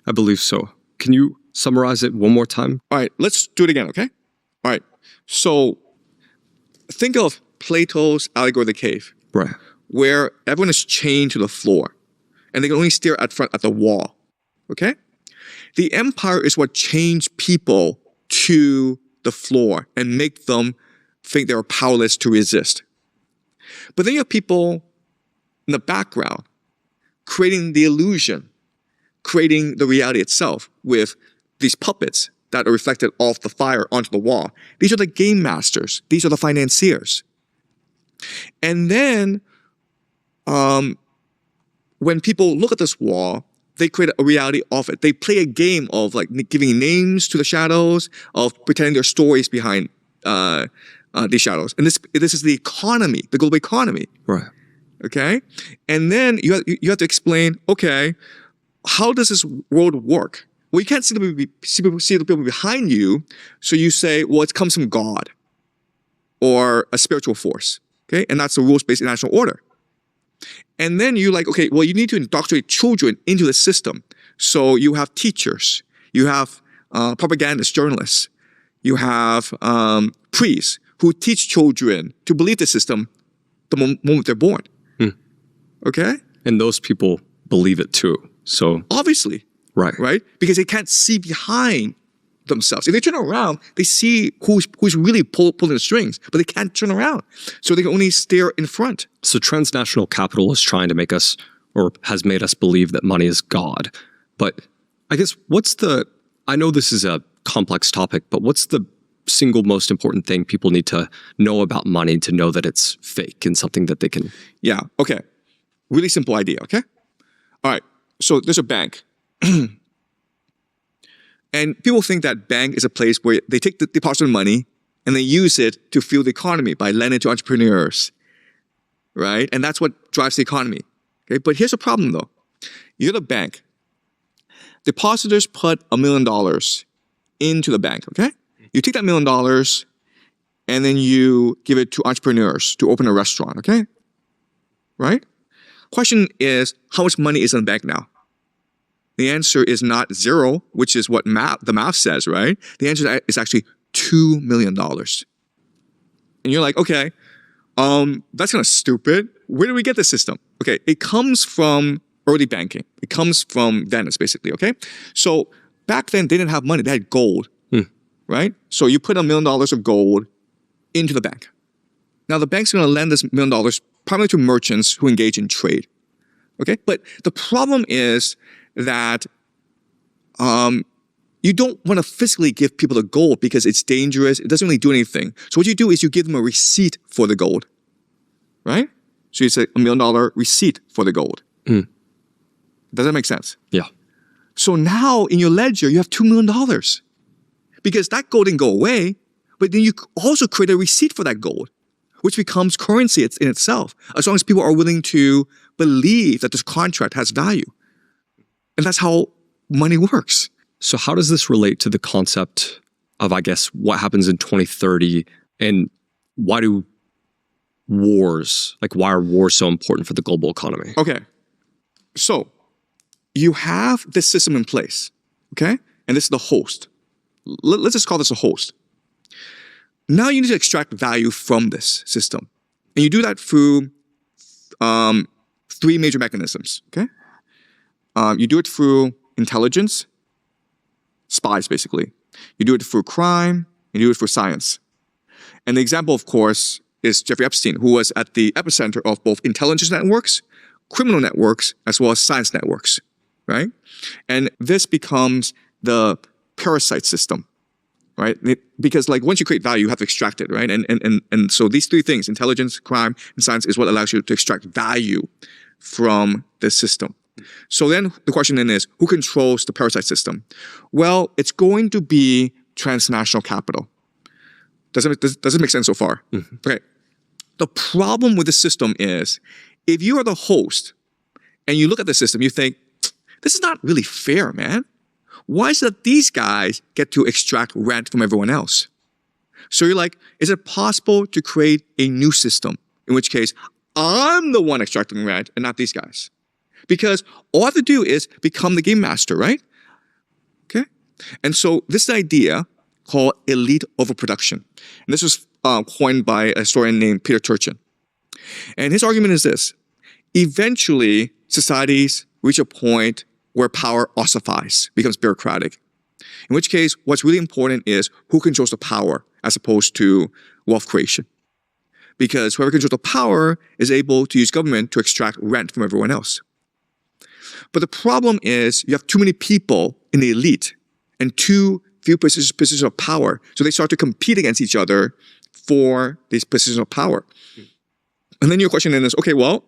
I believe so. Can you summarize it one more time? All right, let's do it again, okay? All right, so think of Plato's allegory of the cave, Right. where everyone is chained to the floor, and they can only stare at the wall, okay? The empire is what chains people to the floor and make them think they're powerless to resist. But then you have people in the background creating the illusion, creating the reality itself with these puppets that are reflected off the fire onto the wall. These are the game masters. These are the financiers. And then when people look at this wall, they create a reality of it. They play a game of like giving names to the shadows, of pretending there's stories behind these shadows. And this is the economy, the global economy. Right. Okay? And then you have to explain, okay, how does this world work? Well, you can't see the people behind you, so you say, well, it comes from God or a spiritual force. Okay? And that's the rules-based international order. And then you're like, okay, well, you need to indoctrinate children into the system. So you have teachers, you have propagandists, journalists, you have priests who teach children to believe the system the moment they're born. Okay? And those people believe it too. So obviously. Right? Because they can't see behind themselves. If they turn around, they see who's really pulling the strings, but they can't turn around. So they can only stare in front. So transnational capital is trying to make us, or has made us believe that money is God. But I guess I know this is a complex topic, but what's the single most important thing people need to know about money to know that it's fake and something that they can... Yeah, okay. Really simple idea, okay? All right, so there's a bank. And people think that bank is a place where they take the deposited money and they use it to fuel the economy by lending to entrepreneurs, right? And that's what drives the economy, okay? But here's the problem though. You're the bank. Depositors put $1 million into the bank, okay? You take that $1 million and then you give it to entrepreneurs to open a restaurant, okay? Right? Question is, how much money is in the bank now? The answer is not zero, which is what the math says, right? The answer is actually $2 million. And you're like, okay, that's kind of stupid. Where do we get this system? Okay, it comes from early banking. It comes from Venice, basically, okay? So Back then, they didn't have money. They had gold, right? So you put $1 million of gold into the bank. Now, the bank's going to lend this $1 million primarily to merchants who engage in trade, okay? But the problem is that you don't want to physically give people the gold because it's dangerous. It doesn't really do anything. So what you do is you give them a receipt for the gold, right? So you say $1 million receipt for the gold. Does that make sense? Yeah. So now in your ledger, you have $2 million because that gold didn't go away, but then you also create a receipt for that gold, which becomes currency in itself, as long as people are willing to believe that this contract has value. And that's how money works. So how does this relate to the concept of, I guess, what happens in 2030 and why are wars so important for the global economy? Okay. So you have this system in place, okay? And this is the host. Let's just call this a host. Now you need to extract value from this system. And you do that through three major mechanisms, okay? You do it through intelligence, spies basically. You do it through crime, and you do it through science. And the example, of course, is Jeffrey Epstein, who was at the epicenter of both intelligence networks, criminal networks, as well as science networks, right? And this becomes the parasite system, right? Because like once you create value, you have to extract it, right? And so these three things, intelligence, crime, and science, is what allows you to extract value from the system. So then the question then is, who controls the parasite system? Well, it's going to be transnational capital. Does it make sense so far? Okay. The problem with the system is, if you are the host and you look at the system, you think, this is not really fair, man. Why is it that these guys get to extract rent from everyone else? So you're like, is it possible to create a new system? In which case, I'm the one extracting rent and not these guys. Because all I have to do is become the game master, right? Okay? And so this idea called elite overproduction. And this was coined by a historian named Peter Turchin. And his argument is this. Eventually, societies reach a point where power ossifies, becomes bureaucratic. In which case, what's really important is who controls the power as opposed to wealth creation. Because whoever controls the power is able to use government to extract rent from everyone else. But the problem is you have too many people in the elite and too few positions of power. So they start to compete against each other for these positions of power. And then your question then is, okay, well,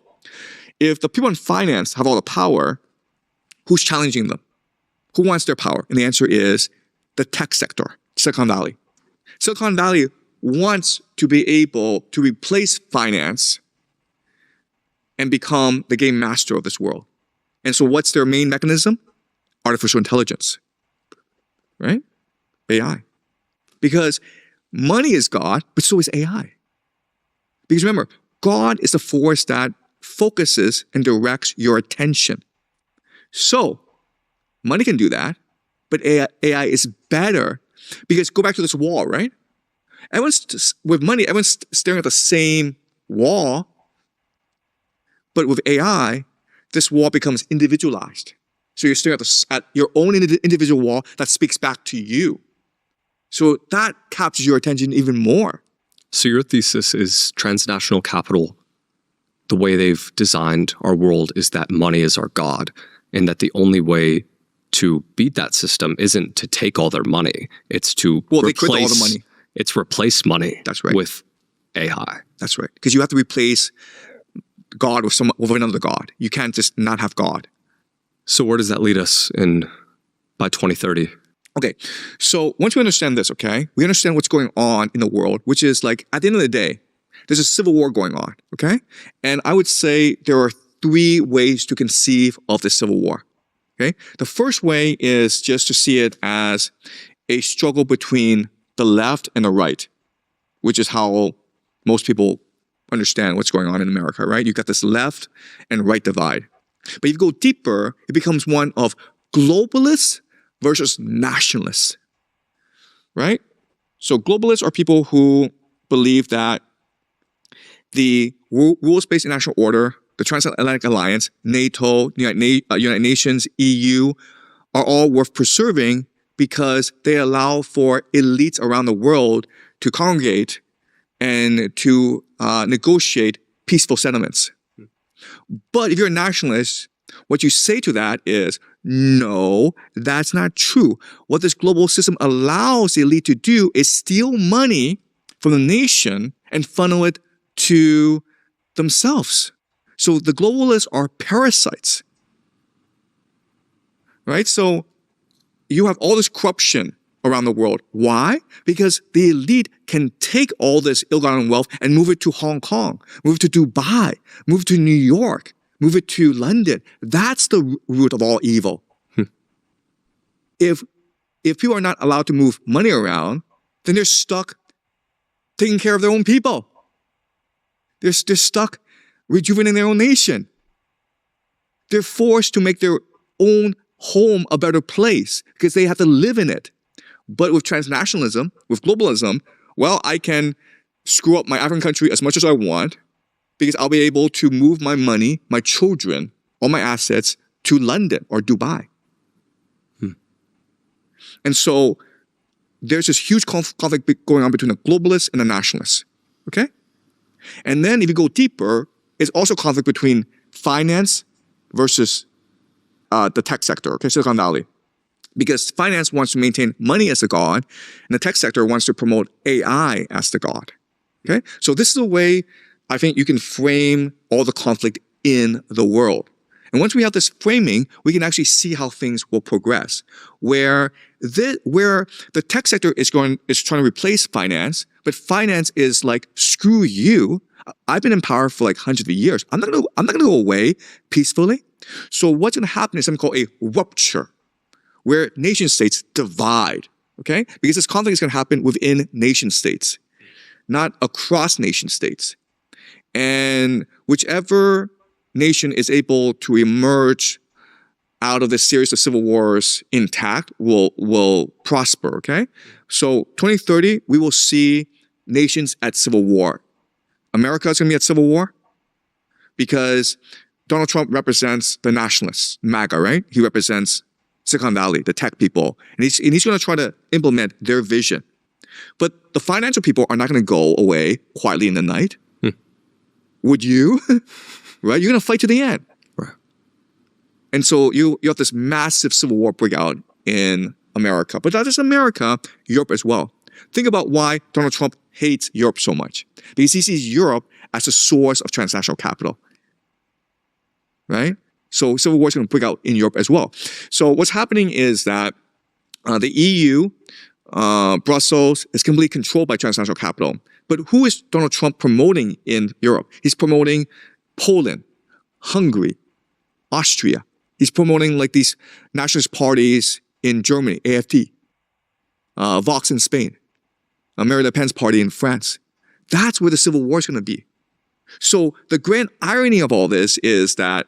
if the people in finance have all the power, who's challenging them? Who wants their power? And the answer is the tech sector, Silicon Valley. Silicon Valley wants to be able to replace finance and become the game master of this world. And so what's their main mechanism? Artificial intelligence, right? AI. Because money is God, but so is AI. Because remember, God is the force that focuses and directs your attention. So money can do that, but AI is better. Because go back to this wall, right? With money, everyone's staring at the same wall. But with AI, this wall becomes individualized. So you're staring at your own individual wall that speaks back to you. So that captures your attention even more. So your thesis is transnational capital, the way they've designed our world is that money is our God, and that the only way to beat that system isn't to take all their money. It's to they quit all the money. It's replace money. That's right. With AI. That's right. Because you have to replace God with another God. You can't just not have God. So where does that lead us by 2030? Okay, so once we understand this, okay, we understand what's going on in the world, which is like, at the end of the day, there's a civil war going on, okay? And I would say there are three ways to conceive of the civil war, okay? The first way is just to see it as a struggle between the left and the right, which is how most people understand what's going on in America, right? You've got this left and right divide. But if you go deeper, it becomes one of globalists versus nationalists, right? So globalists are people who believe that the rules-based international order, the Transatlantic Alliance, NATO, United Nations, EU, are all worth preserving because they allow for elites around the world to congregate and to negotiate peaceful settlements. But if you're a nationalist, what you say to that is, no, that's not true. What this global system allows the elite to do is steal money from the nation and funnel it to themselves. So the globalists are parasites, right? So you have all this corruption around the world. Why? Because the elite can take all this ill-gotten wealth and move it to Hong Kong, move it to Dubai, move it to New York, move it to London. That's the root of all evil. If people are not allowed to move money around, then they're stuck taking care of their own people. They're stuck rejuvenating their own nation. They're forced to make their own home a better place because they have to live in it. But with transnationalism, with globalism, well, I can screw up my African country as much as I want because I'll be able to move my money, my children, all my assets to London or Dubai. And so there's this huge conflict going on between the globalists and the nationalists, okay? And then if you go deeper, it's also conflict between finance versus the tech sector, okay, Silicon Valley. Because finance wants to maintain money as the god, and the tech sector wants to promote AI as the god, okay? So this is a way I think you can frame all the conflict in the world. And once we have this framing, we can actually see how things will progress. Where the tech sector is trying to replace finance, but finance is like, screw you. I've been in power for like hundreds of years. I'm not gonna go away peacefully. So what's gonna happen is something called a rupture, where nation states divide, okay? Because this conflict is gonna happen within nation states, not across nation states. And whichever nation is able to emerge out of this series of civil wars intact will prosper, okay? So 2030, we will see nations at civil war. America is going to be at civil war because Donald Trump represents the nationalists, MAGA, right? He represents Silicon Valley, the tech people, and he's going to try to implement their vision. But the financial people are not going to go away quietly in the night. Would you? Right? You're going to fight to the end. Right. And so you have this massive civil war break out in America. But not just America, Europe as well. Think about why Donald Trump hates Europe so much. Because he sees Europe as a source of transnational capital. Right? So civil war is going to break out in Europe as well. So what's happening is that the EU, Brussels, is completely controlled by transnational capital. But who is Donald Trump promoting in Europe? He's promoting Poland, Hungary, Austria. He's promoting like these nationalist parties in Germany, AfD, Vox in Spain, Marine Le Pen's party in France. That's where the civil war is going to be. So the grand irony of all this is that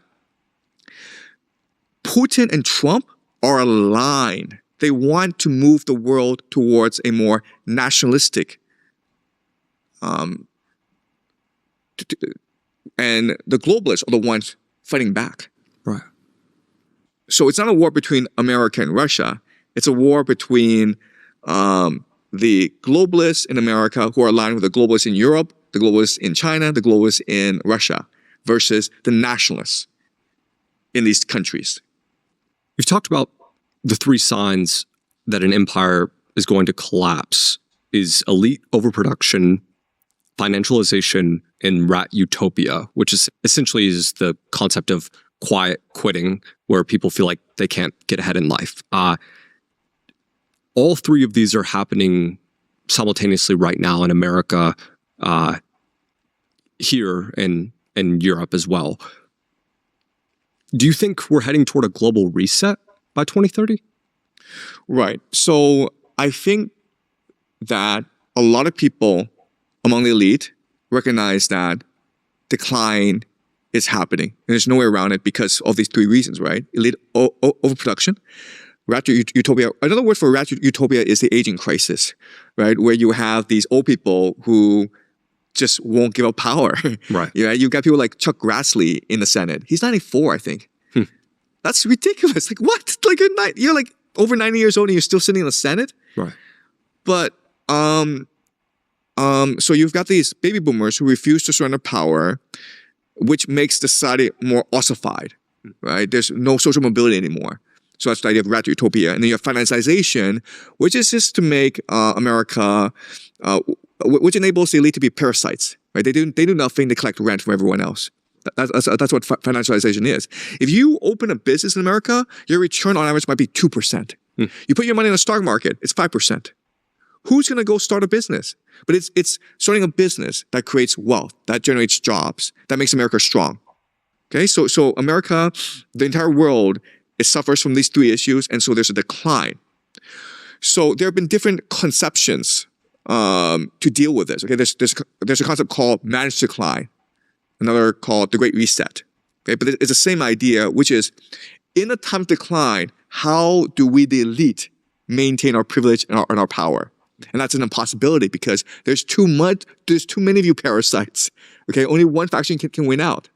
Putin and Trump are aligned. They want to move the world towards a more nationalistic and the globalists are the ones fighting back. Right. So it's not a war between America and Russia. It's a war between the globalists in America who are aligned with the globalists in Europe, the globalists in China, the globalists in Russia, versus the nationalists in these countries. You've talked about the three signs that an empire is going to collapse is elite overproduction, financialization, and rat utopia, which is essentially is the concept of quiet quitting, where people feel like they can't get ahead in life. All three of these are happening simultaneously right now in America, here and Europe as well. Do you think we're heading toward a global reset by 2030? Right. So I think that a lot of people among the elite recognize that decline is happening. And there's no way around it because of these three reasons, right? Elite overproduction, rat utopia. Another word for rat utopia is the aging crisis, right? Where you have these old people who just won't give up power. Right. Yeah, you've got people like Chuck Grassley in the Senate. He's 94, I think. That's ridiculous. Like what? Like you're like over 90 years old and you're still sitting in the Senate? Right. But so you've got these baby boomers who refuse to surrender power, which makes society more ossified, right? There's no social mobility anymore. So that's the idea of rat utopia. And then you have financialization, which is just to make America, which enables the elite to be parasites, right? They do nothing to collect rent from everyone else. That's what financialization is. If you open a business in America, your return on average might be 2%. You put your money in the stock market, it's 5%. Who's going to go start a business? But it's starting a business that creates wealth, that generates jobs, that makes America strong. Okay, so America, the entire world, it suffers from these three issues, and so there's a decline. So there have been different conceptions to deal with this. Okay, there's a concept called managed decline, another called the Great Reset. Okay, but it's the same idea, which is in a time of decline, how do we, the elite, maintain our privilege and our power? And that's an impossibility because there's too many of you parasites. Okay, only one faction can win out.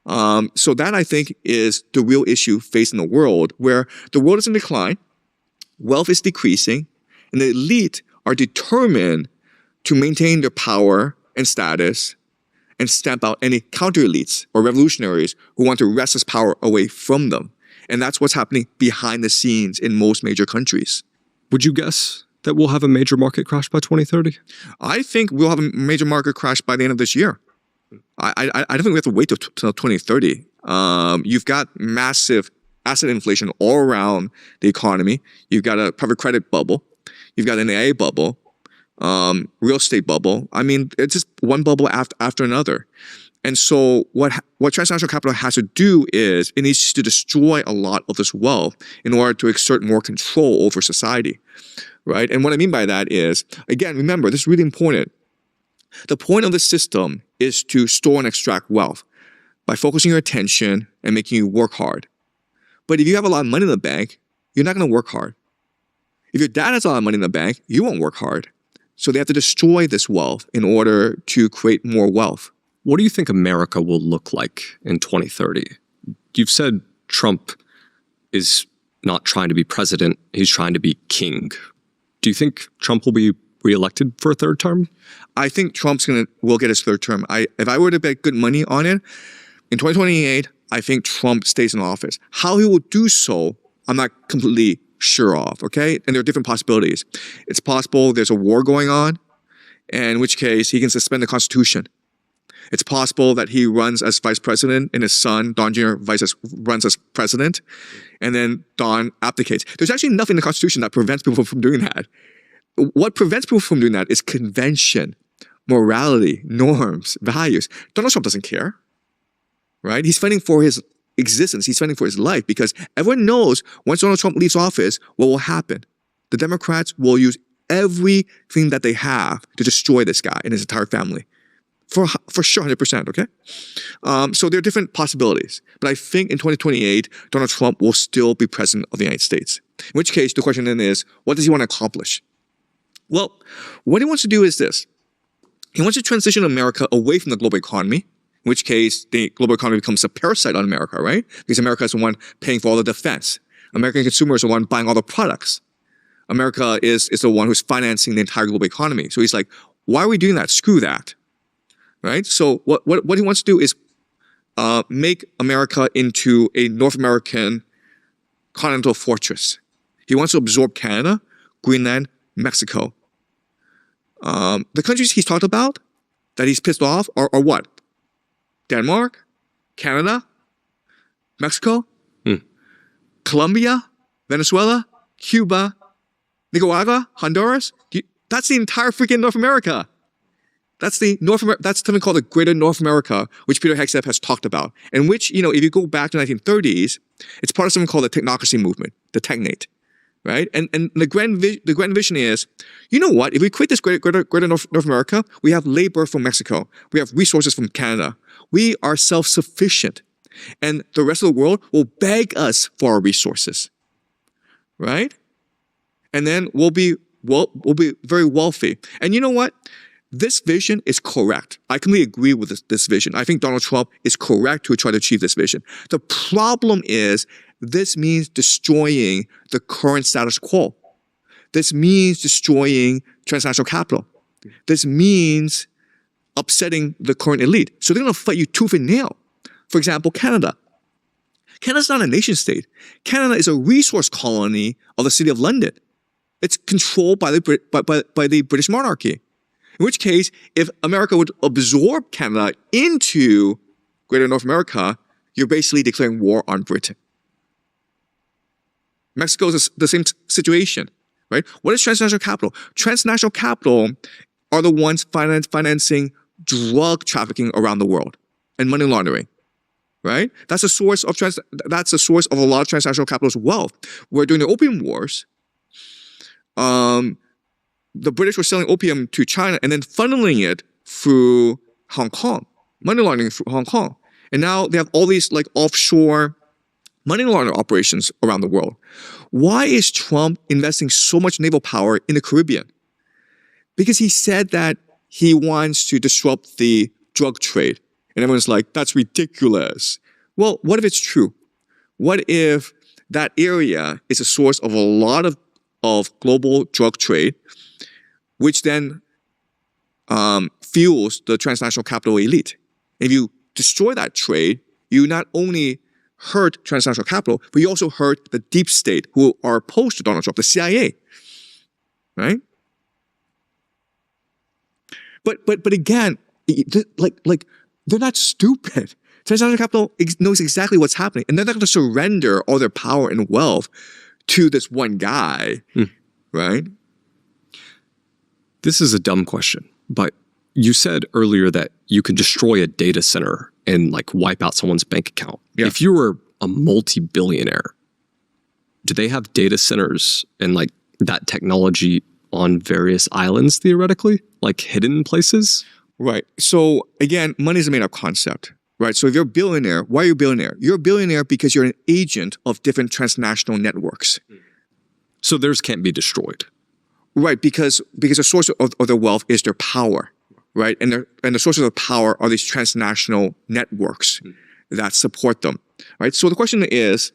So that I think is the real issue facing the world, where the world is in decline, wealth is decreasing, and the elite are determined to maintain their power and status and stamp out any counter-elites or revolutionaries who want to wrest this power away from them. And that's what's happening behind the scenes in most major countries. Would you guess that we'll have a major market crash by 2030? I think we'll have a major market crash by the end of this year. I don't think we have to wait till 2030. You've got massive asset inflation all around the economy. You've got a private credit bubble. You've got an AI bubble, real estate bubble. I mean, it's just one bubble after another. And so what transnational capital has to do is it needs to destroy a lot of this wealth in order to exert more control over society, right? And what I mean by that is, again, remember, this is really important. The point of the system is to store and extract wealth by focusing your attention and making you work hard. But if you have a lot of money in the bank, you're not going to work hard. If your dad has a lot of money in the bank, you won't work hard. So they have to destroy this wealth in order to create more wealth. What do you think America will look like in 2030? You've said Trump is not trying to be president, he's trying to be king. Do you think Trump will be reelected for a third term? I think Trump's will get his third term. If I were to bet good money on it, in 2028, I think Trump stays in office. How he will do so, I'm not completely sure of, okay? And there are different possibilities. It's possible there's a war going on, in which case he can suspend the Constitution. It's possible that he runs as vice president and his son, Don Jr., runs as president, and then Don abdicates. There's actually nothing in the Constitution that prevents people from doing that. What prevents people from doing that is convention, morality, norms, values. Donald Trump doesn't care, right? He's fighting for his existence. He's fighting for his life because everyone knows once Donald Trump leaves office, what will happen? The Democrats will use everything that they have to destroy this guy and his entire family. For sure, 100%, okay? So there are different possibilities. But I think in 2028, Donald Trump will still be president of the United States. In which case, the question then is, what does he want to accomplish? Well, what he wants to do is this. He wants to transition America away from the global economy, in which case the global economy becomes a parasite on America, right? Because America is the one paying for all the defense. American consumers are the one buying all the products. America is the one who's financing the entire global economy. So he's like, why are we doing that? Screw that. Right? So what he wants to do is make America into a North American continental fortress. He wants to absorb Canada, Greenland, Mexico. The countries he's talked about that he's pissed off are what? Denmark, Canada, Mexico, Colombia, Venezuela, Cuba, Nicaragua, Honduras. That's the entire freaking North America. That's something called the Greater North America, which Peter Hegseth has talked about, and which, if you go back to the 1930s, it's part of something called the technocracy movement, the technate, right? And the grand vision is, you know what? If we create this greater North America, we have labor from Mexico, we have resources from Canada, we are self-sufficient, and the rest of the world will beg us for our resources, right? And then we'll be very wealthy. And you know what? This vision is correct. I completely agree with this vision. I think Donald Trump is correct to try to achieve this vision. The problem is this means destroying the current status quo. This means destroying transnational capital. This means upsetting the current elite. So they're going to fight you tooth and nail. For example, Canada. Canada's not a nation state. Canada is a resource colony of the City of London. It's controlled by the British monarchy. In which case, if America would absorb Canada into Greater North America, you're basically declaring war on Britain. Mexico is the same situation, right? What is transnational capital? Transnational capital are the ones financing drug trafficking around the world and money laundering, right? That's a source of a lot of transnational capital's wealth. Where during the Opium Wars, the British were selling opium to China and then funneling it through Hong Kong, money laundering through Hong Kong. And now they have all these like offshore money laundering operations around the world. Why is Trump investing so much naval power in the Caribbean? Because he said that he wants to disrupt the drug trade. And everyone's like, that's ridiculous. Well, what if it's true? What if that area is a source of a lot of global drug trade, which then fuels the transnational capital elite? If you destroy that trade, you not only hurt transnational capital, but you also hurt the deep state who are opposed to Donald Trump, the CIA, right? But again, like they're not stupid. Transnational capital knows exactly what's happening, and they're not going to surrender all their power and wealth to this one guy, right? This is a dumb question, but you said earlier that you could destroy a data center and like wipe out someone's bank account. Yeah. If you were a multi-billionaire, do they have data centers and like that technology on various islands theoretically, like hidden places? Right. So again, money is a made-up concept, right? So if you're a billionaire, why are you a billionaire? You're a billionaire because you're an agent of different transnational networks. So theirs can't be destroyed. Right, because the source of their wealth is their power, right? And the sources of power are these transnational networks that support them, right? So the question is,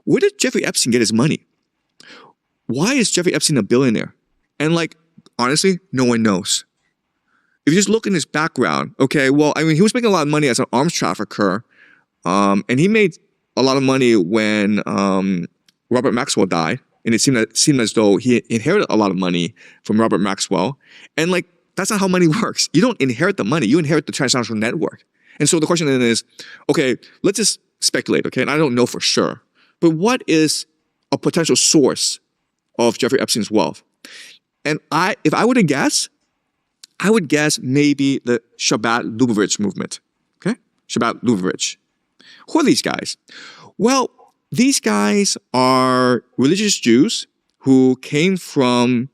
where did Jeffrey Epstein get his money? Why is Jeffrey Epstein a billionaire? And like, honestly, no one knows. If you just look in his background, okay, well, I mean, he was making a lot of money as an arms trafficker, and he made a lot of money when Robert Maxwell died. And it seemed as though he inherited a lot of money from Robert Maxwell. And like, that's not how money works. You don't inherit the money, you inherit the transnational network. And so the question then is, okay, let's just speculate, okay? And I don't know for sure. But what is a potential source of Jeffrey Epstein's wealth? And if I were to guess, I would guess maybe the Shabbat Lubavitch movement, okay? Shabbat Lubavitch. Who are these guys? Well, these guys are religious Jews who came from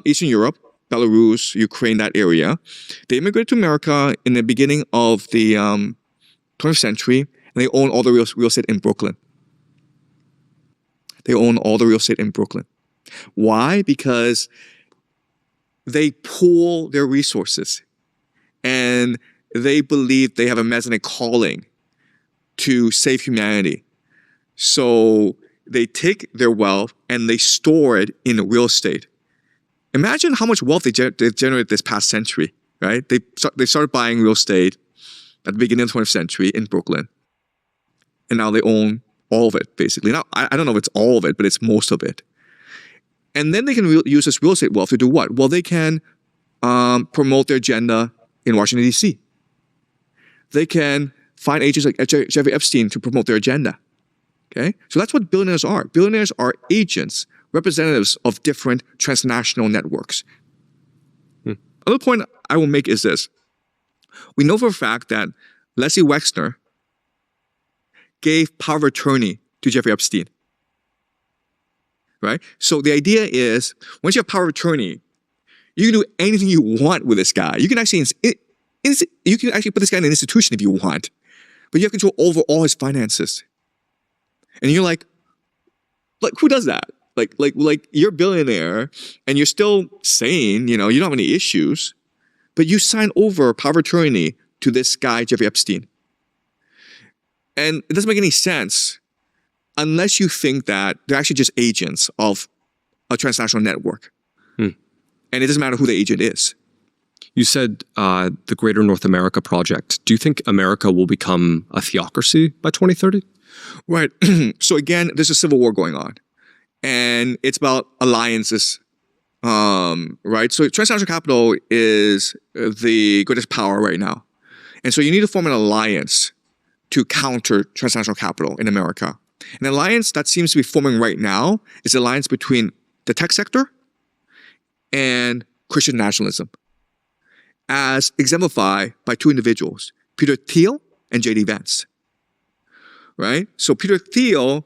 Eastern Europe, Belarus, Ukraine, that area. They immigrated to America in the beginning of the 20th century, and they own all the real estate in Brooklyn. They own all the real estate in Brooklyn. Why? Because they pool their resources, and they believe they have a messianic calling to save humanity. So they take their wealth and they store it in real estate. Imagine how much wealth they've generated this past century, right? They started buying real estate at the beginning of the 20th century in Brooklyn. And now they own all of it, basically. Now, I don't know if it's all of it, but it's most of it. And then they can use this real estate wealth to do what? Well, they can promote their agenda in Washington, D.C. They can find agents like Jeffrey Epstein to promote their agenda. Okay? So that's what billionaires are. Billionaires are agents, representatives of different transnational networks. Another point I will make is this. We know for a fact that Leslie Wexner gave power of attorney to Jeffrey Epstein. Right? So the idea is, once you have power of attorney, you can do anything you want with this guy. You can actually put this guy in an institution if you want. But you have control over all his finances. And you're like, who does that? Like you're a billionaire and you're still sane, you don't have any issues, but you sign over power of attorney to this guy, Jeffrey Epstein. And it doesn't make any sense. unless you think that they're actually just agents of a transnational network. And it doesn't matter who the agent is. You said the Greater North America Project. Do you think America will become a theocracy by 2030? Right. So again, there's a civil war going on. And it's about alliances, right? So transnational capital is the greatest power right now. And so you need to form an alliance to counter transnational capital in America. An alliance that seems to be forming right now is an alliance between the tech sector and Christian nationalism, as exemplified by two individuals, Peter Thiel and J.D. Vance, right? So Peter Thiel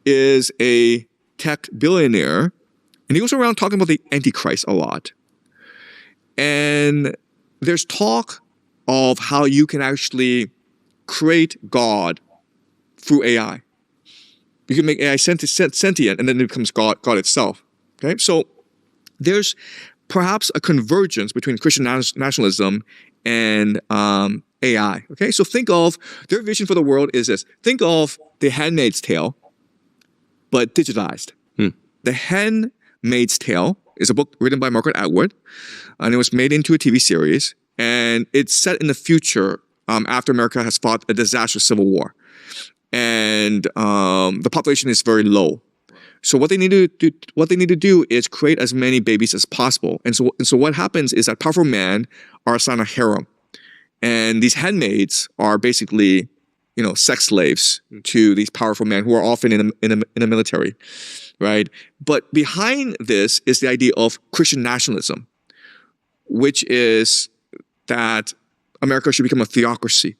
is a tech billionaire, and he goes around talking about the Antichrist a lot. And there's talk of how you can actually create God through AI. You can make AI sentient, and then it becomes God itself, okay? So there's perhaps a convergence between Christian nationalism and AI. Okay, so think of their vision for the world is this: think of The Handmaid's Tale, but digitized. The Handmaid's Tale is a book written by Margaret Atwood, and it was made into a TV series, and it's set in the future after America has fought a disastrous civil war, and the population is very low. So what they need to do is create as many babies as possible. And so what happens is that powerful men are assigned a harem. And these handmaids are basically, sex slaves to these powerful men who are often in the military, right? But behind this is the idea of Christian nationalism, which is that America should become a theocracy.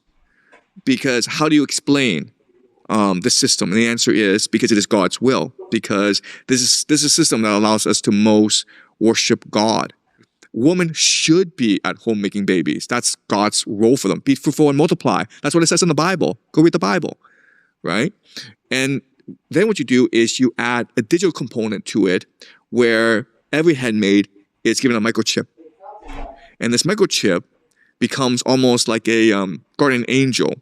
Because how do you explain this system? And the answer is because it is God's will. Because this is a system that allows us to most worship God. Women should be at home making babies. That's God's role for them. Be fruitful and multiply. That's what it says in the Bible. Go read the Bible, right? And then what you do is you add a digital component to it where every handmaid is given a microchip. And this microchip becomes almost like a guardian angel,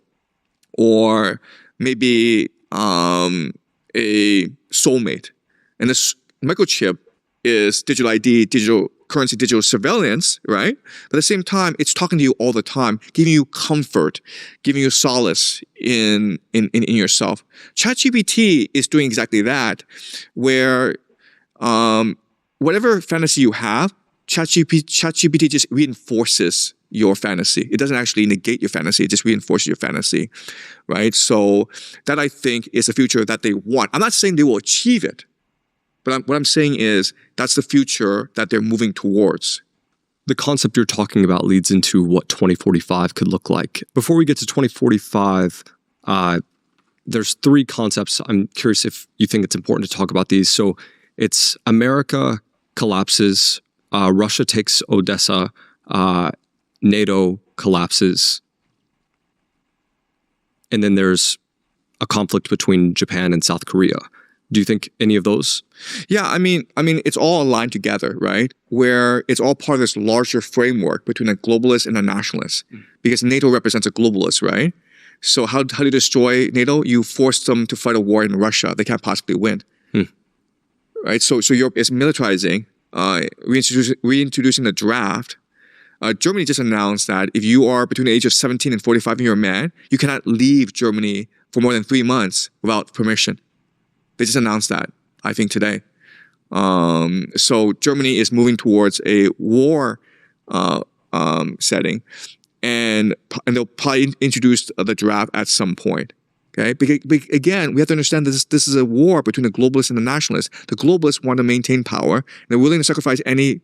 or maybe a soulmate. And this microchip is digital ID, digital currency, digital surveillance, right? But at the same time, it's talking to you all the time, giving you comfort, giving you solace in yourself. ChatGPT is doing exactly that, where whatever fantasy you have, ChatGPT just reinforces your fantasy. It doesn't actually negate your fantasy. It just reinforces your fantasy, right? So that, I think, is the future that they want. I'm not saying they will achieve it, but what I'm saying is that's the future that they're moving towards. The concept you're talking about leads into what 2045 could look like. Before we get to 2045, there's three concepts. I'm curious if you think it's important to talk about these. So it's America collapses, Russia takes Odessa, NATO collapses, and then there's a conflict between Japan and South Korea. Do you think any of those? Yeah, I mean, it's all aligned together, right? Where it's all part of this larger framework between a globalist and a nationalist, because NATO represents a globalist, right? So how do you destroy NATO? You force them to fight a war in Russia. They can't possibly win, right? So Europe is militarizing, reintroducing the draft. Germany just announced that if you are between the age of 17 and 45 and you're a man, you cannot leave Germany for more than 3 months without permission. They just announced that, I think, today. So Germany is moving towards a war setting, and they'll probably introduce the draft at some point. Okay, because again, we have to understand that this is a war between the globalists and the nationalists. The globalists want to maintain power. They're willing to sacrifice anyone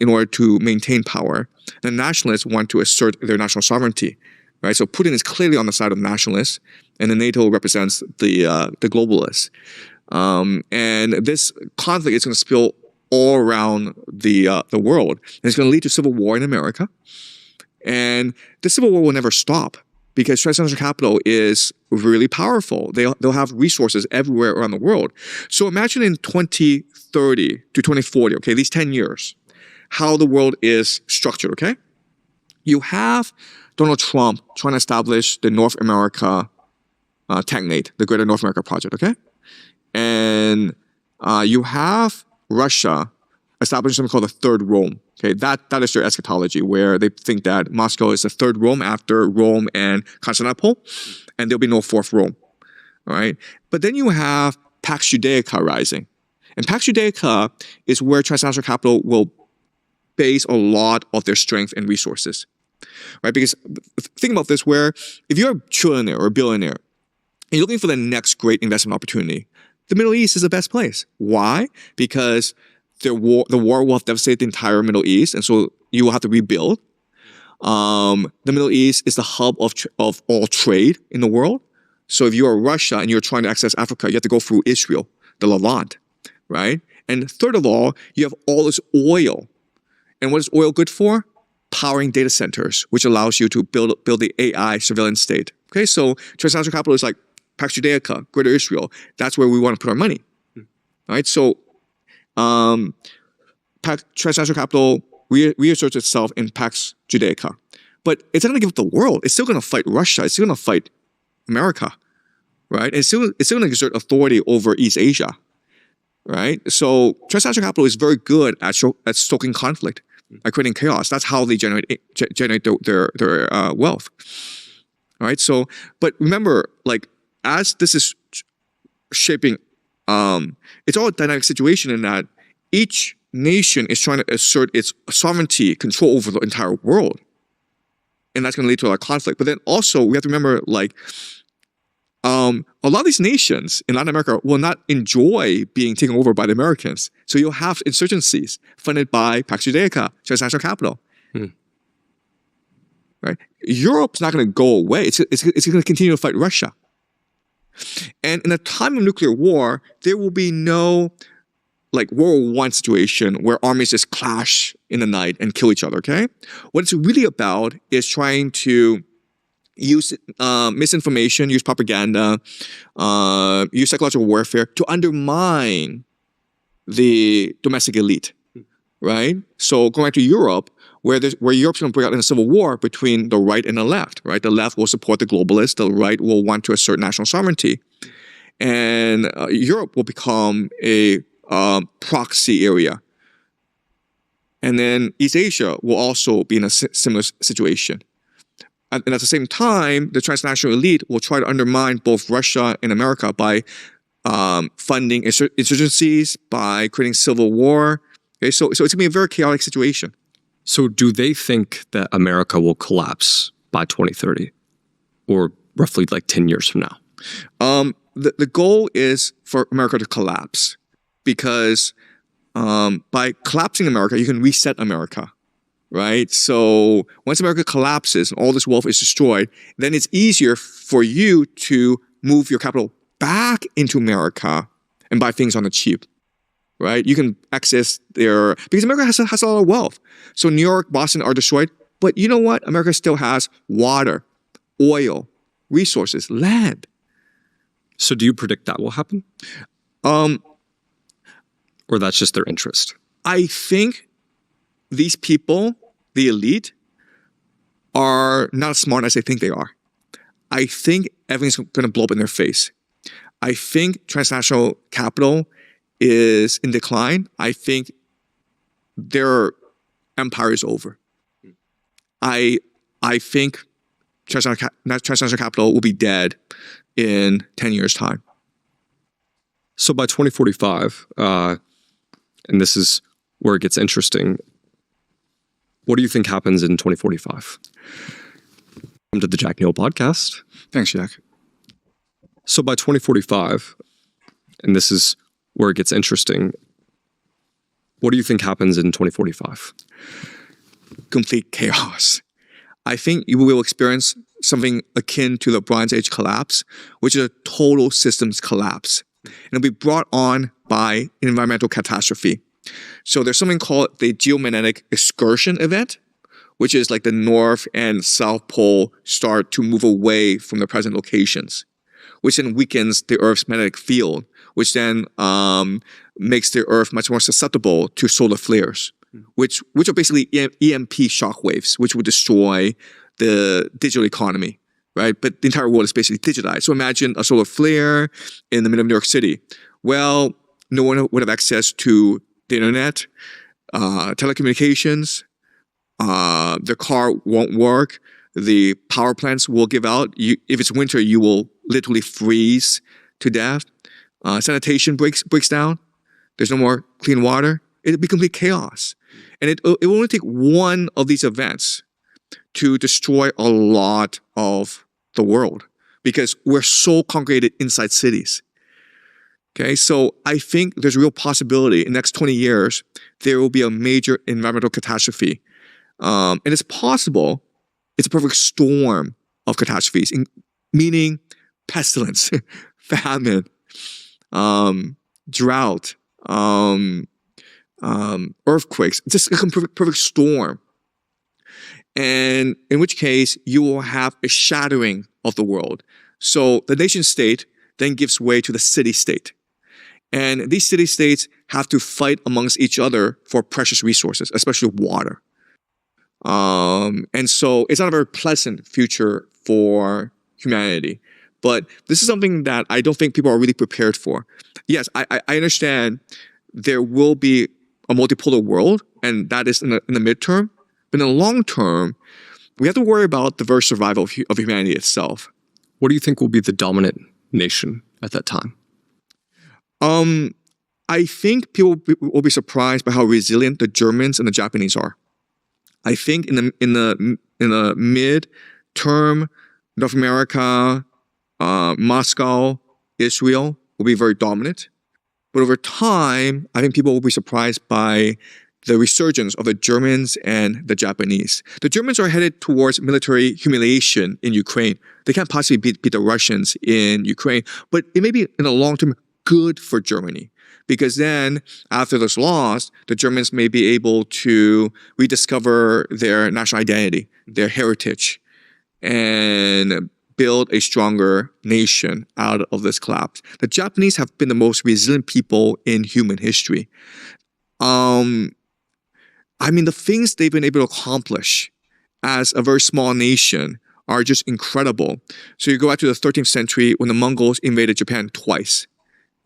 in order to maintain power. The nationalists want to assert their national sovereignty, right? So Putin is clearly on the side of nationalists, and the NATO represents the globalists. And this conflict is going to spill all around the world, and it's going to lead to civil war in America. And the civil war will never stop because transnational capital is really powerful. They'll have resources everywhere around the world. So imagine in 2030 to 2040, okay, these 10 years, how the world is structured, okay? You have Donald Trump trying to establish the North America Tangnate, the Greater North America Project, okay? And you have Russia establishing something called the Third Rome, okay? That is their eschatology, where they think that Moscow is the third Rome after Rome and Constantinople, and there'll be no fourth Rome, all right? But then you have Pax Judaica rising. And Pax Judaica is where transnational capital will base a lot of their strength and resources, right? Because think about this, where if you're a trillionaire or a billionaire, and you're looking for the next great investment opportunity, the Middle East is the best place. Why? Because the war will have devastated the entire Middle East, and so you will have to rebuild. The Middle East is the hub of all trade in the world. So if you are Russia and you're trying to access Africa, you have to go through Israel, the Levant, right? And third of all, you have all this oil. And what is oil good for? Powering data centers, which allows you to build the AI surveillance state. Okay, so transnational capital is like Pax Judaica, Greater Israel. That's where we want to put our money. Right? So transnational capital reasserts itself in Pax Judaica. But it's not going to give up the world. It's still going to fight Russia. It's still going to fight America. Right? And it's still going to exert authority over East Asia. Right? So transnational capital is very good at stoking conflict, at creating chaos. That's how they generate their wealth. All right? So, but remember, like, as this is shaping, it's all a dynamic situation in that each nation is trying to assert its sovereignty, control over the entire world. And that's going to lead to a lot of conflict. But then also, we have to remember, like, a lot of these nations in Latin America will not enjoy being taken over by the Americans. So you'll have insurgencies funded by Pax Judaica, transnational capital. Right? Europe's not going to go away. It's going to continue to fight Russia. And in a time of nuclear war, there will be no like World War I situation where armies just clash in the night and kill each other, okay? What it's really about is trying to use misinformation, use propaganda, use psychological warfare to undermine the domestic elite, right? So going back to Europe, where Europe's going to break out in a civil war between the right and the left, right? The left will support the globalists, the right will want to assert national sovereignty. And Europe will become a proxy area. And then East Asia will also be in a similar situation. And at the same time, the transnational elite will try to undermine both Russia and America by funding insurgencies, by creating civil war. Okay, so it's going to be a very chaotic situation. So do they think that America will collapse by 2030 or roughly like 10 years from now? The goal is for America to collapse because by collapsing America, you can reset America, right? So once America collapses and all this wealth is destroyed, then it's easier for you to move your capital back into America and buy things on the cheap. Right? You can access because America has a lot of wealth. So New York, Boston are destroyed, but you know what? America still has water, oil, resources, land. So do you predict that will happen? Or that's just their interest? I think these people, the elite, are not as smart as they think they are. I think everything's going to blow up in their face. I think transnational capital is in decline. I think their empire is over. I think transnational capital will be dead in 10 years' time. So by 2045, and this is where it gets interesting, what do you think happens in 2045? Welcome to the Jack Neal podcast. Thanks, Jack. So by 2045, and this is where it gets interesting, what do you think happens in 2045? Complete chaos. I think you will experience something akin to the Bronze Age collapse, which is a total systems collapse. And it'll be brought on by an environmental catastrophe. So there's something called the geomagnetic excursion event, which is like the North and South Pole start to move away from their present locations, which then weakens the Earth's magnetic field, which then makes the Earth much more susceptible to solar flares, which are basically EMP shockwaves, which will destroy the digital economy, right? But the entire world is basically digitized. So imagine a solar flare in the middle of New York City. Well, no one would have access to the internet, telecommunications, their car won't work, the power plants will give out. If it's winter, you will literally freeze to death. Sanitation breaks down. There's no more clean water. It'll be complete chaos. And it will only take one of these events to destroy a lot of the world because we're so congregated inside cities. Okay, so I think there's a real possibility in the next 20 years, there will be a major environmental catastrophe. And it's possible it's a perfect storm of catastrophes, meaning pestilence, famine, drought, earthquakes, just a perfect storm. And in which case, you will have a shattering of the world. So the nation state then gives way to the city state. And these city states have to fight amongst each other for precious resources, especially water. And so it's not a very pleasant future for humanity. But this is something that I don't think people are really prepared for. Yes, I understand there will be a multipolar world, and that is in the midterm. But in the long term, we have to worry about the very survival of humanity itself. What do you think will be the dominant nation at that time? I think people will be surprised by how resilient the Germans and the Japanese are. I think in the mid-term, North America, Moscow, Israel will be very dominant. But over time, I think people will be surprised by the resurgence of the Germans and the Japanese. The Germans are headed towards military humiliation in Ukraine. They can't possibly beat the Russians in Ukraine, but it may be in the long term good for Germany. Because then, after this loss, the Germans may be able to rediscover their national identity, their heritage, and build a stronger nation out of this collapse. The Japanese have been the most resilient people in human history. I mean, the things they've been able to accomplish as a very small nation are just incredible. So you go back to the 13th century when the Mongols invaded Japan twice.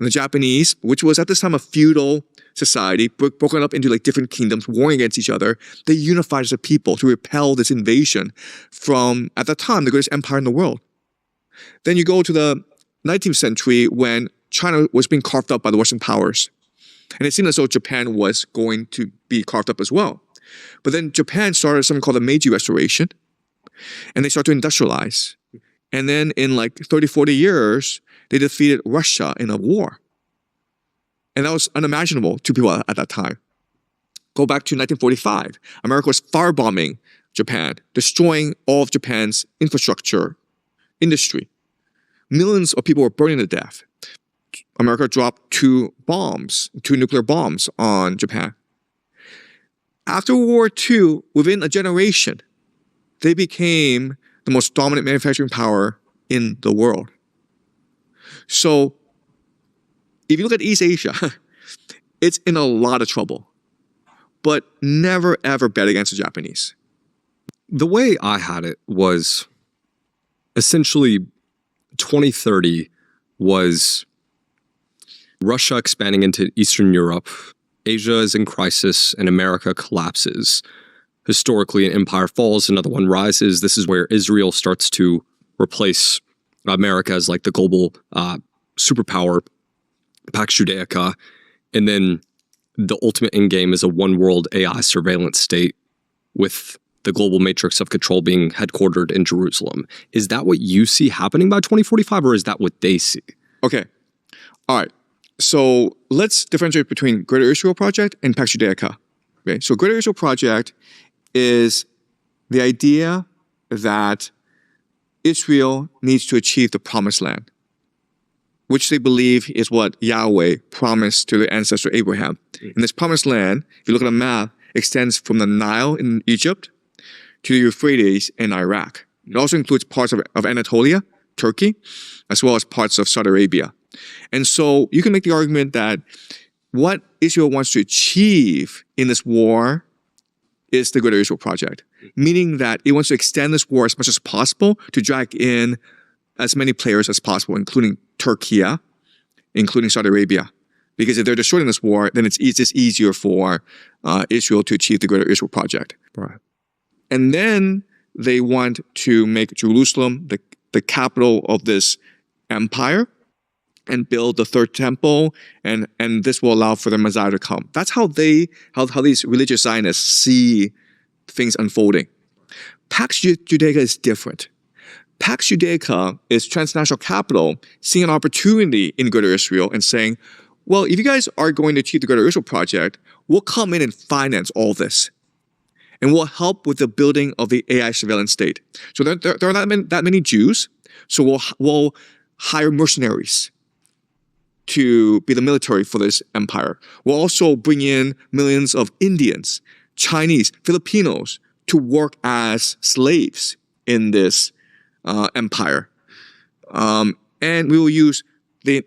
And the Japanese, which was at this time a feudal society, broken up into like different kingdoms, warring against each other, they unified as a people to repel this invasion from, at that time, the greatest empire in the world. Then you go to the 19th century when China was being carved up by the Western powers. And it seemed as though Japan was going to be carved up as well. But then Japan started something called the Meiji Restoration, and they started to industrialize. And then in like 30, 40 years, they defeated Russia in a war. And that was unimaginable to people at that time. Go back to 1945. America was firebombing Japan, destroying all of Japan's infrastructure, industry. Millions of people were burning to death. America dropped two nuclear bombs on Japan. After World War II, within a generation, they became the most dominant manufacturing power in the world. So, if you look at East Asia, it's in a lot of trouble. But never, ever bet against the Japanese. The way I had it was essentially 2030 was Russia expanding into Eastern Europe, Asia is in crisis, and America collapses. Historically, an empire falls, another one rises. This is where Israel starts to replace America as like the global superpower, Pax Judaica. And then the ultimate endgame is a one-world AI surveillance state with the global matrix of control being headquartered in Jerusalem. Is that what you see happening by 2045, or is that what they see? Okay. All right. So let's differentiate between Greater Israel Project and Pax Judaica. Okay. So Greater Israel Project is the idea that Israel needs to achieve the promised land, which they believe is what Yahweh promised to their ancestor Abraham. And this promised land, if you look at a map, extends from the Nile in Egypt to the Euphrates in Iraq. It also includes parts of Anatolia, Turkey, as well as parts of Saudi Arabia. And so you can make the argument that what Israel wants to achieve in this war is the Greater Israel Project. meaning that it wants to extend this war as much as possible to drag in as many players as possible, including Turkey, including Saudi Arabia. Because if they're destroying this war, then it's just easier for Israel to achieve the Greater Israel Project. Right. And then they want to make Jerusalem the capital of this empire and build the third temple, and this will allow for the Messiah to come. That's how these religious Zionists see things unfolding. Pax Judaica is different. Pax Judaica is transnational capital seeing an opportunity in Greater Israel and saying, well, if you guys are going to achieve the Greater Israel Project, we'll come in and finance all this. And we'll help with the building of the AI surveillance state. So there are not that many Jews, so we'll hire mercenaries to be the military for this empire. We'll also bring in millions of Indians, Chinese, Filipinos to work as slaves in this empire. And we will use the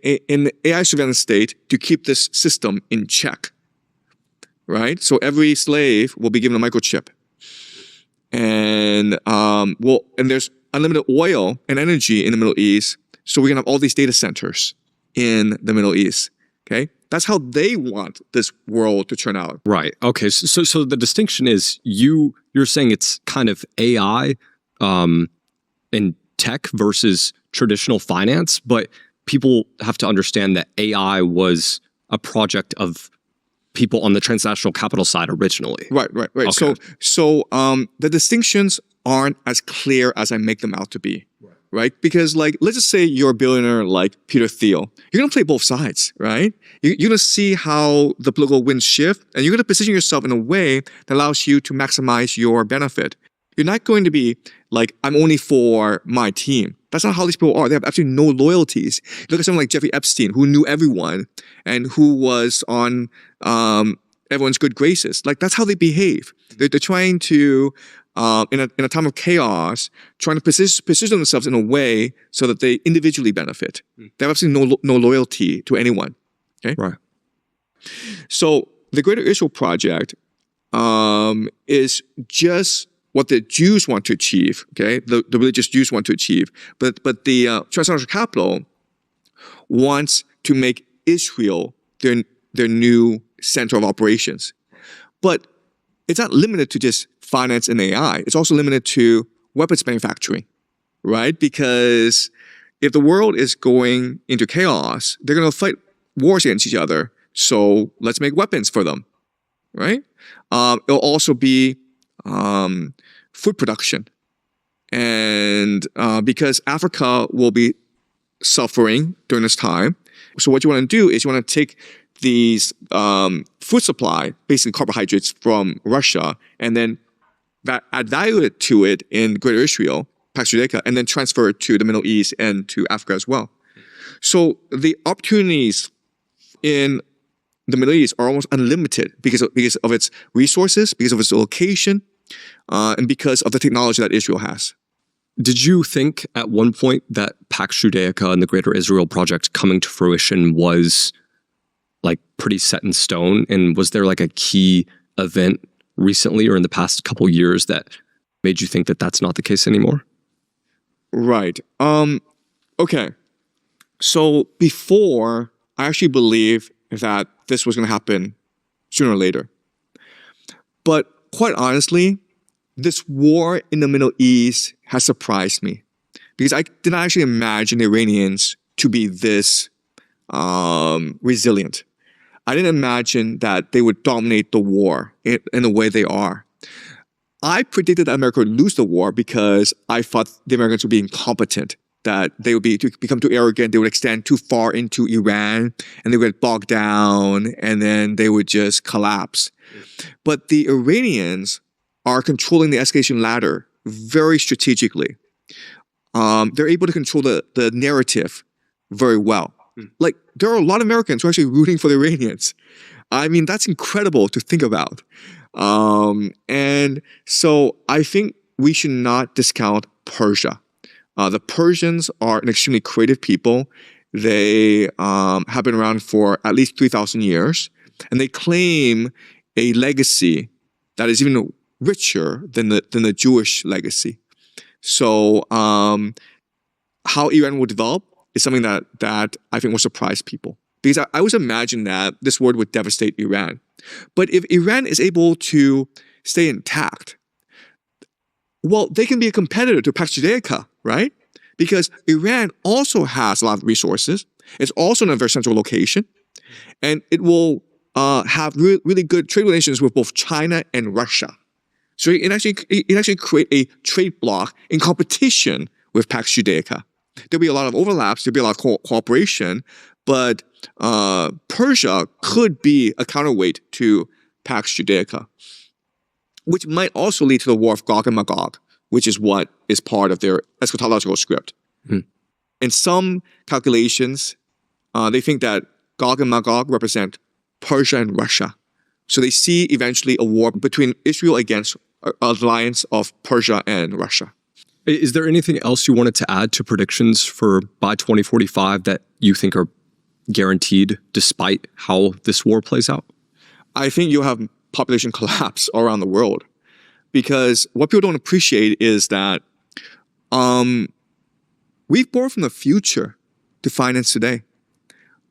AI surveillance state to keep this system in check. Right? So every slave will be given a microchip. And there's unlimited oil and energy in the Middle East. So we're gonna have all these data centers in the Middle East. Okay? That's how they want this world to turn out. Right. Okay. So the distinction is you're saying it's kind of AI and tech versus traditional finance, but people have to understand that AI was a project of people on the transnational capital side originally. Right. Okay. So the distinctions aren't as clear as I make them out to be. Right? Because let's just say you're a billionaire like Peter Thiel. You're going to play both sides, right? You're going to see how the political winds shift, and you're going to position yourself in a way that allows you to maximize your benefit. You're not going to be like, I'm only for my team. That's not how these people are. They have absolutely no loyalties. You look at someone like Jeffrey Epstein, who knew everyone and who was on everyone's good graces. Like, that's how they behave. They're trying to, in a time of chaos, trying to position themselves in a way so that they individually benefit. They have absolutely no loyalty to anyone. Okay? Right. So the Greater Israel Project is just what the Jews want to achieve, okay? The religious Jews want to achieve. But the transnational capital wants to make Israel their new center of operations. But it's not limited to just finance and AI. It's also limited to weapons manufacturing, right? Because if the world is going into chaos, they're going to fight wars against each other. So let's make weapons for them, right? It'll also be food production. And because Africa will be suffering during this time, so what you want to do is you want to take these food supply, basically carbohydrates from Russia, and then add value to it in Greater Israel, Pax Judaica, and then transfer it to the Middle East and to Africa as well. So the opportunities in the Middle East are almost unlimited because of its resources, because of its location, and because of the technology that Israel has. Did you think at one point that Pax Judaica and the Greater Israel Project coming to fruition was like pretty set in stone? And was there like a key event recently or in the past couple years that made you think that that's not the case anymore? Right. Okay. So before, I actually believed that this was going to happen sooner or later. But quite honestly, this war in the Middle East has surprised me because I did not actually imagine the Iranians to be this resilient. I didn't imagine that they would dominate the war in the way they are. I predicted that America would lose the war because I thought the Americans would be incompetent, that they would become too arrogant, they would extend too far into Iran, and they would get bogged down, and then they would just collapse. But the Iranians are controlling the escalation ladder very strategically. They're able to control the narrative very well. Like, there are a lot of Americans who are actually rooting for the Iranians. I mean, that's incredible to think about. And so I think we should not discount Persia. The Persians are an extremely creative people. They have been around for at least 3,000 years, and they claim a legacy that is even richer than the Jewish legacy. So how Iran will develop is something that I think will surprise people. Because I always imagine that this war would devastate Iran. But if Iran is able to stay intact, well, they can be a competitor to Pax Judaica, right? Because Iran also has a lot of resources. It's also in a very central location. And it will have really good trade relations with both China and Russia. So it actually create a trade bloc in competition with Pax Judaica. There'll be a lot of overlaps. There'll be a lot of cooperation. But Persia could be a counterweight to Pax Judaica, which might also lead to the war of Gog and Magog, which is what is part of their eschatological script. In some calculations, they think that Gog and Magog represent Persia and Russia. So they see eventually a war between Israel against an alliance of Persia and Russia. Is there anything else you wanted to add to predictions for by 2045 that you think are guaranteed despite how this war plays out? I think you'll have population collapse around the world. Because what people don't appreciate is that we've borrowed from the future to finance today.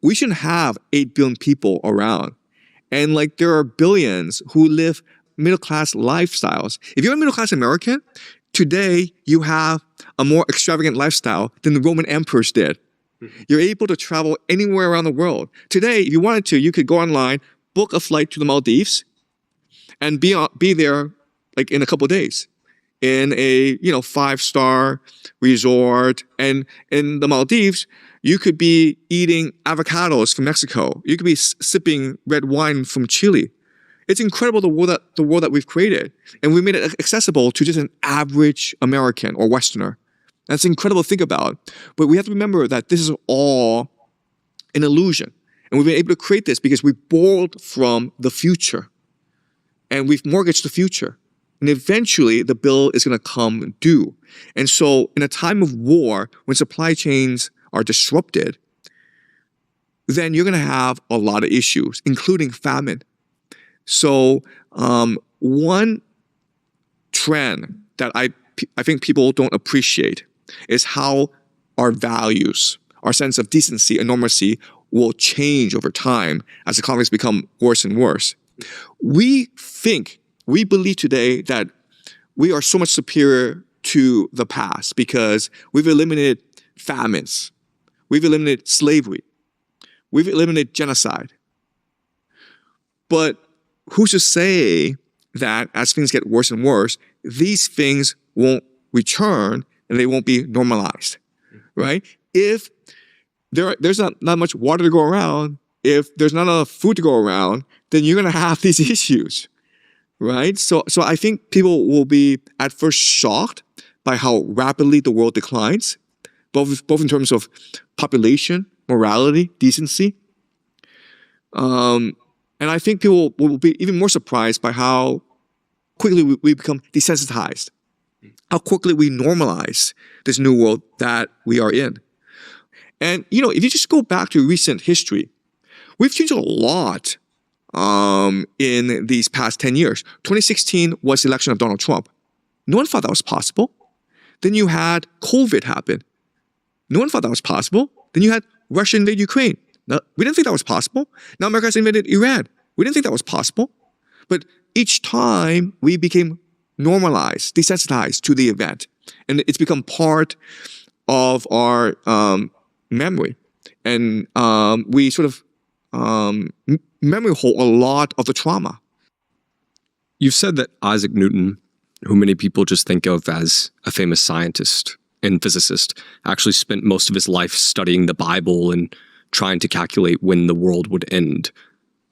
We shouldn't have 8 billion people around. And like there are billions who live middle-class lifestyles. If you're a middle-class American, today you have a more extravagant lifestyle than the Roman emperors did. You're able to travel anywhere around the world. Today, if you wanted to, you could go online, book a flight to the Maldives, and be there like in a couple of days in a 5-star resort. And in the Maldives, you could be eating avocados from Mexico. You could be sipping red wine from Chile. It's incredible the world that we've created, and we made it accessible to just an average American or Westerner. That's incredible to think about. But we have to remember that this is all an illusion. And we've been able to create this because we borrowed from the future. And we've mortgaged the future. And eventually, the bill is going to come due. And so, in a time of war, when supply chains are disrupted, then you're going to have a lot of issues, including famine. So, one trend that I think people don't appreciate is how our values, our sense of decency and normalcy will change over time as the conflicts become worse and worse. We believe today that we are so much superior to the past because we've eliminated famines, we've eliminated slavery, we've eliminated genocide. But who's to say that as things get worse and worse, these things won't return and they won't be normalized, right? If there's not much water to go around, if there's not enough food to go around, then you're going to have these issues, right? So I think people will be at first shocked by how rapidly the world declines, both in terms of population, morality, decency. And I think people will be even more surprised by how quickly we become desensitized, how quickly we normalize this new world that we are in. And, if you just go back to recent history, we've changed a lot in these past 10 years. 2016 was the election of Donald Trump. No one thought that was possible. Then you had COVID happen. No one thought that was possible. Then you had Russia invade Ukraine. Now, we didn't think that was possible. Now America has invaded Iran. We didn't think that was possible. But each time we became normalized, desensitized to the event. And it's become part of our memory. And we sort of memory hold a lot of the trauma. You've said that Isaac Newton, who many people just think of as a famous scientist and physicist, actually spent most of his life studying the Bible and trying to calculate when the world would end.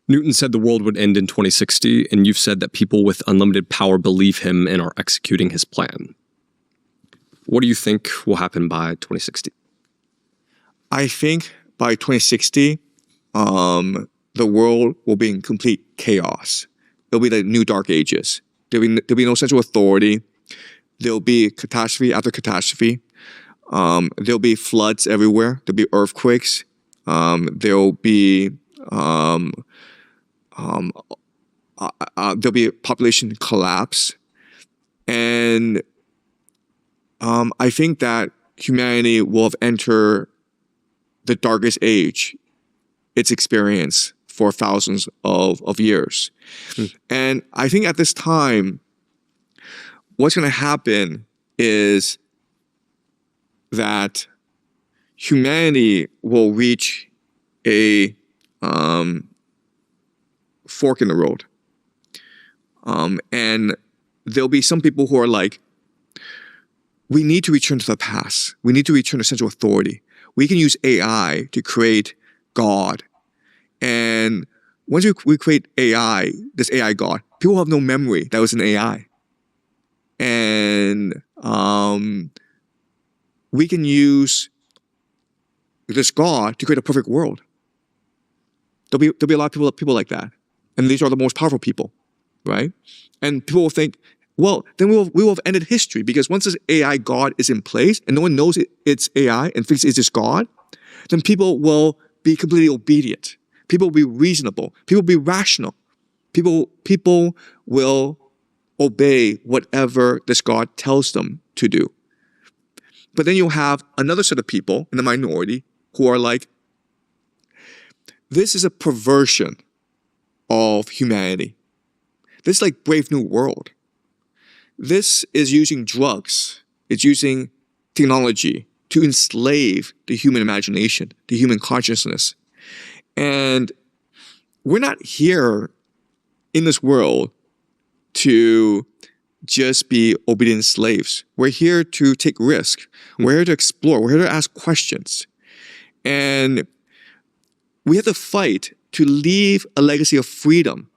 Newton said the world would end in 2060, and you've said that people with unlimited power believe him and are executing his plan. What do you think will happen by 2060? I think by 2060, the world will be in complete chaos. It'll be the new dark ages. There'll be no central authority. There'll be catastrophe after catastrophe. There'll be floods everywhere. There'll be earthquakes. There'll be population collapse. And I think that humanity will have entered the darkest age it's experienced for thousands of years. And I think at this time, what's going to happen is that humanity will reach a fork in the road. And there'll be some people who are like, we need to return to the past. We need to return to central authority. We can use AI to create God. And once we create AI, this AI God, people have no memory that was an AI. And we can use this God to create a perfect world. There'll be a lot of people like that. And these are the most powerful people, right? And people will think, well, then we will have ended history, because once this AI God is in place and no one knows it's AI and thinks it's this God, then people will be completely obedient. People will be reasonable. People will be rational. People will obey whatever this God tells them to do. But then you'll have another set of people in the minority who are like, this is a perversion of humanity. This is like Brave New World. This is using drugs. It's using technology to enslave the human imagination, the human consciousness. And we're not here in this world to just be obedient slaves. We're here to take risk. We're here to explore. We're here to ask questions. And we have to fight to leave a legacy of freedom,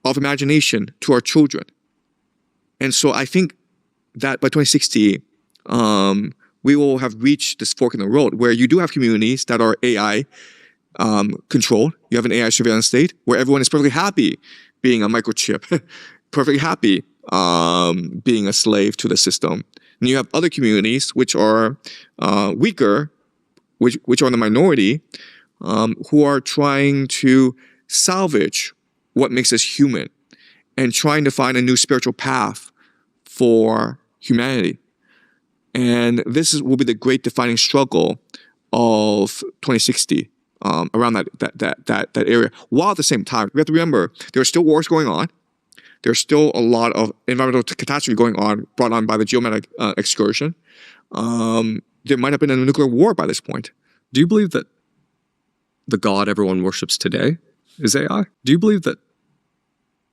of imagination to our children. And so I think that by 2060, we will have reached this fork in the road where you do have communities that are AI controlled. You have an AI surveillance state where everyone is perfectly happy being a microchip, perfectly happy being a slave to the system. And you have other communities which are weaker, which are in the minority, who are trying to salvage what makes us human and trying to find a new spiritual path for humanity. And this will be the great defining struggle of 2060 around that area. While at the same time, we have to remember there are still wars going on. There's still a lot of environmental catastrophe going on, brought on by the geomagnetic excursion. There might have been a nuclear war by this point. Do you believe that the God everyone worships today is AI? Do you believe that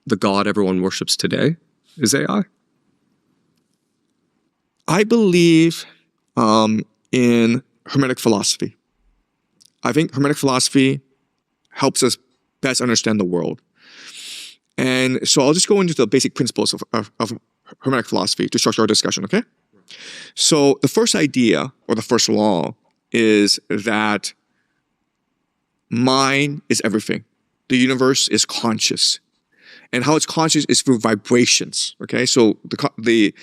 the God everyone worships today is AI? I believe in Hermetic philosophy. I think Hermetic philosophy helps us best understand the world. And so I'll just go into the basic principles of Hermetic philosophy to structure our discussion, okay? So the first idea, or the first law, is that mind is everything. The universe is conscious. And how it's conscious is through vibrations, okay? So the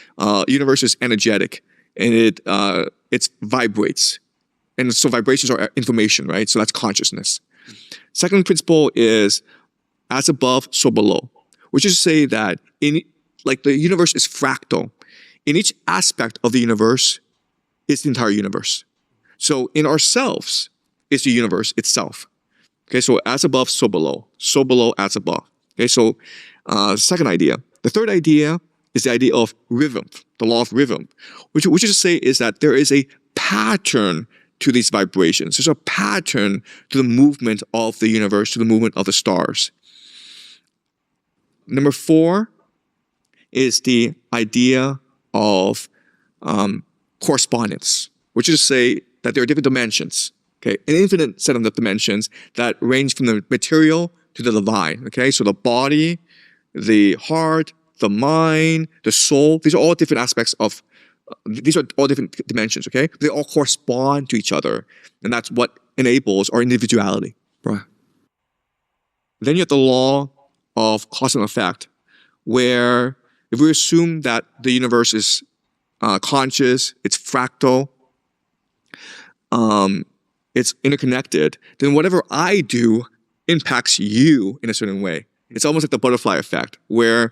universe is energetic, and it vibrates. And so vibrations are information, right? So that's consciousness. Second principle is as above, so below, which is to say that the universe is fractal. In each aspect of the universe is the entire universe. So in ourselves is the universe itself. Okay, so as above, so below as above. Okay, so second idea. The third idea is the idea of rhythm, the law of rhythm, which is to say is that there is a pattern to these vibrations. There's a pattern to the movement of the universe, to the movement of the stars. Number 4 is the idea of correspondence, which is to say that there are different dimensions, okay? An infinite set of dimensions that range from the material to the divine, okay? So the body, the heart, the mind, the soul, these are all different aspects of, these are all different dimensions, okay? They all correspond to each other, and that's what enables our individuality. Right. Then you have the law of cause and effect, where if we assume that the universe is conscious, it's fractal, it's interconnected, then whatever I do impacts you in a certain way. It's almost like the butterfly effect, where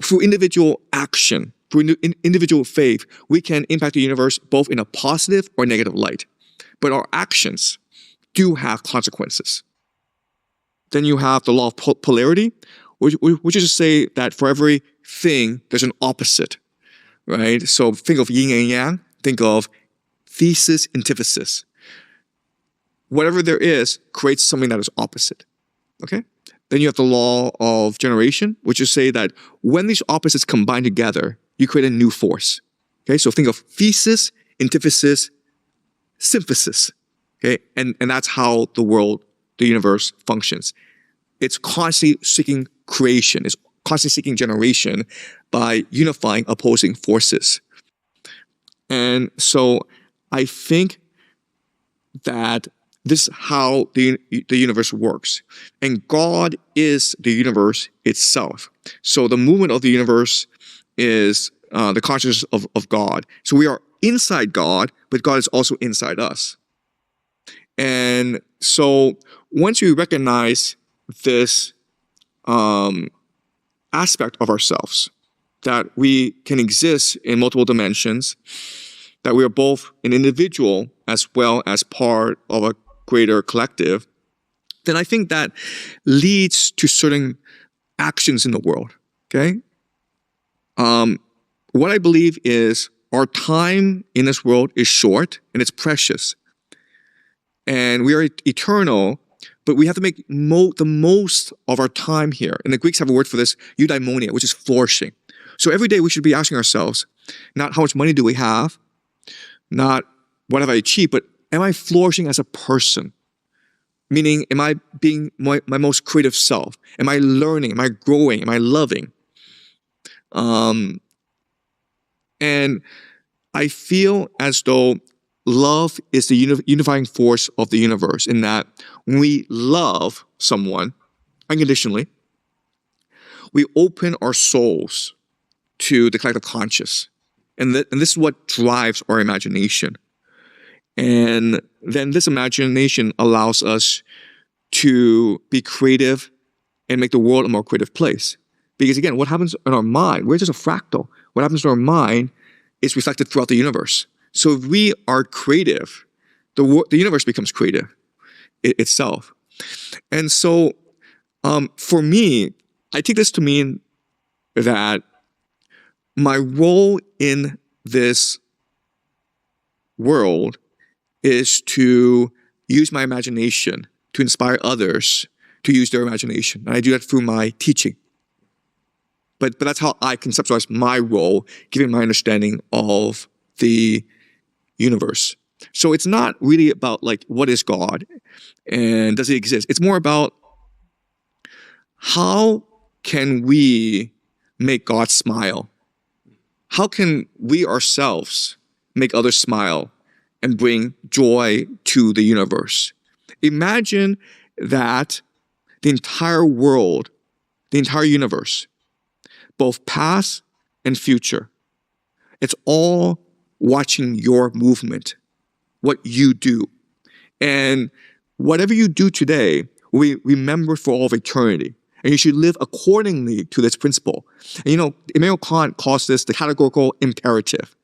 through individual action, through individual faith, we can impact the universe both in a positive or negative light. But our actions do have consequences. Then you have the law of polarity, which is to say that for every thing, there's an opposite, right? So think of yin and yang, think of thesis, antithesis. Whatever there is creates something that is opposite, okay? Then you have the law of generation, which is to say that when these opposites combine together, you create a new force, okay? So think of thesis, antithesis, synthesis, okay? And that's how the world, the universe functions. It's constantly seeking creation. It's constantly seeking generation by unifying opposing forces. And so I think that this is how the universe works. And God is the universe itself. So the movement of the universe is the consciousness of God. So we are inside God, but God is also inside us. And so once we recognize this aspect of ourselves, that we can exist in multiple dimensions, that we are both an individual as well as part of a greater collective, then I think that leads to certain actions in the world, okay? What I believe is our time in this world is short and it's precious. And we are eternal, but we have to make the most of our time here. And the Greeks have a word for this, eudaimonia, which is flourishing. So every day we should be asking ourselves, not how much money do we have, not what have I achieved, but am I flourishing as a person? Meaning, am I being my most creative self? Am I learning? Am I growing? Am I loving? And I feel as though love is the unifying force of the universe, in that when we love someone unconditionally, we open our souls to the collective conscious. And this is what drives our imagination. And then this imagination allows us to be creative and make the world a more creative place. Because again, what happens in our mind, we're just a fractal. What happens in our mind is reflected throughout the universe. So if we are creative, the universe becomes creative itself. And so for me, I take this to mean that my role in this world is to use my imagination to inspire others to use their imagination. And I do that through my teaching. But that's how I conceptualize my role, given my understanding of the universe. So it's not really about like, what is God and does he exist? It's more about how can we make God smile? How can we ourselves make others smile and bring joy to the universe? Imagine that the entire world, the entire universe, both past and future, it's all watching your movement, what you do. And whatever you do today, we remember for all of eternity. And you should live accordingly to this principle. And you know, Immanuel Kant calls this the categorical imperative.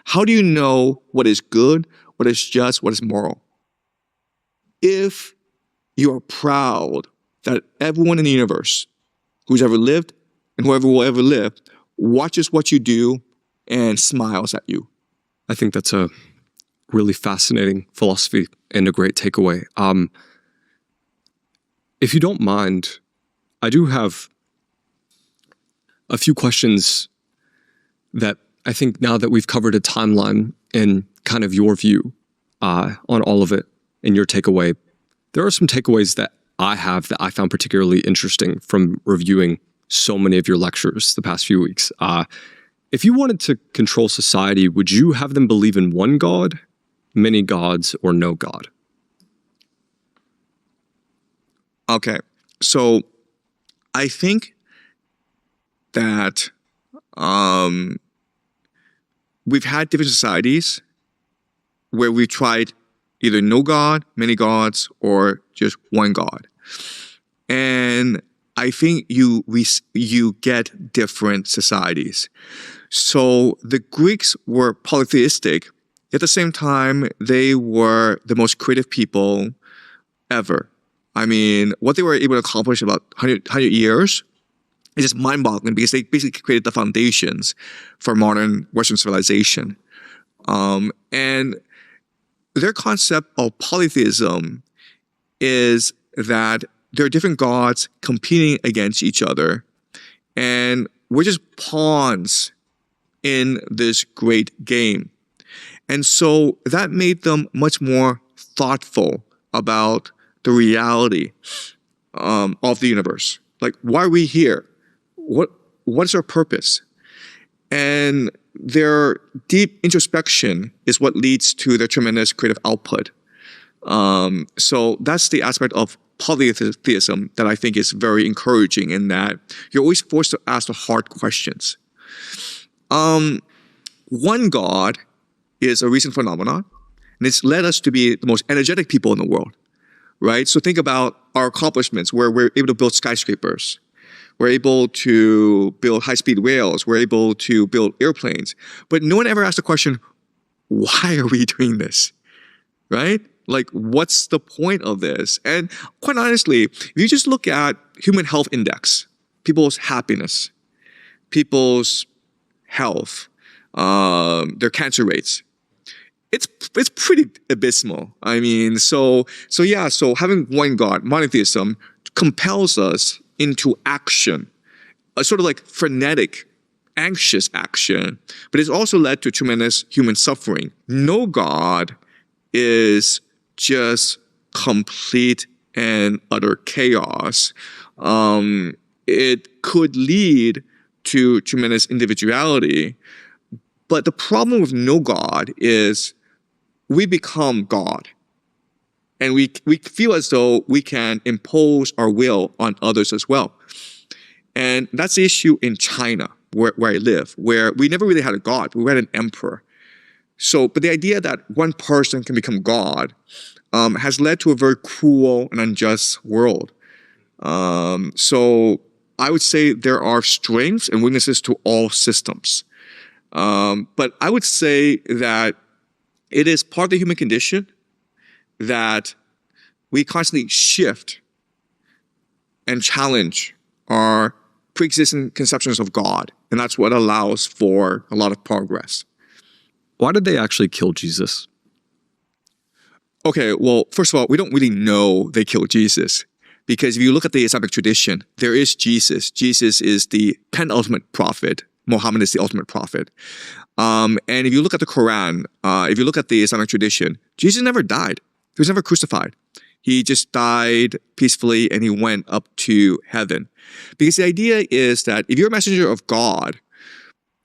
How do you know what is good, what is just, what is moral? If you are proud that everyone in the universe who's ever lived and whoever will ever live watches what you do and smiles at you. I think that's a really fascinating philosophy and a great takeaway. If you don't mind, I do have a few questions that I think, now that we've covered a timeline and kind of your view on all of it and your takeaway, there are some takeaways that I have that I found particularly interesting from reviewing so many of your lectures the past few weeks. If you wanted to control society, would you have them believe in one God, many gods, or no God? Okay, so I think that we've had different societies where we've tried either no God, many gods, or just one God. And I think you get different societies. So the Greeks were polytheistic. At the same time, they were the most creative people ever. I mean, what they were able to accomplish in about 100 years is just mind-boggling because they basically created the foundations for modern Western civilization. And their concept of polytheism is that there are different gods competing against each other, and we're just pawns in this great game. And so that made them much more thoughtful about the reality of the universe. Like, why are we here? What's our purpose? And their deep introspection is what leads to their tremendous creative output. So that's the aspect of polytheism that I think is very encouraging, in that you're always forced to ask the hard questions. One God is a recent phenomenon, and it's led us to be the most energetic people in the world, right? So think about our accomplishments, where we're able to build skyscrapers. We're able to build high-speed rails. We're able to build airplanes. But no one ever asked the question, why are we doing this, right? Like, what's the point of this? And quite honestly, if you just look at human health index, people's happiness, people's health, their cancer rates, it's pretty abysmal. I mean, so having one God, monotheism, compels us into action, a sort of like frenetic, anxious action, but it's also led to tremendous human suffering. No God is just complete and utter chaos. It could lead to tremendous individuality, but the problem with no God is we become God. And we feel as though we can impose our will on others as well. And that's the issue in China, where I live, where we never really had a God. We had an emperor. But the idea that one person can become God has led to a very cruel and unjust world. So I would say there are strengths and weaknesses to all systems. But I would say that it is part of the human condition that we constantly shift and challenge our pre-existing conceptions of God. And that's what allows for a lot of progress. Why did they actually kill Jesus? Okay, well, first of all, we don't really know they killed Jesus. Because if you look at the Islamic tradition, there is Jesus. Jesus is the penultimate prophet. Muhammad is the ultimate prophet. And if you look at the Quran, if you look at the Islamic tradition, Jesus never died. He was never crucified. He just died peacefully and he went up to heaven. Because the idea is that if you're a messenger of God,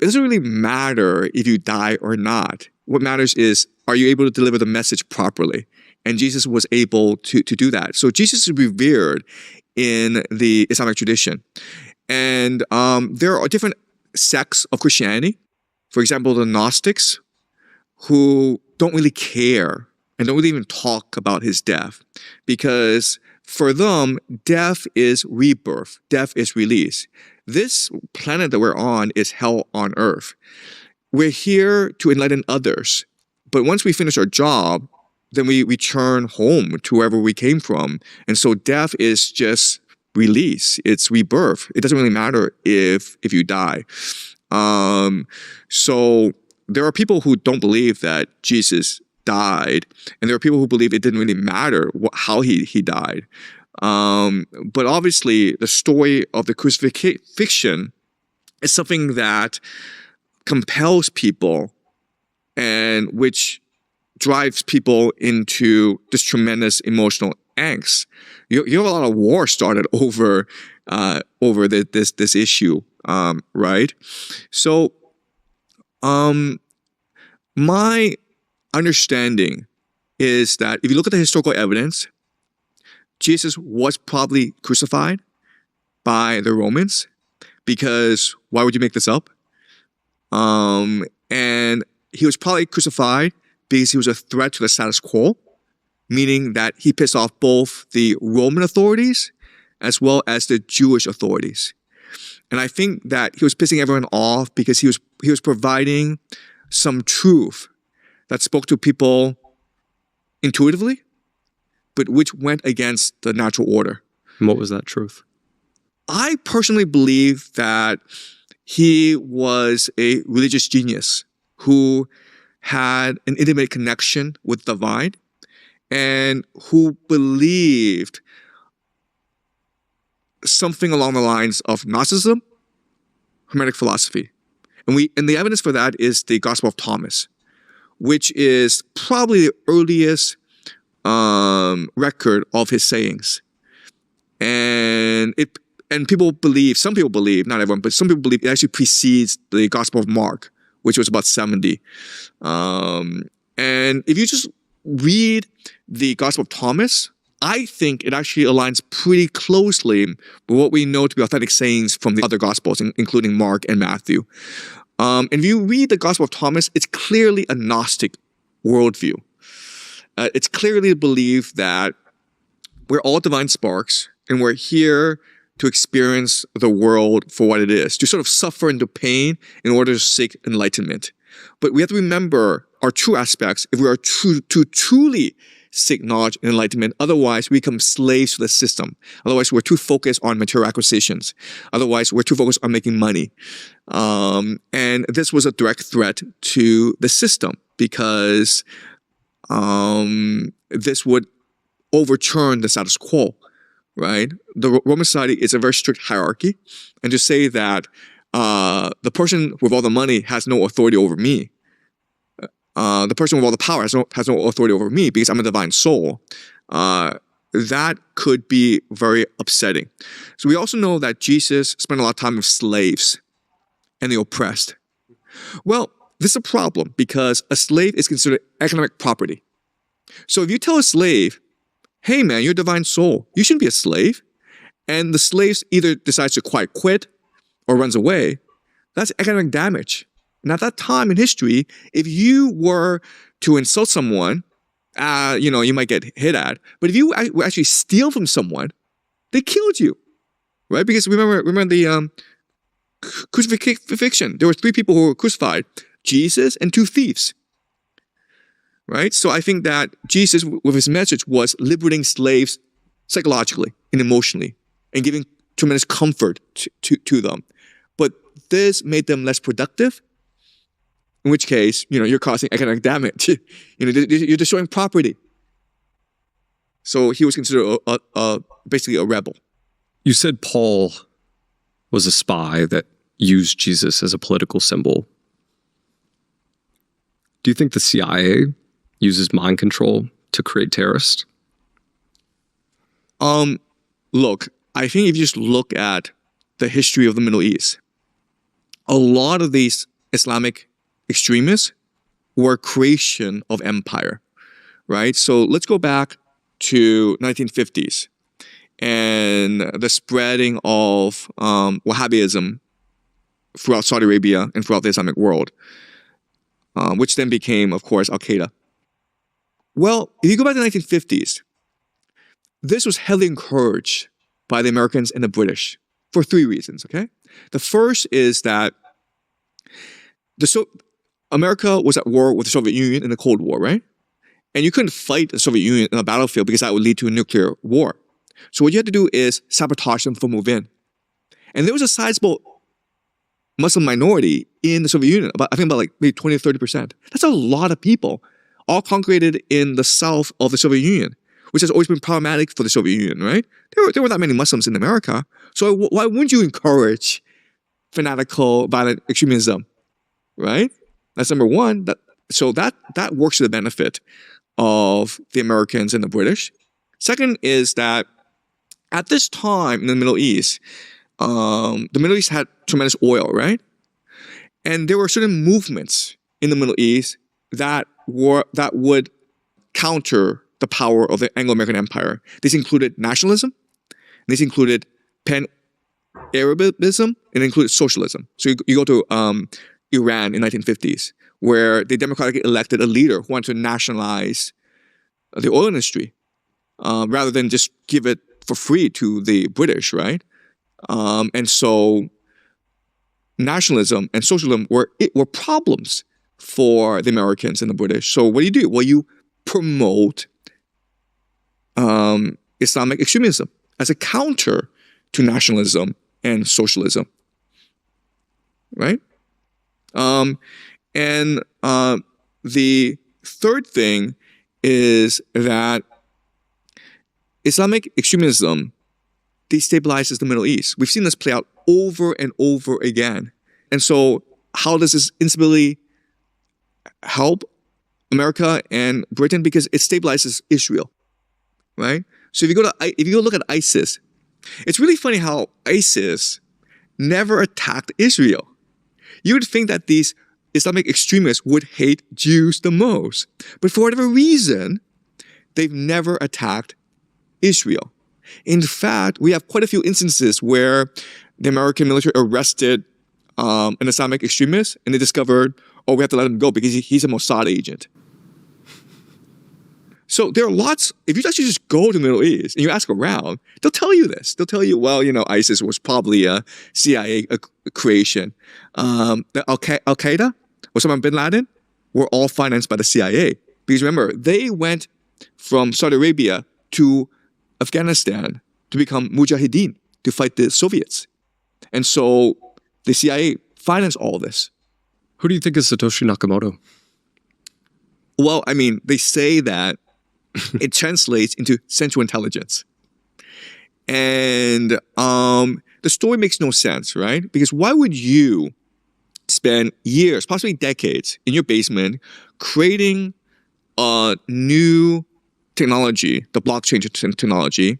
it doesn't really matter if you die or not. What matters is, are you able to deliver the message properly? And Jesus was able to do that. So Jesus is revered in the Islamic tradition. And there are different sects of Christianity. For example, the Gnostics, who don't really care and don't really even talk about his death, because for them, death is rebirth, death is release. This planet that we're on is hell on earth. We're here to enlighten others, but once we finish our job, then we return home to wherever we came from. And so death is just release, it's rebirth. It doesn't really matter if you die. So there are people who don't believe that Jesus died, and there are people who believe it didn't really matter how he died. But obviously, the story of the crucifixion is something that compels people and which drives people into this tremendous emotional angst. You have a lot of war started over this issue, right? So, my understanding is that if you look at the historical evidence, Jesus was probably crucified by the Romans, because why would you make this up? And he was probably crucified because he was a threat to the status quo, meaning that he pissed off both the Roman authorities as well as the Jewish authorities. And I think that he was pissing everyone off because he was providing some truth that spoke to people intuitively, but which went against the natural order. And what was that truth? I personally believe that he was a religious genius who had an intimate connection with the divine and who believed something along the lines of Gnosticism, Hermetic philosophy. And the evidence for that is the Gospel of Thomas, which is probably the earliest record of his sayings. And people believe, some people believe, not everyone, but some people believe it actually precedes the Gospel of Mark, which was about 70. And if you just read the Gospel of Thomas, I think it actually aligns pretty closely with what we know to be authentic sayings from the other Gospels, including Mark and Matthew. And if you read the Gospel of Thomas, it's clearly a Gnostic worldview. It's clearly believed that we're all divine sparks and we're here to experience the world for what it is, to sort of suffer into pain in order to seek enlightenment. But we have to remember our true aspects if we are to truly seek knowledge and enlightenment. Otherwise, we become slaves to the system. Otherwise, we're too focused on material acquisitions. Otherwise, we're too focused on making money. And this was a direct threat to the system because this would overturn the status quo, right? The Roman society is a very strict hierarchy. And to say that the person with all the money has no authority over me, the person with all the power has no authority over me because I'm a divine soul, that could be very upsetting. So we also know that Jesus spent a lot of time with slaves and the oppressed. Well, this is a problem because a slave is considered economic property. So if you tell a slave, hey man, you're a divine soul, you shouldn't be a slave, and the slave either decides to quit or runs away, that's economic damage. And at that time in history, if you were to insult someone, you might get hit at. But if you actually steal from someone, they killed you, right? Because remember the crucifixion. There were 3 people who were crucified: Jesus and 2 thieves, right? So I think that Jesus, with his message, was liberating slaves psychologically and emotionally and giving tremendous comfort to them. But this made them less productive. In which case, you're causing economic damage. You're destroying property. So he was considered basically a rebel. You said Paul was a spy that used Jesus as a political symbol. Do you think the CIA uses mind control to create terrorists? Look, I think if you just look at the history of the Middle East, a lot of these Islamic extremists were a creation of empire, right? So let's go back to 1950s and the spreading of Wahhabism throughout Saudi Arabia and throughout the Islamic world, which then became, of course, Al-Qaeda. Well, if you go back to the 1950s, this was heavily encouraged by the Americans and the British for 3 reasons, okay? The first is that America was at war with the Soviet Union in the Cold War, right? And you couldn't fight the Soviet Union in a battlefield because that would lead to a nuclear war. So what you had to do is sabotage them from within. And there was a sizable Muslim minority in the Soviet Union, I think about like maybe 20 or 30%. That's a lot of people, all congregated in the south of the Soviet Union, which has always been problematic for the Soviet Union, right? There were that many Muslims in America. So why wouldn't you encourage fanatical, violent extremism, right? That's number one. So that works to the benefit of the Americans and the British. Second is that at this time in the Middle East, the Middle East had tremendous oil, right? And there were certain movements in the Middle East that would counter the power of the Anglo-American Empire. These included nationalism, these included pan-Arabism, and included socialism. So you go to Iran in the 1950s, where they democratically elected a leader who wanted to nationalize the oil industry rather than just give it for free to the British, right? And so nationalism and socialism were problems for the Americans and the British. So what do? Well, you promote Islamic extremism as a counter to nationalism and socialism, right? And the third thing is that Islamic extremism destabilizes the Middle East. We've seen this play out over and over again. And so how does this instability help America and Britain? Because it stabilizes Israel, right? So if you go look at ISIS, it's really funny how ISIS never attacked Israel. You would think that these Islamic extremists would hate Jews the most. But for whatever reason, they've never attacked Israel. In fact, we have quite a few instances where the American military arrested an Islamic extremist and they discovered, we have to let him go because he's a Mossad agent. So there are lots, if you actually just go to the Middle East and you ask around, they'll tell you this. They'll tell you, ISIS was probably a CIA creation. Al-Qaeda, Osama bin Laden, were all financed by the CIA. Because remember, they went from Saudi Arabia to Afghanistan to become mujahideen, to fight the Soviets. And so the CIA financed all this. Who do you think is Satoshi Nakamoto? Well, they say that it translates into Central Intelligence. And the story makes no sense, right? Because why would you spend years, possibly decades, in your basement creating a new technology, the blockchain technology,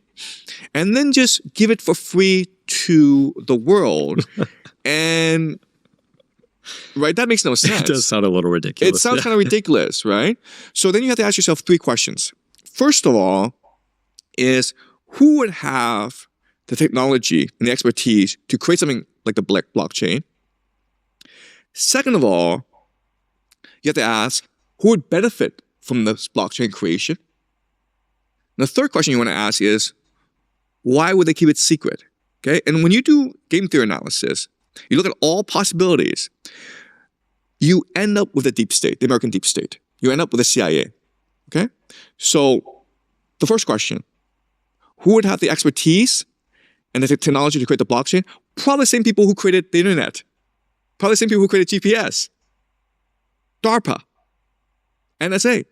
and then just give it for free to the world? And right, that makes no sense. It does sound a little ridiculous. It sounds kind of ridiculous, right? So then you have to ask yourself three questions. First of all, is who would have the technology and the expertise to create something like the blockchain? Second of all, you have to ask who would benefit from this blockchain creation? And the third question you want to ask is, why would they keep it secret? Okay, and when you do game theory analysis, you look at all possibilities, you end up with the deep state, the American deep state. You end up with the CIA. Okay? So the first question, who would have the expertise and the technology to create the blockchain? Probably the same people who created the internet. Probably the same people who created GPS. DARPA. NSA.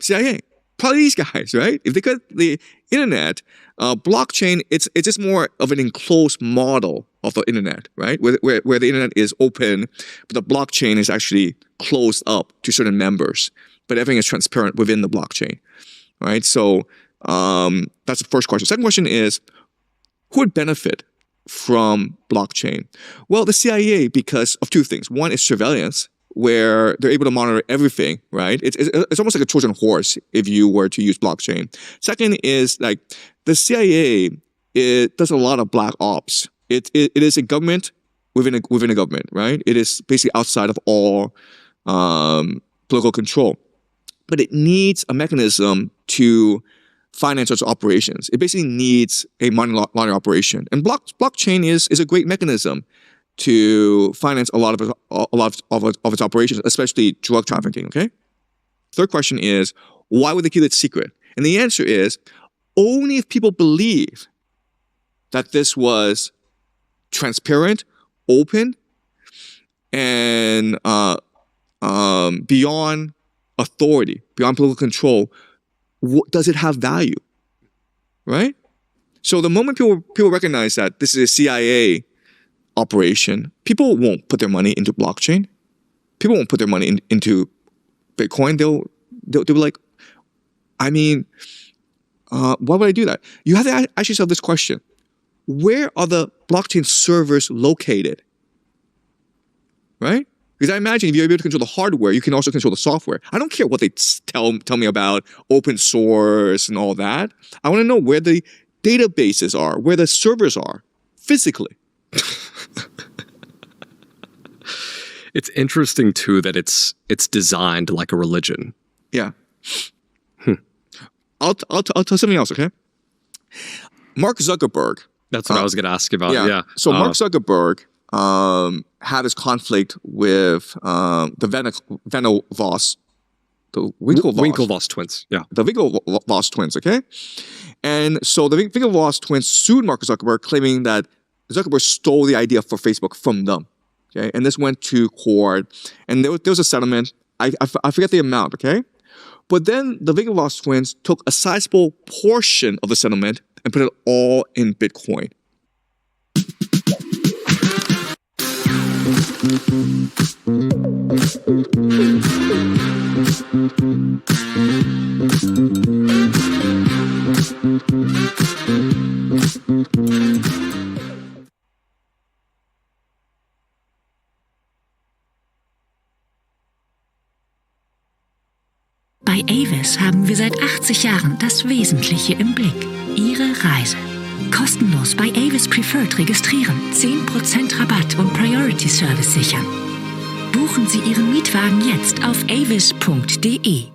CIA. Probably these guys, right? If they create the internet, blockchain, it's just more of an enclosed model of the internet, right? Where the internet is open, but the blockchain is actually closed up to certain members. But everything is transparent within the blockchain, right? So that's the first question. Second question is, who would benefit from blockchain? Well, the CIA, because of two things. One is surveillance, where they're able to monitor everything, right? It's almost like a Trojan horse if you were to use blockchain. Second is like the CIA, it does a lot of black ops. It is a government within a government, right? It is basically outside of all political control. But it needs a mechanism to finance its operations. It basically needs a money laundering operation. And blockchain is a great mechanism to finance a lot of its operations, especially drug trafficking, okay? Third question is, why would they keep it secret? And the answer is, only if people believe that this was transparent, open, and beyond authority, beyond political control, does it have value, right? So the moment people recognize that this is a CIA operation, people won't put their money into blockchain. People won't put their money into Bitcoin. They'll be like, why would I do that? You have to ask yourself this question. Where are the blockchain servers located? Right? Because I imagine if you're able to control the hardware, you can also control the software. I don't care what they tell me about open source and all that. I want to know where the databases are, where the servers are, physically. It's interesting too that it's designed like a religion. Yeah. I'll tell something else, okay? Mark Zuckerberg. That's what I was going to ask about. Yeah. So Mark Zuckerberg had this conflict with the Winklevoss. The Winklevoss twins. Yeah. The Winklevoss twins, okay? And so the Winklevoss twins sued Mark Zuckerberg, claiming that Zuckerberg stole the idea for Facebook from them. Okay, and this went to court, and there was a settlement. I forget the amount, okay? But then the Winklevoss twins took a sizable portion of the settlement and put it all in Bitcoin. Bei Avis haben wir seit 80 Jahren das Wesentliche im Blick. Ihre Reise. Kostenlos bei Avis Preferred registrieren, 10% Rabatt und Priority Service sichern. Buchen Sie Ihren Mietwagen jetzt auf avis.de.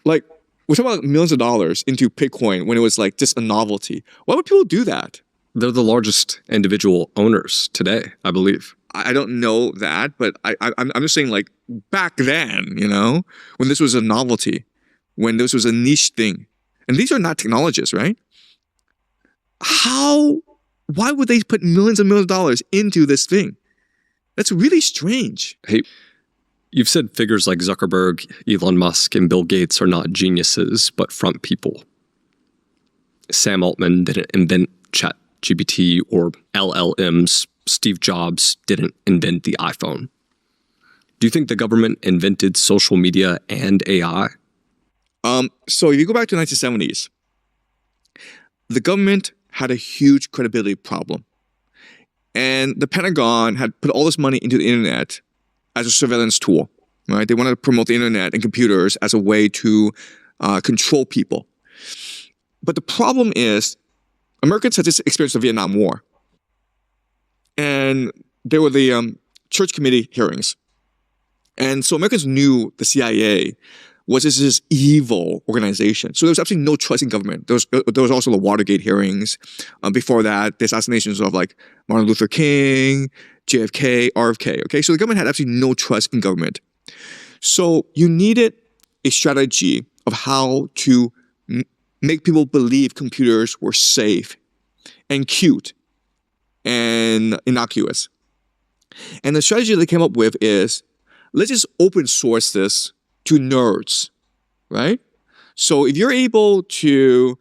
Like, we're talking about millions of dollars into Bitcoin when it was like just a novelty. Why would people do that? They're the largest individual owners today, I believe. I don't know that, but I'm just saying, like, back then, you know, when this was a novelty, when this was a niche thing, and these are not technologists, right? Why would they put millions and millions of dollars into this thing? That's really strange. Hey, you've said figures like Zuckerberg, Elon Musk, and Bill Gates are not geniuses, but front people. Sam Altman didn't invent ChatGPT or LLMs. Steve Jobs didn't invent the iPhone. Do you think the government invented social media and AI? So if you go back to the 1970s, the government had a huge credibility problem. And the Pentagon had put all this money into the internet as a surveillance tool, right? They wanted to promote the internet and computers as a way to control people. But the problem is, Americans had just experienced the Vietnam War. And there were the church committee hearings. And so Americans knew the CIA was this evil organization. So there was absolutely no trust in government. There was also the Watergate hearings. Before that, the assassinations of like Martin Luther King, JFK, RFK. Okay, so the government had absolutely no trust in government. So you needed a strategy of how to make people believe computers were safe and cute and innocuous. And the strategy they came up with is, let's just open source this to nerds, right? So if you're able to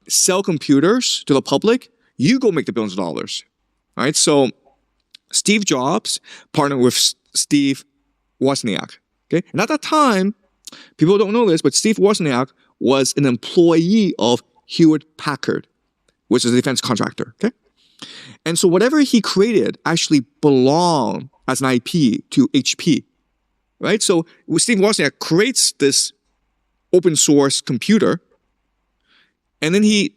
sell computers to the public, you go make the billions of dollars, right? So Steve Jobs partnered with Steve Wozniak, okay? And at that time, people don't know this, but Steve Wozniak was an employee of Hewlett-Packard, which is a defense contractor, okay? And so whatever he created actually belonged as an IP to HP, right? So Steve Wozniak creates this open source computer, and then he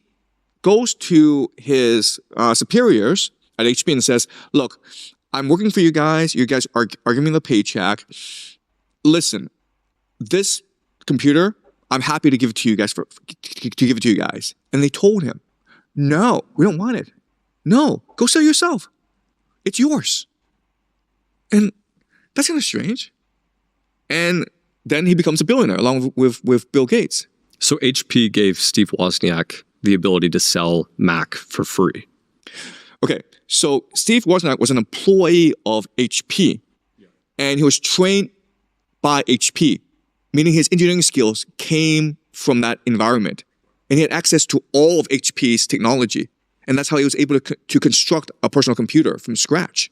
goes to his superiors at HP and says, look, I'm working for you guys are giving me the paycheck. Listen, this computer, I'm happy to give it to you guys And they told him, no, we don't want it. No, go sell yourself. It's yours. And that's kind of strange. And then he becomes a billionaire along with Bill Gates. So HP gave Steve Wozniak the ability to sell Mac for free. Okay, so Steve Wozniak was an employee of HP, and he was trained by HP, meaning his engineering skills came from that environment. And he had access to all of HP's technology. And that's how he was able to construct a personal computer from scratch,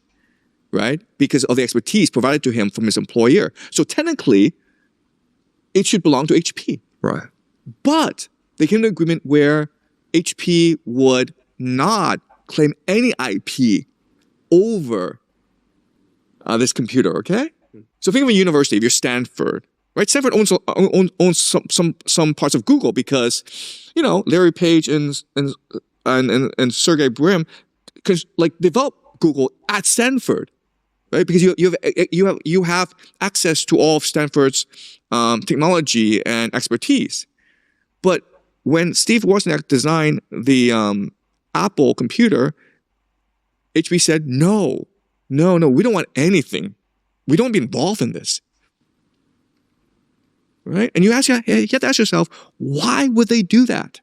right? Because of the expertise provided to him from his employer. So technically, it should belong to HP. Right. But they came to an agreement where HP would not claim any IP over this computer, okay? So think of a university, if you're Stanford, right? Stanford owns some parts of Google because, you know, Larry Page and Sergey Brin develop Google at Stanford, right? Because you have access to all of Stanford's technology and expertise. But when Steve Wozniak designed the Apple computer, HP said, no, we don't want anything. We don't want to be involved in this. Right? And you have to ask yourself, why would they do that?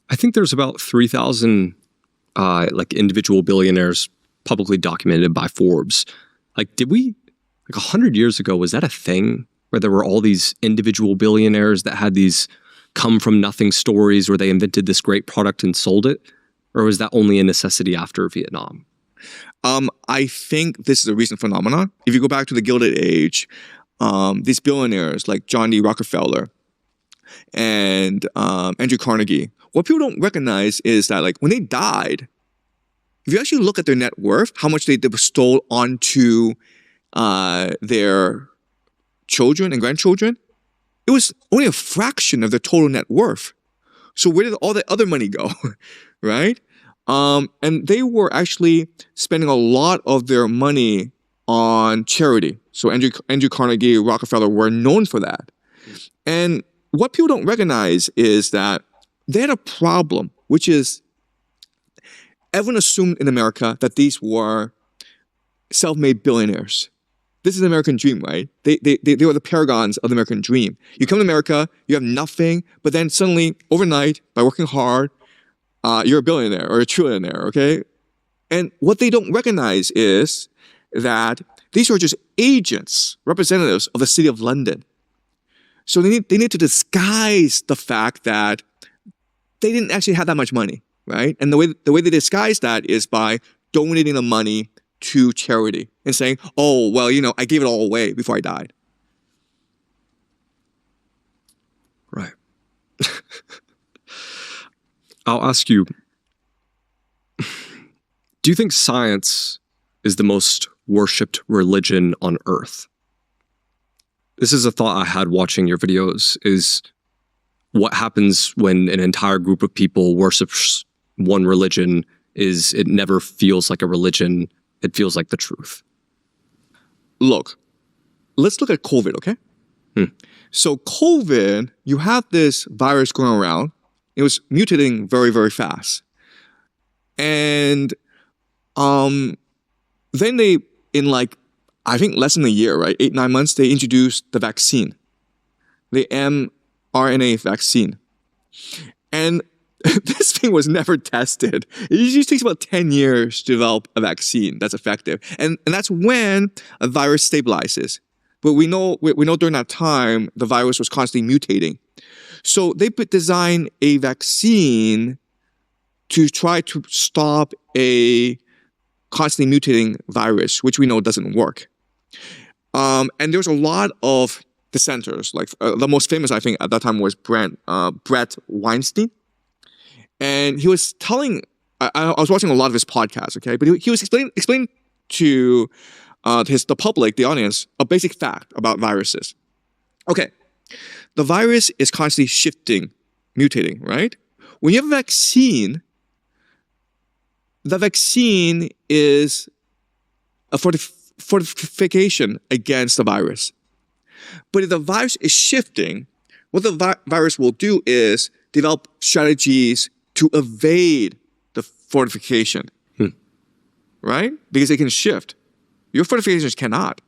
I think there's about 3,000 like individual billionaires publicly documented by Forbes. Like, did we, like 100 years ago, was that a thing where there were all these individual billionaires that had these come from nothing stories where they invented this great product and sold it? Or was that only a necessity after Vietnam? I think this is a recent phenomenon. If you go back to the Gilded Age, these billionaires like John D. Rockefeller and Andrew Carnegie, what people don't recognize is that, like, when they died, if you actually look at their net worth, how much they bestowed onto their children and grandchildren, it was only a fraction of their total net worth. So where did all the other money go, right? And they were actually spending a lot of their money on charity. So Andrew Carnegie, Rockefeller were known for that. And what people don't recognize is that they had a problem, which is everyone assumed in America that these were self-made billionaires. This is the American dream, right? They were the paragons of the American dream. You come to America, you have nothing, but then suddenly, overnight, by working hard, you're a billionaire or a trillionaire, okay? And what they don't recognize is that these are just agents, representatives of the city of London. So they need to disguise the fact that they didn't actually have that much money, right? And the way they disguise that is by donating the money to charity and saying, oh, well, I gave it all away before I died. Right. I'll ask you, do you think science is the most worshipped religion on earth? This is a thought I had watching your videos, is what happens when an entire group of people worships one religion is it never feels like a religion. It feels like the truth. Look, let's look at COVID, okay? So COVID, you have this virus going around. It was mutating very, very fast. And then they, in I think less than a year, right? 8-9 months, they introduced the vaccine, the mRNA vaccine. And this thing was never tested. It usually takes about 10 years to develop a vaccine that's effective. And that's when a virus stabilizes. But we know during that time, the virus was constantly mutating. So they designed a vaccine to try to stop a constantly mutating virus, which we know doesn't work. And there was a lot of dissenters. The most famous, I think, at that time was Brett Weinstein. And he was telling, I was watching a lot of his podcasts, okay? But he was explaining to the public, the audience, a basic fact about viruses. Okay, the virus is constantly shifting, mutating, right? When you have a vaccine, the vaccine is a fortification against the virus. But if the virus is shifting, what the virus will do is develop strategies to evade the fortification, right? Because it can shift. Your fortifications cannot.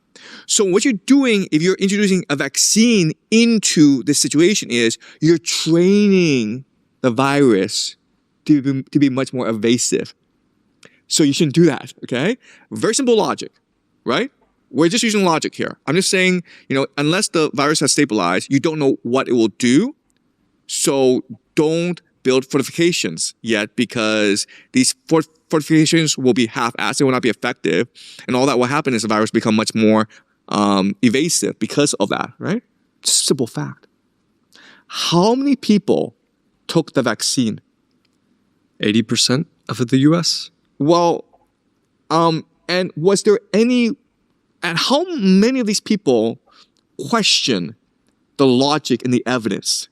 So what you're doing if you're introducing a vaccine into this situation is you're training the virus to be much more evasive. So you shouldn't do that, okay? Very simple logic, right? We're just using logic here. I'm just saying, unless the virus has stabilized, you don't know what it will do. So don't build fortifications yet, because these fortifications will be half-assed, they will not be effective. And all that will happen is the virus become much more evasive because of that, right? Just a simple fact. How many people took the vaccine? 80% of the US? Well, and was there any, and how many of these people question the logic and the evidence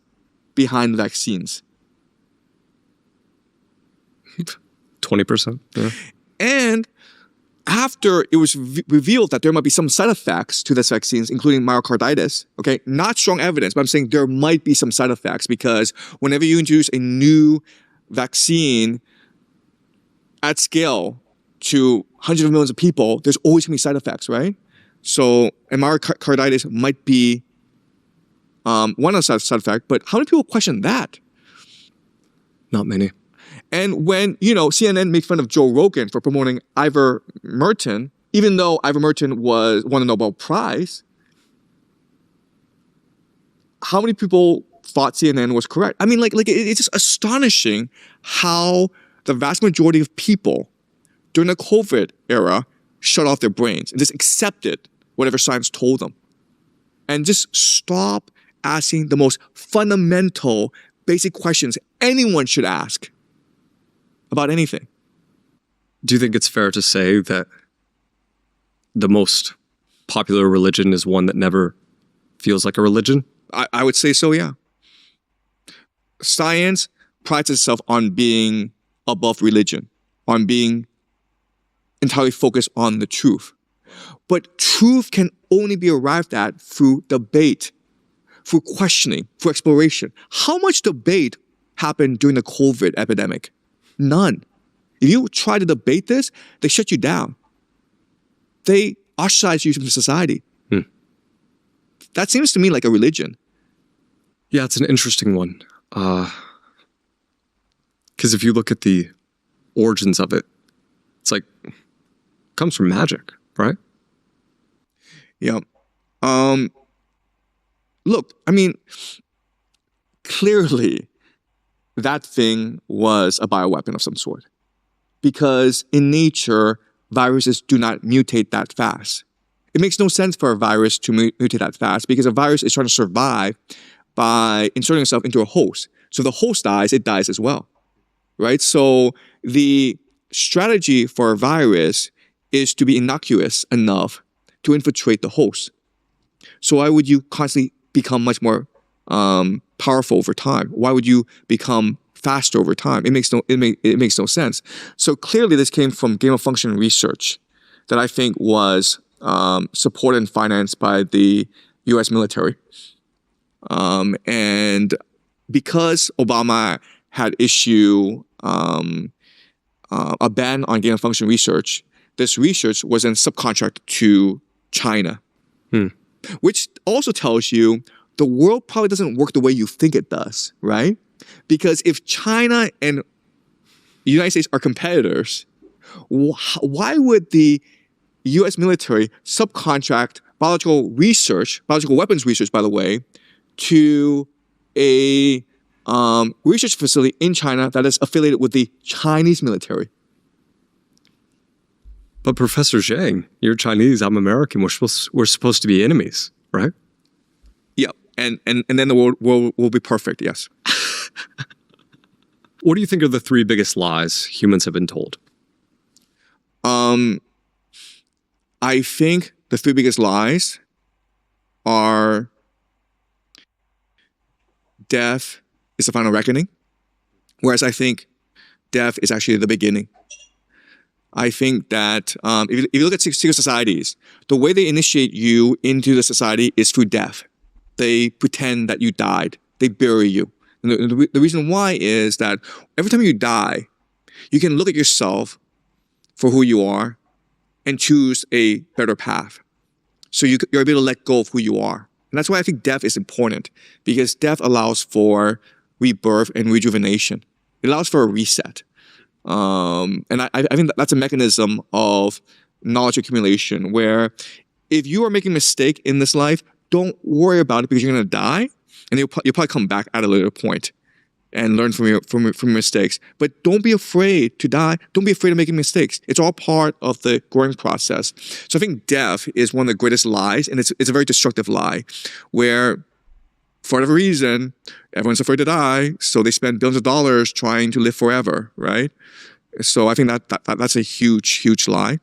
behind the vaccines? 20%. Yeah. And after it was revealed that there might be some side effects to this vaccines, including myocarditis, okay, not strong evidence, but I'm saying there might be some side effects because whenever you introduce a new vaccine at scale to hundreds of millions of people, there's always going to be side effects, right? So, and myocarditis might be one of the side effects, but how many people question that? Not many. And when, CNN made fun of Joe Rogan for promoting ivermectin, even though ivermectin won a Nobel Prize, how many people thought CNN was correct? I mean, it's just astonishing how the vast majority of people during the COVID era shut off their brains and just accepted whatever science told them. And just stop asking the most fundamental, basic questions anyone should ask about anything. Do you think it's fair to say that the most popular religion is one that never feels like a religion? I would say so, yeah. Science prides itself on being above religion, on being entirely focused on the truth. But truth can only be arrived at through debate, through questioning, through exploration. How much debate happened during the COVID epidemic? None. If you try to debate this, they shut you down. They ostracize you from society. That seems to me like a religion. Yeah, it's an interesting one. Because if you look at the origins of it, it's like, it comes from magic, right? Yeah. Look, I mean, clearly that thing was a bioweapon of some sort. Because in nature, viruses do not mutate that fast. It makes no sense for a virus to mutate that fast because a virus is trying to survive by inserting itself into a host. So if the host dies, it dies as well, right? So the strategy for a virus is to be innocuous enough to infiltrate the host. So why would you constantly become much more powerful over time? Why would you become faster over time? It makes no sense. So clearly this came from gain-of-function research that I think was supported and financed by the U.S. military. And because Obama had issued a ban on gain-of-function research, this research was then subcontracted to China, which also tells you the world probably doesn't work the way you think it does, right? Because if China and the United States are competitors, why would the U.S. military subcontract biological weapons research, by the way, to a research facility in China that is affiliated with the Chinese military? But Professor Jiang, you're Chinese, I'm American. We're supposed to be enemies, right? Yeah, and then the world will be perfect, yes. What do you think are the three biggest lies humans have been told? I think the three biggest lies are death is the final reckoning, whereas I think death is actually the beginning. I think that if you look at secret societies, the way they initiate you into the society is through death. They pretend that you died. They bury you. And the reason why is that every time you die, you can look at yourself for who you are and choose a better path. So you're able to let go of who you are. And that's why I think death is important, because death allows for rebirth and rejuvenation. It allows for a reset. And I think that's a mechanism of knowledge accumulation where if you are making a mistake in this life, don't worry about it because you're going to die, and you'll probably come back at a later point and learn from your mistakes. But don't be afraid to die. Don't be afraid of making mistakes. It's all part of the growing process. So I think death is one of the greatest lies, and it's a very destructive lie where, for whatever reason, everyone's afraid to die, so they spend billions of dollars trying to live forever, right? So I think that's a huge, huge lie.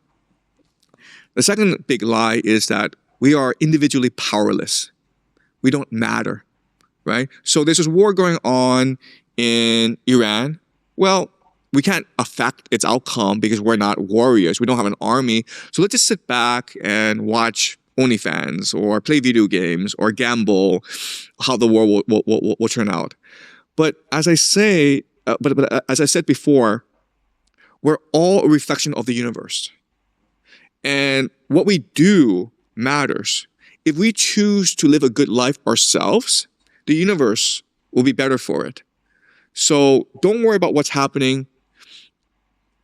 The second big lie is that we are individually powerless. We don't matter, right? So there's this war going on in Iran. Well, we can't affect its outcome because we're not warriors. We don't have an army. So let's just sit back and watch OnlyFans or play video games or gamble how the war will turn out. But as I say, as I said before, we're all a reflection of the universe. And what we do matters. If we choose to live a good life ourselves, the universe will be better for it. So don't worry about what's happening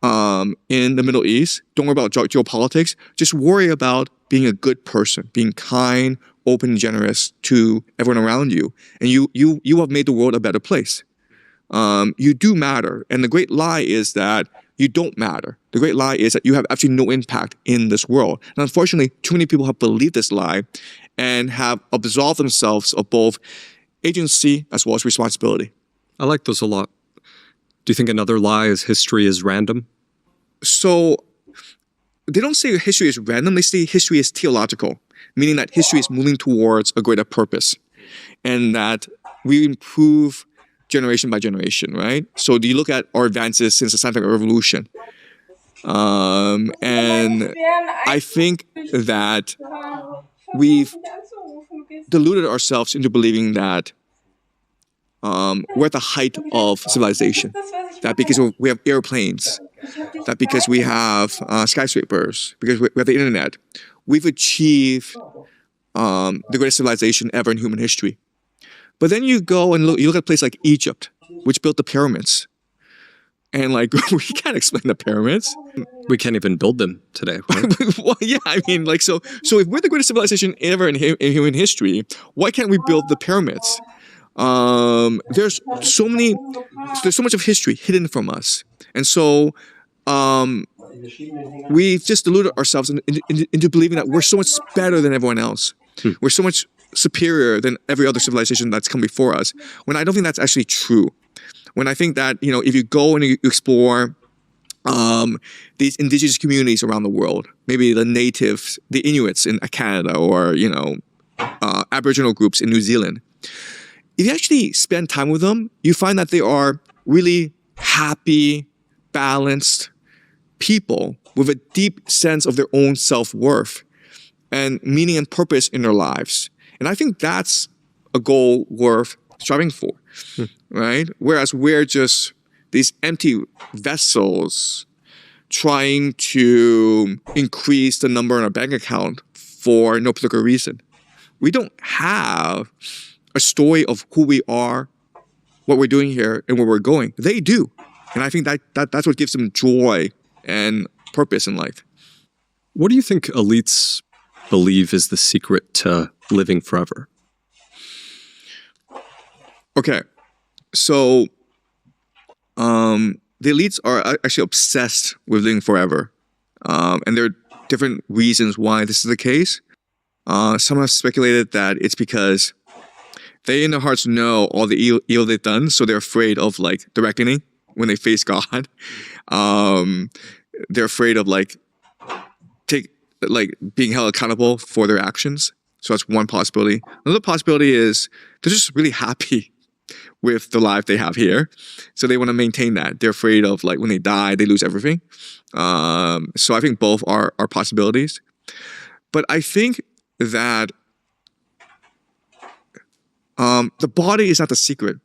in the Middle East. Don't worry about geopolitics. Just worry about being a good person, being kind, open, generous to everyone around you. And you have made the world a better place. You do matter. And the great lie is that you don't matter. The great lie is that you have absolutely no impact in this world. And unfortunately, too many people have believed this lie and have absolved themselves of both agency as well as responsibility. I like those a lot. Do you think another lie is history is random? So they don't say history is random. They say history is teleological, meaning that history is moving towards a greater purpose and that we improve generation by generation, right? So do you look at our advances since the scientific revolution? And I think that we've deluded ourselves into believing that we're at the height of civilization. That because we have airplanes, that because we have skyscrapers, because we have the internet, we've achieved the greatest civilization ever in human history. But then you go and you look at a place like Egypt, which built the pyramids. And like, we can't explain the pyramids. We can't even build them today, right? Well, yeah, I mean, like, so if we're the greatest civilization ever in human history, why can't we build the pyramids? There's so much of history hidden from us. And so we've just deluded ourselves into believing that we're so much better than everyone else. We're so much superior than every other civilization that's come before us, when I don't think that's actually true. When I think that, if you go and you explore these indigenous communities around the world, maybe the natives, the Inuits in Canada, or, Aboriginal groups in New Zealand, if you actually spend time with them, you find that they are really happy, balanced people with a deep sense of their own self-worth and meaning and purpose in their lives. And I think that's a goal worth striving for, right? Whereas we're just these empty vessels trying to increase the number in our bank account for no particular reason. We don't have a story of who we are, what we're doing here, and where we're going. They do. And I think that's what gives them joy and purpose in life. What do you think elites believe is the secret to living forever? Okay, so the elites are actually obsessed with living forever. And there are different reasons why this is the case. Some have speculated that it's because they in their hearts know all the evil they've done, so they're afraid of like the reckoning when they face God. They're afraid of being held accountable for their actions. So that's one possibility. Another possibility is they're just really happy with the life they have here. So they want to maintain that. They're afraid of when they die, they lose everything. So I think both are possibilities. But I think that the body is not the secret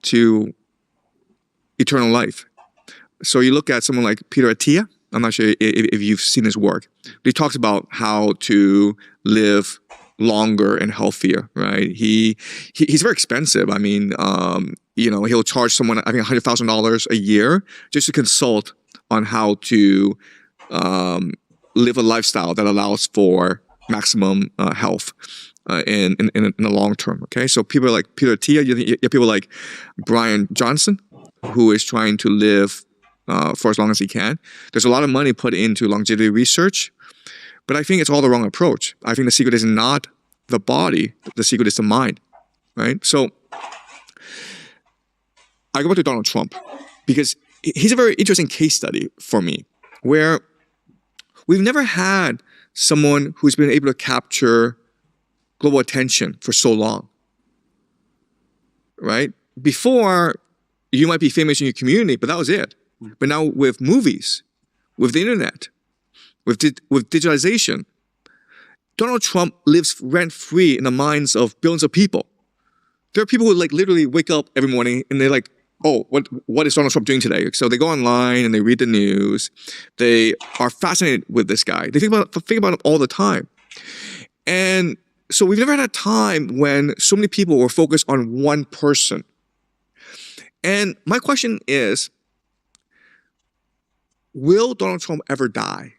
to eternal life. So you look at someone like Peter Attia. I'm not sure if you've seen his work. He talks about how to live longer and healthier, right? He's very expensive. I mean, he'll charge someone, I think, $100,000 a year just to consult on how to live a lifestyle that allows for maximum health in the long term. Okay, so people like Peter Attia, you have people like Brian Johnson, who is trying to live for as long as he can. There's a lot of money put into longevity research, but I think it's all the wrong approach. I think the secret is not the body, the secret is the mind, right? So I go back to Donald Trump because he's a very interesting case study for me, where we've never had someone who's been able to capture global attention for so long, right? Before, you might be famous in your community, but that was it. But now with movies, with the internet, with digitalization, Donald Trump lives rent-free in the minds of billions of people. There are people who like literally wake up every morning and they're like, oh, what is Donald Trump doing today? So they go online and they read the news. They are fascinated with this guy. They think about him all the time. And so we've never had a time when so many people were focused on one person. And my question is, will Donald Trump ever die?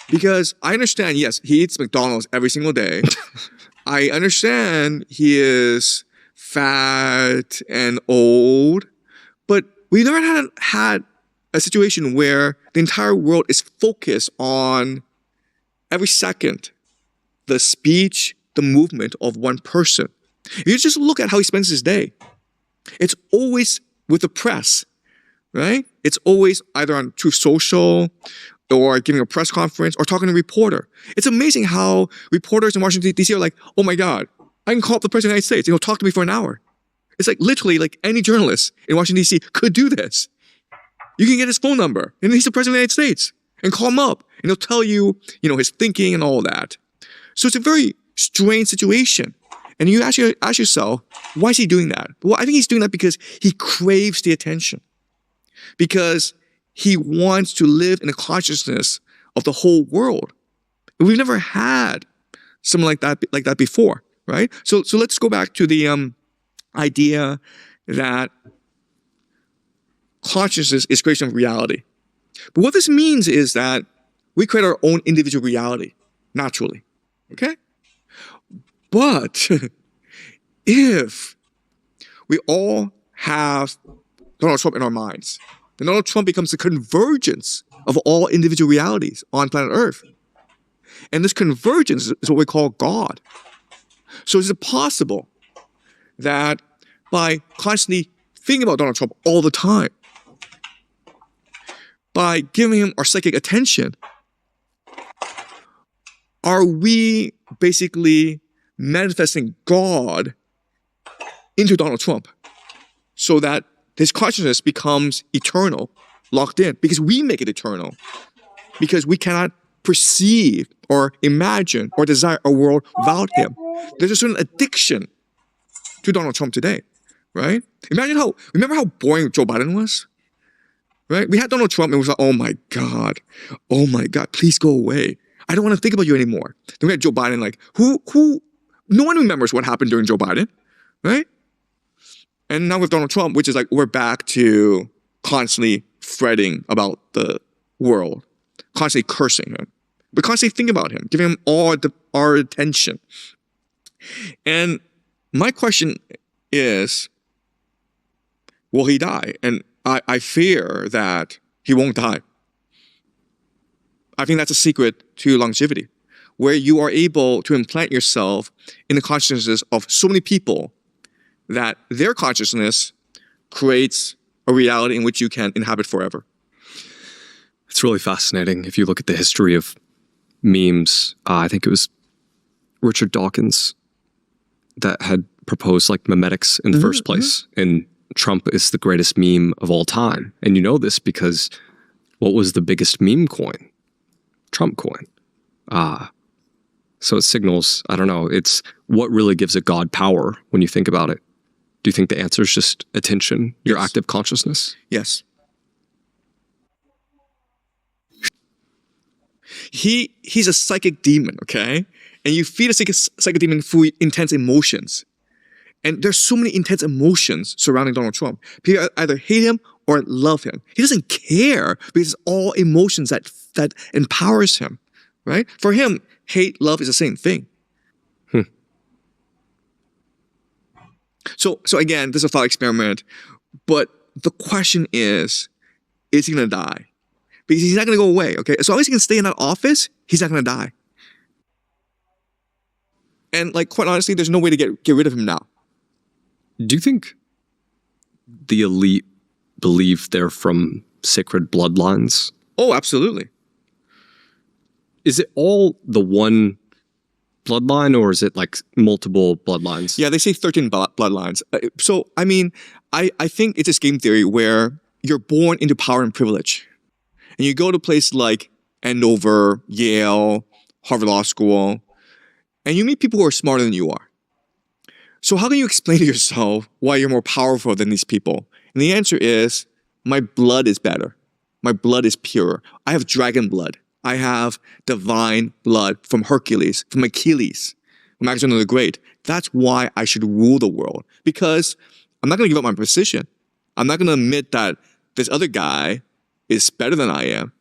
Because I understand, yes, he eats McDonald's every single day. I understand he is fat and old, but we never had a situation where the entire world is focused on every second the speech, the movement of one person. If you just look at how he spends his day, it's always with the press, right? It's always either on Truth Social or giving a press conference or talking to a reporter. It's amazing how reporters in Washington, D.C. are like, oh my God, I can call up the President of the United States and he'll talk to me for an hour. It's like literally like any journalist in Washington, D.C. could do this. You can get his phone number and he's the President of the United States and call him up and he'll tell you, his thinking and all that. So it's a very strange situation. And you ask yourself, why is he doing that? Well, I think he's doing that because he craves the attention. Because he wants to live in the consciousness of the whole world. We've never had something like that before, right? So let's go back to the idea that consciousness is creation of reality. But what this means is that we create our own individual reality, naturally, okay? But if we all have Donald Trump in our minds, then Donald Trump becomes the convergence of all individual realities on planet Earth. And this convergence is what we call God. So is it possible that by constantly thinking about Donald Trump all the time, by giving him our psychic attention, are we basically manifesting God into Donald Trump so that his consciousness becomes eternal, locked in, because we make it eternal, because we cannot perceive or imagine or desire a world without him. There's a certain addiction to Donald Trump today, right? Remember how boring Joe Biden was? Right? We had Donald Trump and it was like, oh my God, please go away. I don't want to think about you anymore. Then we had Joe Biden, like, no one remembers what happened during Joe Biden, right? And now with Donald Trump, which is like, we're back to constantly fretting about the world, constantly cursing him, but constantly thinking about him, giving him all our attention. And my question is, will he die? And I fear that he won't die. I think that's a secret to longevity, where you are able to implant yourself in the consciousnesses of so many people that their consciousness creates a reality in which you can inhabit forever. It's really fascinating. If you look at the history of memes, I think it was Richard Dawkins that had proposed like memetics in the first place. And Trump is the greatest meme of all time. And you know this because what was the biggest meme coin? Trump coin. So it signals, I don't know, it's what really gives a God power when you think about it. Do you think the answer is just attention, your active consciousness? Yes. He's a psychic demon, okay? And you feed a psychic demon through intense emotions. And there's so many intense emotions surrounding Donald Trump. People either hate him or love him. He doesn't care because it's all emotions that empowers him, right? For him, hate, love is the same thing. So again, this is a thought experiment, but the question is he going to die? Because he's not going to go away, okay? As long as he can stay in that office, he's not going to die. And like, quite honestly, there's no way to get rid of him now. Do you think the elite believe they're from sacred bloodlines? Oh, absolutely. Is it all the one bloodline or is it like multiple bloodlines? Yeah, they say 13 bloodlines. So, I mean, I think it's this game theory where you're born into power and privilege. And you go to places like Andover, Yale, Harvard Law School, and you meet people who are smarter than you are. So how can you explain to yourself why you're more powerful than these people? And the answer is, my blood is better. My blood is pure. I have dragon blood. I have divine blood from Hercules, from Achilles, from Alexander the Great. That's why I should rule the world. Because I'm not going to give up my position. I'm not going to admit that this other guy is better than I am.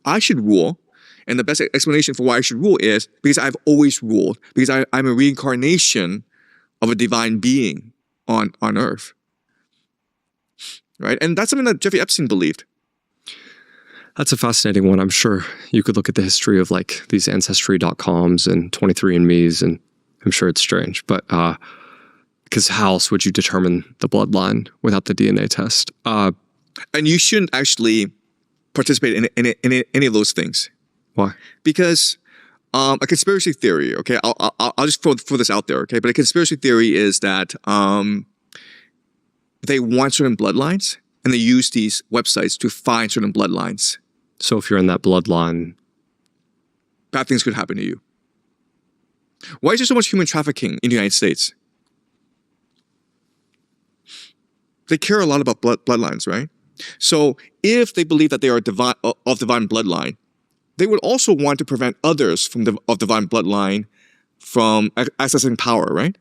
I should rule. And the best explanation for why I should rule is because I've always ruled. Because I'm a reincarnation of a divine being on earth. Right? And that's something that Jeffrey Epstein believed. That's a fascinating one. I'm sure you could look at the history of like these Ancestry.coms and 23andMe's, and I'm sure it's strange. But because how else would you determine the bloodline without the DNA test? And you shouldn't actually participate in any of those things. Why? Because a conspiracy theory, okay, I'll just throw this out there, okay? But a conspiracy theory is that they want certain bloodlines, and they use these websites to find certain bloodlines. So if you're in that bloodline, bad things could happen to you. Why is there so much human trafficking in the United States? They care a lot about bloodlines, right? So if they believe that they are of divine bloodline, they would also want to prevent others of divine bloodline from accessing power, right?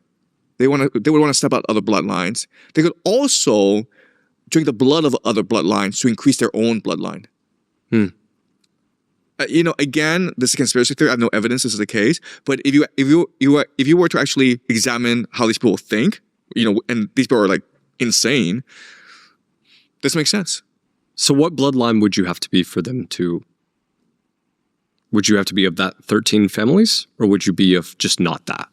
They would want to step out other bloodlines. They could also drink the blood of other bloodlines to increase their own bloodline. Again, this is a conspiracy theory. I have no evidence this is the case. But if you were to actually examine how these people think, and these people are like insane, this makes sense. So what bloodline would you have to be for them to? Would you have to be of that 13 families, or would you be of just not that?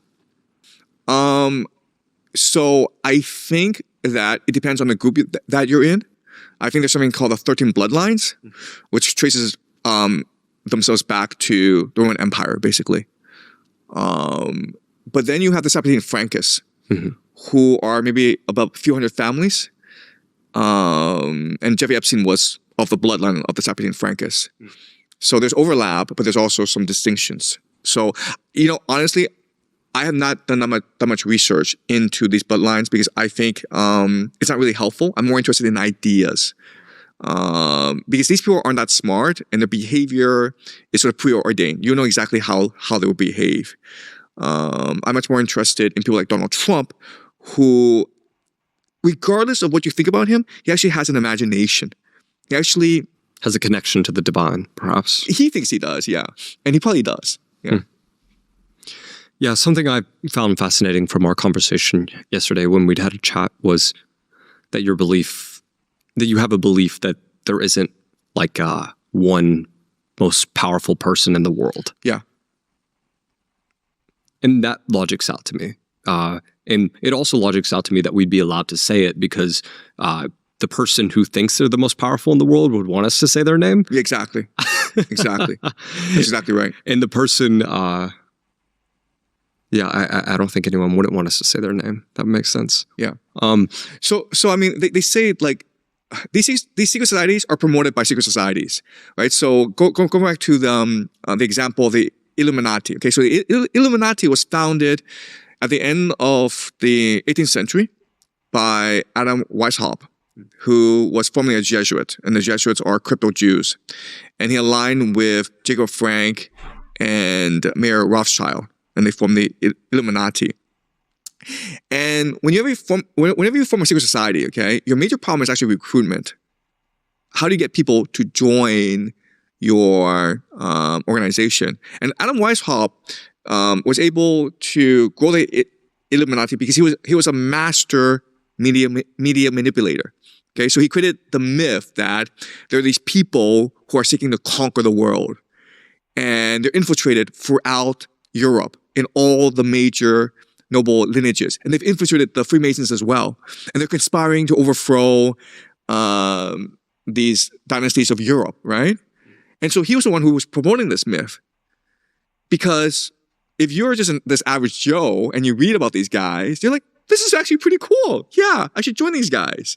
So I think that it depends on the group that you're in. I think there's something called the 13 bloodlines, which traces themselves back to the Roman Empire, basically. But then you have the Sapatine Francus, who are maybe about a few hundred families. And Jeffrey Epstein was of the bloodline of the Sapatine Francus. So there's overlap, but there's also some distinctions. So, honestly, I have not done that much research into these bloodlines because I think it's not really helpful. I'm more interested in ideas. Because these people aren't that smart and their behavior is sort of preordained. You know exactly how they will behave. I'm much more interested in people like Donald Trump, who, regardless of what you think about him, he actually has an imagination. He actually has a connection to the divine, perhaps. He thinks he does, yeah. And he probably does. Yeah. Yeah, something I found fascinating from our conversation yesterday when we'd had a chat was that you have a belief that there isn't like one most powerful person in the world. Yeah. And that logics out to me. And it also logics out to me that we'd be allowed to say it because the person who thinks they're the most powerful in the world would want us to say their name. Yeah, exactly. Exactly. That's exactly right. And the person, I don't think anyone wouldn't want us to say their name. That makes sense. Yeah. So I mean, they say like these secret societies are promoted by secret societies, right? So go back to the example of the Illuminati. Okay, so the Illuminati was founded at the end of the 18th century by Adam Weishaupt, who was formerly a Jesuit, and the Jesuits are crypto Jews, and he aligned with Jacob Frank and Mayer Rothschild, and they formed the Illuminati. And whenever you form a secret society, okay, your major problem is actually recruitment. How do you get people to join your organization? And Adam Weishaupt was able to grow the Illuminati because he was a master media manipulator. Okay, so he created the myth that there are these people who are seeking to conquer the world, and they're infiltrated throughout Europe in all the major noble lineages, and they've infiltrated the Freemasons as well, and they're conspiring to overthrow these dynasties of Europe, right? And so he was the one who was promoting this myth, because if you're just this average Joe and you read about these guys, you're like, this is actually pretty cool. Yeah, I should join these guys.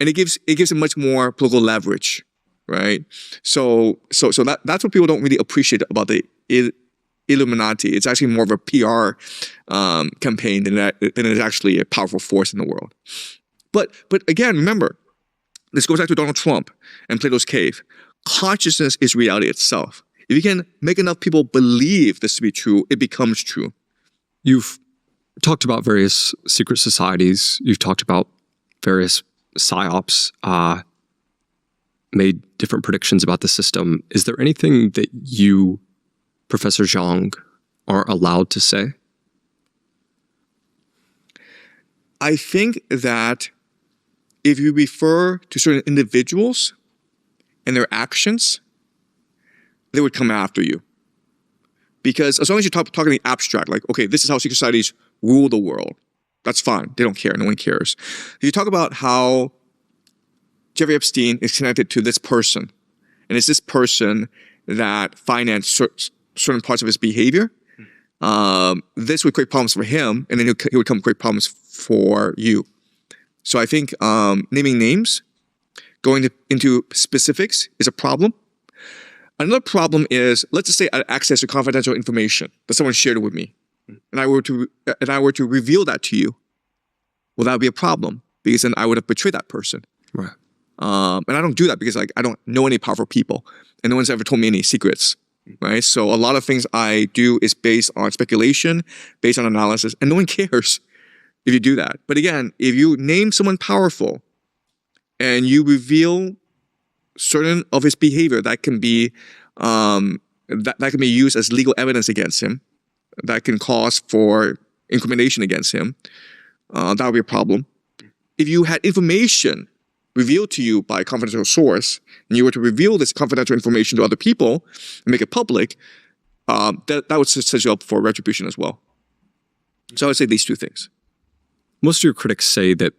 and it gives them much more political leverage, right? So that's what people don't really appreciate about the Illuminati. It's actually more of a PR campaign than it is actually a powerful force in the world. But again, remember, this goes back to Donald Trump and Plato's cave. Consciousness is reality itself. If you can make enough people believe this to be true, it becomes true. You've talked about various secret societies. You've talked about various psyops, made different predictions about the system. Is there anything that you, Professor Jiang, are allowed to say? I think that if you refer to certain individuals and their actions, they would come after you. Because as long as you're talking in the abstract, like, okay, this is how secret societies rule the world, that's fine. They don't care. No one cares. If you talk about how Jeffrey Epstein is connected to this person, and it's this person that financed certain parts of his behavior, this would create problems for him, and then it would come create problems for you. So I think naming names, going into specifics is a problem. Another problem is, let's just say I had access to confidential information that someone shared with me, and I were to reveal that to you. Well, that would be a problem, because then I would have betrayed that person. Right. And I don't do that because, like, I don't know any powerful people, and no one's ever told me any secrets. Right. So a lot of things I do is based on speculation, based on analysis, and no one cares if you do that. But again, if you name someone powerful and you reveal certain of his behavior that can be that can be used as legal evidence against him, that can cause for incrimination against him, that would be a problem. If you had information revealed to you by a confidential source, and you were to reveal this confidential information to other people and make it public, that would set you up for retribution as well. So I would say these two things. Most of your critics say that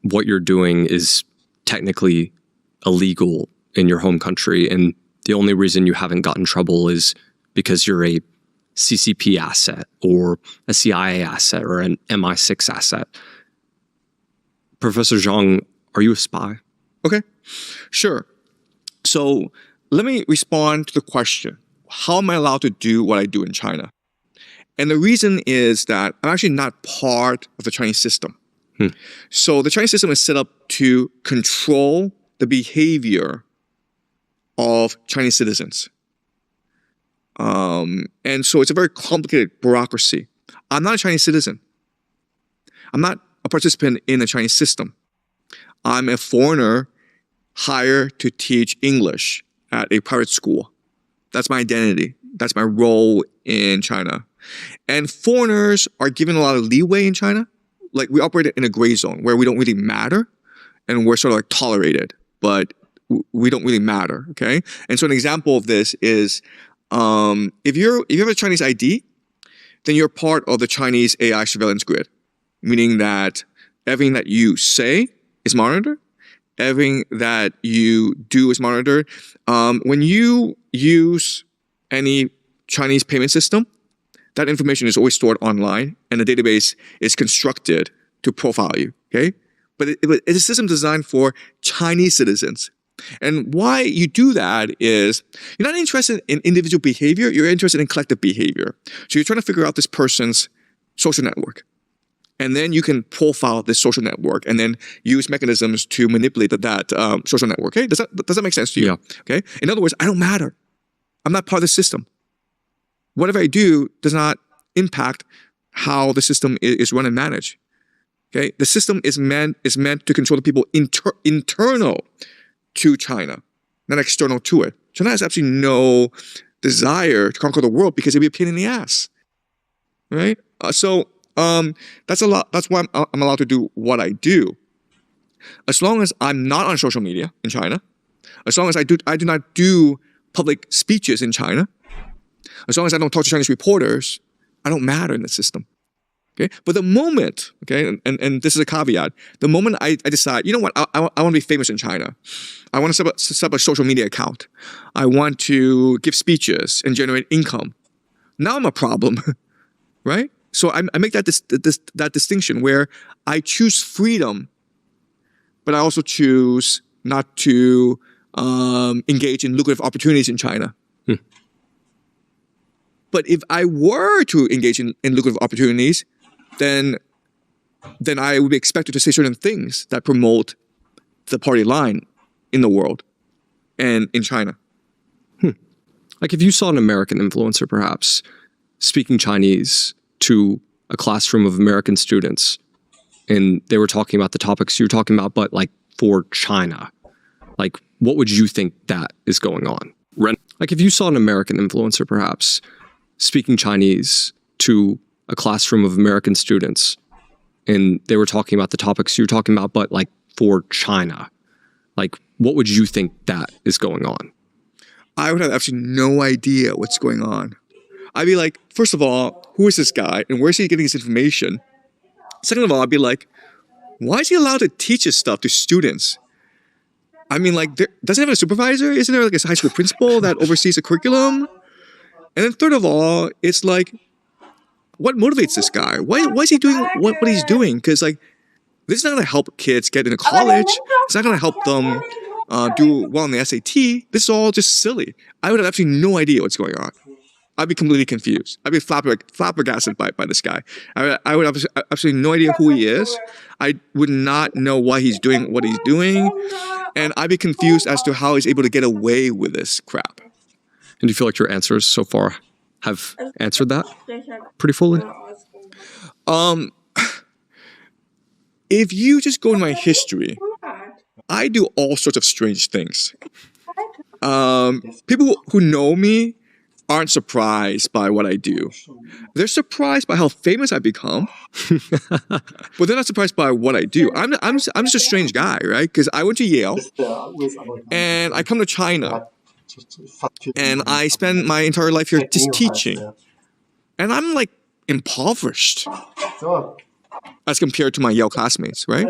what you're doing is technically illegal in your home country, and the only reason you haven't gotten in trouble is because you're a CCP asset or a CIA asset or an MI6 asset. Professor Jiang, are you a spy? Okay, sure. So let me respond to the question, how am I allowed to do what I do in China? And the reason is that I'm actually not part of the Chinese system. So the Chinese system is set up to control the behavior of Chinese citizens. And so it's a very complicated bureaucracy. I'm not a Chinese citizen. I'm not a participant in the Chinese system. I'm a foreigner hired to teach English at a private school. That's my identity. That's my role in China. And foreigners are given a lot of leeway in China. Like, we operate in a gray zone where we don't really matter, and we're sort of like tolerated, but we don't really matter, okay? And so an example of this is, if you have a Chinese ID, then you're part of the Chinese AI surveillance grid, meaning that everything that you say is monitored. Everything that you do is monitored. When you use any Chinese payment system, that information is always stored online, and the database is constructed to profile you, okay? But it's a system designed for Chinese citizens. And why you do that is you're not interested in individual behavior, you're interested in collective behavior. So you're trying to figure out this person's social network. And then you can profile this social network and then use mechanisms to manipulate that social network. Okay, does that make sense to you? Yeah. Okay. In other words, I don't matter. I'm not part of the system. Whatever I do does not impact how the system is run and managed. Okay. The system is meant to control the people internal to China, not external to it. China has absolutely no desire to conquer the world because it'd be a pain in the ass. Right. That's a lot. That's why I'm allowed to do what I do. As long as I'm not on social media in China, as long as I do not do public speeches in China, as long as I don't talk to Chinese reporters, I don't matter in the system. Okay. But the moment, okay, and this is a caveat, the moment I decide, you know what, I want to be famous in China. I want to set up a social media account. I want to give speeches and generate income. Now I'm a problem, right? So I make that distinction where I choose freedom, but I also choose not to engage in lucrative opportunities in China. But if I were to engage in lucrative opportunities, then I would be expected to say certain things that promote the party line in the world and in China. Like if you saw an American influencer, perhaps, speaking Chinese to a classroom of American students, and they were talking about the topics you're talking about, but like for China, like what would you think that is going on? Like if you saw an American influencer, perhaps, speaking Chinese to a classroom of American students, and they were talking about the topics you're talking about, but like for China, like what would you think that is going on? I would have absolutely no idea what's going on. I'd be like, first of all, who is this guy and where's he getting his information? Second of all, I'd be like, why is he allowed to teach his stuff to students? I mean, like, doesn't he have a supervisor? Isn't there like a high school principal that oversees the curriculum? And then third of all, it's like, what motivates this guy? Why is he doing what he's doing? Because like, this is not going to help kids get into college. It's not going to help them do well on the SAT. This is all just silly. I would have absolutely no idea what's going on. I'd be completely confused. I'd be flabbergasted by this guy. I would have absolutely no idea who he is. I would not know why he's doing what he's doing. And I'd be confused as to how he's able to get away with this crap. And do you feel like your answers so far have answered that pretty fully? If you just go into my history, I do all sorts of strange things. People who know me aren't surprised by what I do. They're surprised by how famous I've become, but they're not surprised by what I do. I'm just a strange guy, right? Because I went to Yale, and I come to China, and I spend my entire life here just teaching, and I'm like impoverished as compared to my Yale classmates, right?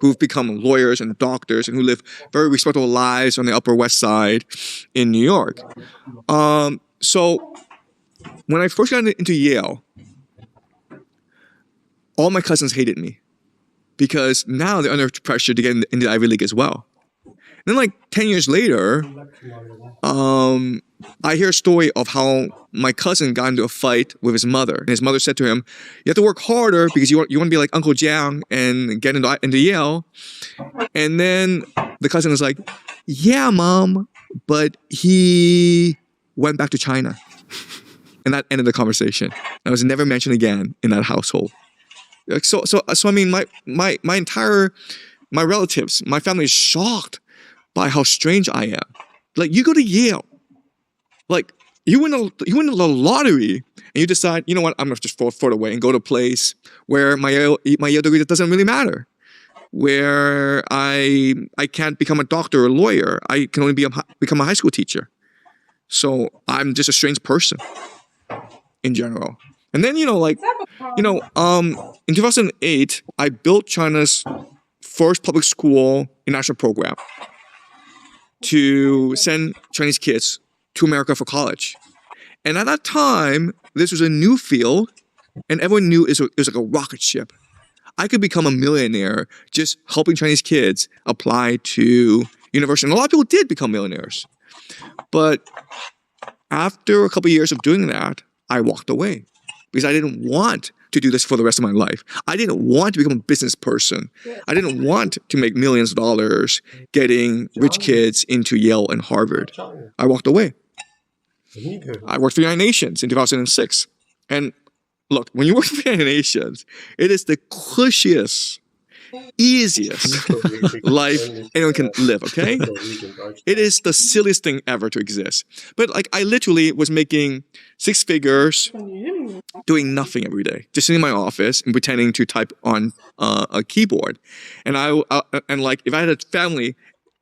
Who've become lawyers and doctors and who live very respectable lives on the Upper West Side in New York. So when I first got into Yale, all my cousins hated me because now they're under pressure to get in the Ivy League as well. And then like 10 years later, I hear a story of how my cousin got into a fight with his mother. And his mother said to him, you have to work harder because you want to be like Uncle Jiang and get into Yale. And then the cousin was like, yeah, Mom, but he went back to China. And that ended the conversation. I was never mentioned again in that household. So I mean, my relatives, my family is shocked by how strange I am. Like, you go to Yale, like you win the lottery, and you decide, you know what, I'm gonna just fall away and go to a place where my Yale degree doesn't really matter, where I can't become a doctor or a lawyer. I can only become a high school teacher. So I'm just a strange person in general. And then, in 2008, I built China's first public school international program to send Chinese kids to America for college. And at that time, this was a new field, and everyone knew it was like a rocket ship. I could become a millionaire just helping Chinese kids apply to university. And a lot of people did become millionaires. But after a couple of years of doing that, I walked away because I didn't want to do this for the rest of my life. I didn't want to become a business person. I didn't want to make millions of dollars getting rich kids into Yale and Harvard. I walked away. I worked for the United Nations in 2006. And look, when you work for the United Nations, it is the cushiest, easiest life anyone can live, okay? It is the silliest thing ever to exist. But like, I literally was making 6 figures doing nothing every day, just sitting in my office and pretending to type on a keyboard. And if I had a family,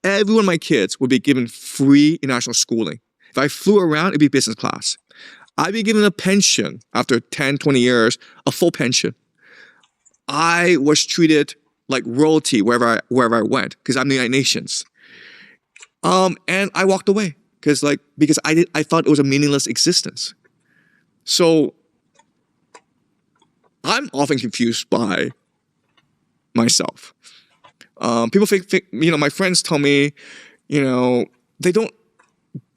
every one of my kids would be given free international schooling. If I flew around, it'd be business class. I'd be given a pension after 10, 20 years, a full pension. I was treated like royalty wherever I went because I'm the United Nations. And I walked away because I thought it was a meaningless existence. So I'm often confused by myself. People think, my friends tell me, they don't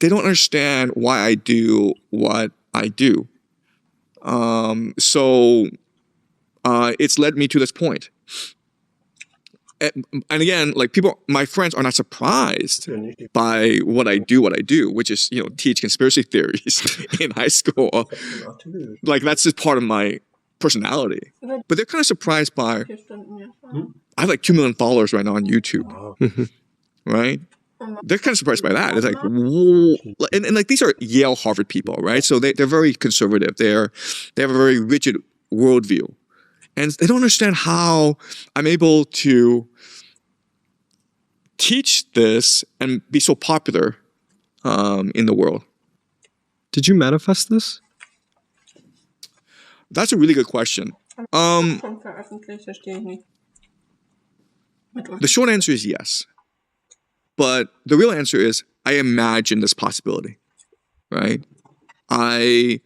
understand why I do what I do. So it's led me to this point. And again, like my friends are not surprised by what I do, which is, teach conspiracy theories in high school. Like that's just part of my personality. But they're kind of surprised by, I have like 2 million followers right now on YouTube, right? They're kind of surprised by that. It's like, whoa. And like these are Yale, Harvard people, right? So they're very conservative. They have a very rigid worldview. And they don't understand how I'm able to teach this and be so popular in the world. Did you manifest this? That's a really good question. The short answer is yes. But the real answer is I imagine this possibility, right? But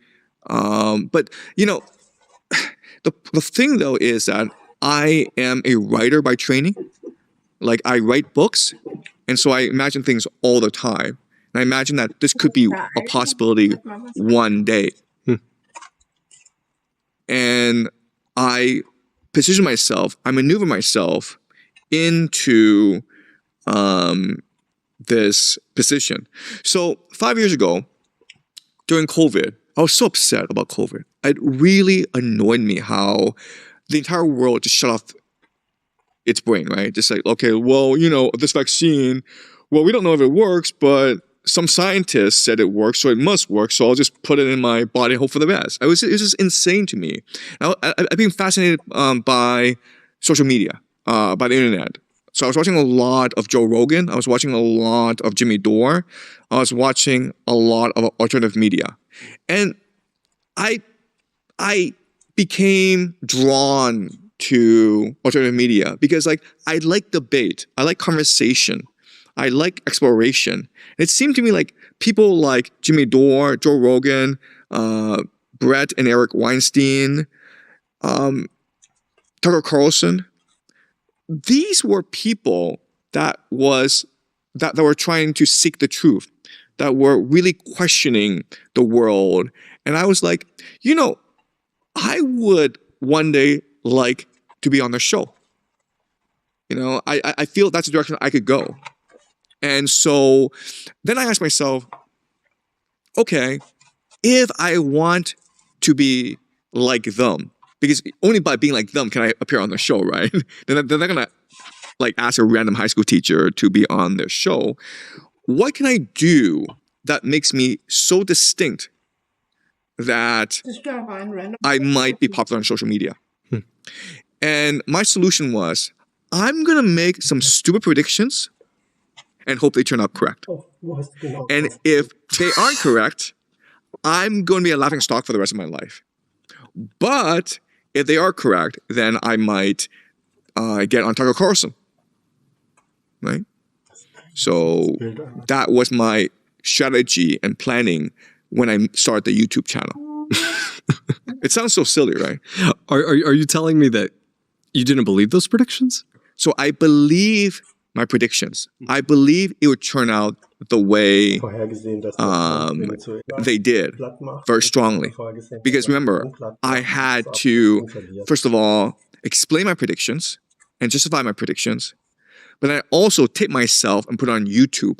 the thing though is that I am a writer by training. Like I write books, and so I imagine things all the time. And I imagine that this could be a possibility one day. And I position myself, I maneuver myself into this position. So 5 years ago, during COVID, I was so upset about COVID. It really annoyed me how the entire world just shut off its brain, right? Just like, okay, well, this vaccine, well, we don't know if it works, but some scientists said it works, so it must work, so I'll just put it in my body and hope for the best. It was just insane to me. I've been fascinated by social media, by the internet. So I was watching a lot of Joe Rogan. I was watching a lot of Jimmy Dore. I was watching a lot of alternative media. And I became drawn to alternative media because I like debate. I like conversation. I like exploration. And it seemed to me like people like Jimmy Dore, Joe Rogan, Brett and Eric Weinstein, Tucker Carlson, these were people that were trying to seek the truth, that were really questioning the world. And I was like, I would one day like to be on the show. I feel that's the direction I could go. And so then I asked myself, okay, if I want to be like them, because only by being like them can I appear on the show, right? They're not gonna ask a random high school teacher to be on their show. What can I do that makes me so distinct that I might be popular on social media? And my solution was, I'm gonna make some stupid predictions and hope they turn out correct. And if they aren't correct, I'm going to be a laughingstock for the rest of my life. But if they are correct, then I might get on Tucker Carlson, right? So that was my strategy and planning when I started the YouTube channel. It sounds so silly, right? Are you telling me that you didn't believe those predictions? So I believe my predictions. I believe it would turn out the way they did, very strongly. Because remember, I had to, first of all, explain my predictions and justify my predictions. But I also tape myself and put it on YouTube,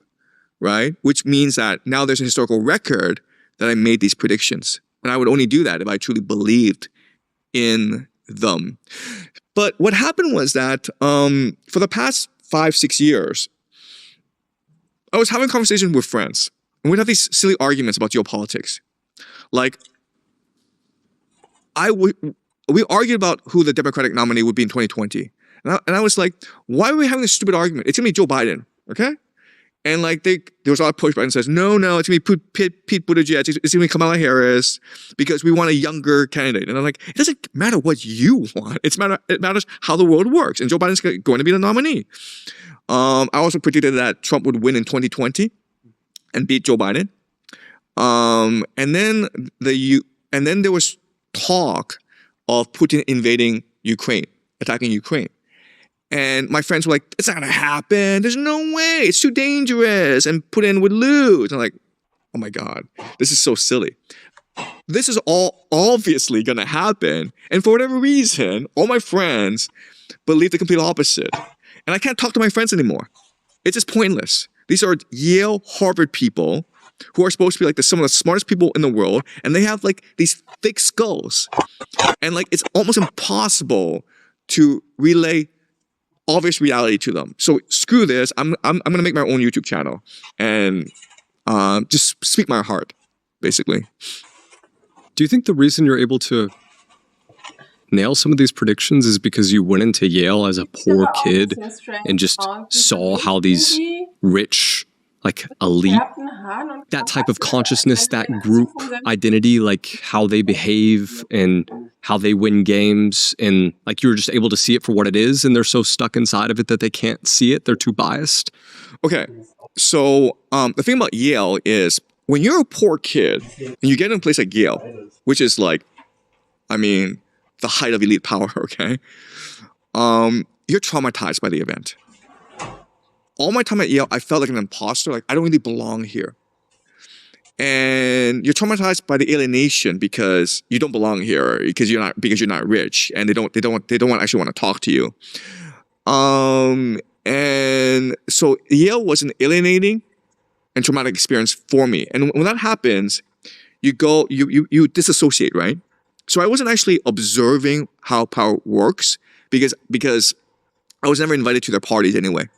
right? Which means that now there's a historical record that I made these predictions. And I would only do that if I truly believed in them. But what happened was that for the past 5-6 years, I was having conversations with friends, and we'd have these silly arguments about geopolitics. Like, we argued about who the Democratic nominee would be in 2020. And I was like, why are we having this stupid argument? It's gonna be Joe Biden, okay? And there was a lot of pushback and says, no, it's gonna be Pete Buttigieg, it's gonna be Kamala Harris, because we want a younger candidate. And I'm like, it doesn't matter what you want. It matters how the world works. And Joe Biden's going to be the nominee. I also predicted that Trump would win in 2020 and beat Joe Biden. And then there was talk of Putin invading Ukraine, attacking Ukraine. And my friends were like, it's not going to happen. There's no way. It's too dangerous. And put in would lose. I'm like, oh my God, this is so silly. This is all obviously going to happen. And for whatever reason, all my friends believe the complete opposite. And I can't talk to my friends anymore. It's just pointless. These are Yale, Harvard people who are supposed to be like some of the smartest people in the world. And they have like these thick skulls. And like, it's almost impossible to relay obvious reality to them. So screw this. I'm going to make my own YouTube channel and just speak my heart, basically. Do you think the reason you're able to nail some of these predictions is because you went into Yale as a poor kid and just saw how these rich, like elite, that type of consciousness, that group identity, like how they behave and how they win games, and like you were just able to see it for what it is, and they're so stuck inside of it that they can't see it, they're too biased? Okay, so the thing about Yale is when you're a poor kid and you get in a place like Yale, which is like, I mean, the height of elite power, okay? You're traumatized by the event. All my time at Yale, I felt like an imposter, like I don't really belong here. And you're traumatized by the alienation because you don't belong here, because you're not rich, and they don't actually want to talk to you. And so Yale was an alienating and traumatic experience for me. And when that happens, you disassociate, right? So I wasn't actually observing how power works because I was never invited to their parties anyway.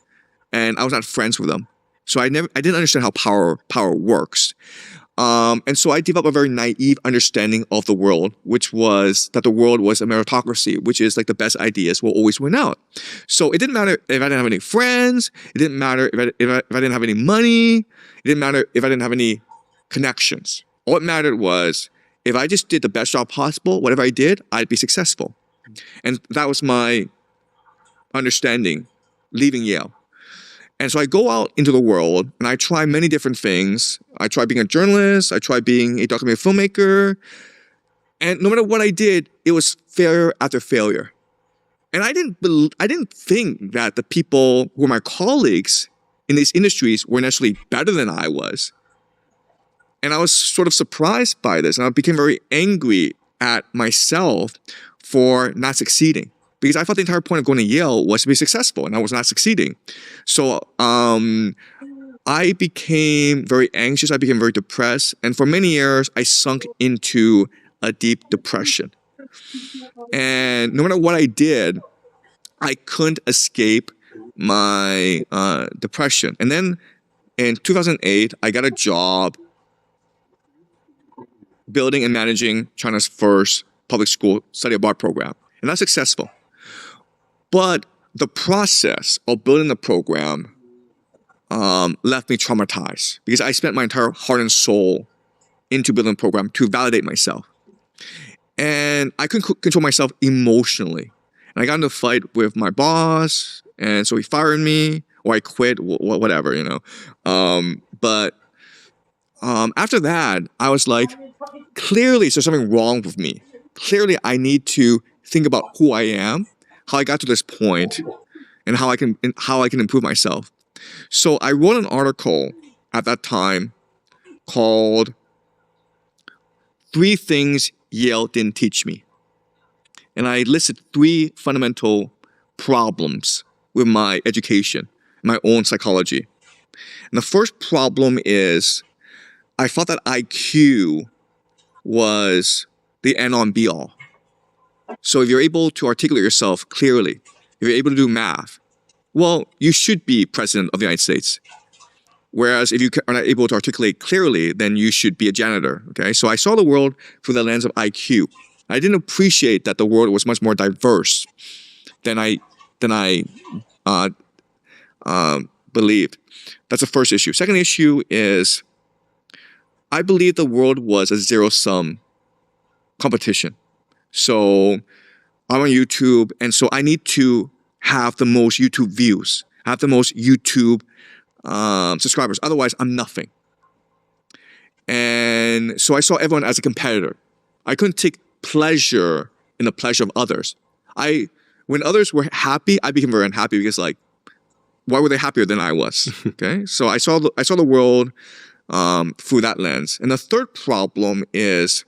And I was not friends with them. So I didn't understand how power works. And so I developed a very naive understanding of the world, which was that the world was a meritocracy, which is like the best ideas will always win out. So it didn't matter if I didn't have any friends. It didn't matter if I didn't have any money. It didn't matter if I didn't have any connections. All it mattered was if I just did the best job possible, whatever I did, I'd be successful. And that was my understanding leaving Yale. And so I go out into the world and I try many different things. I tried being a journalist. I tried being a documentary filmmaker. And no matter what I did, it was failure after failure. And I didn't think that the people who were my colleagues in these industries were necessarily better than I was. And I was sort of surprised by this. And I became very angry at myself for not succeeding. Because I thought the entire point of going to Yale was to be successful, and I was not succeeding. So I became very anxious. I became very depressed. And for many years, I sunk into a deep depression. And no matter what I did, I couldn't escape my depression. And then in 2008, I got a job building and managing China's first public school study abroad program. And that's successful. But the process of building the program left me traumatized because I spent my entire heart and soul into building the program to validate myself. And I couldn't control myself emotionally. And I got into a fight with my boss, and so he fired me, or I quit, whatever, you know. But after that, I was like, clearly there's something wrong with me. Clearly I need to think about who I am, how I got to this point, and how I can improve myself. So I wrote an article at that time called 3 Things Yale Didn't Teach Me. And I listed 3 fundamental problems with my education, my own psychology. And the first problem is I thought that IQ was the end-all and be-all. So if you're able to articulate yourself clearly, if you're able to do math, well, you should be president of the United States. Whereas if you are not able to articulate clearly, then you should be a janitor, okay? So I saw the world through the lens of IQ. I didn't appreciate that the world was much more diverse than I believed. That's the first issue. Second issue is I believe the world was a zero-sum competition. So I'm on YouTube, and so I need to have the most YouTube views, have the most YouTube subscribers. Otherwise, I'm nothing. And so I saw everyone as a competitor. I couldn't take pleasure in the pleasure of others. I when others were happy, I became very unhappy because like, why were they happier than I was? Okay, so I saw the world through that lens. And the third problem is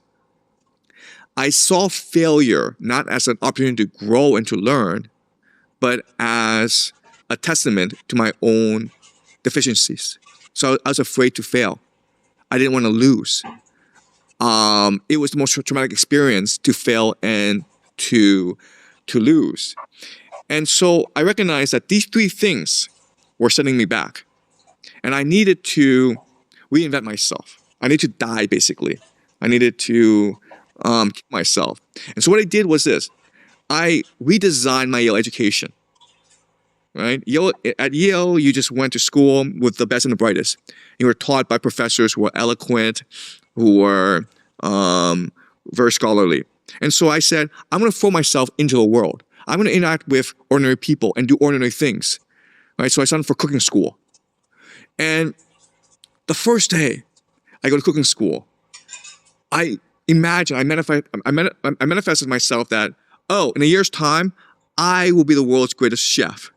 I saw failure not as an opportunity to grow and to learn, but as a testament to my own deficiencies. So I was afraid to fail. I didn't want to lose. It was the most traumatic experience to fail and to lose. And so I recognized that these three things were setting me back. And I needed to reinvent myself. I needed to die, basically. I needed to kill myself. And so what I did was this. I redesigned my Yale education. Right? At Yale, you just went to school with the best and the brightest. You were taught by professors who were eloquent, who were very scholarly. And so I said, I'm going to throw myself into the world. I'm going to interact with ordinary people and do ordinary things. Right? So I signed up for cooking school. And the first day I go to cooking school, I manifested myself that, oh, in a year's time, I will be the world's greatest chef.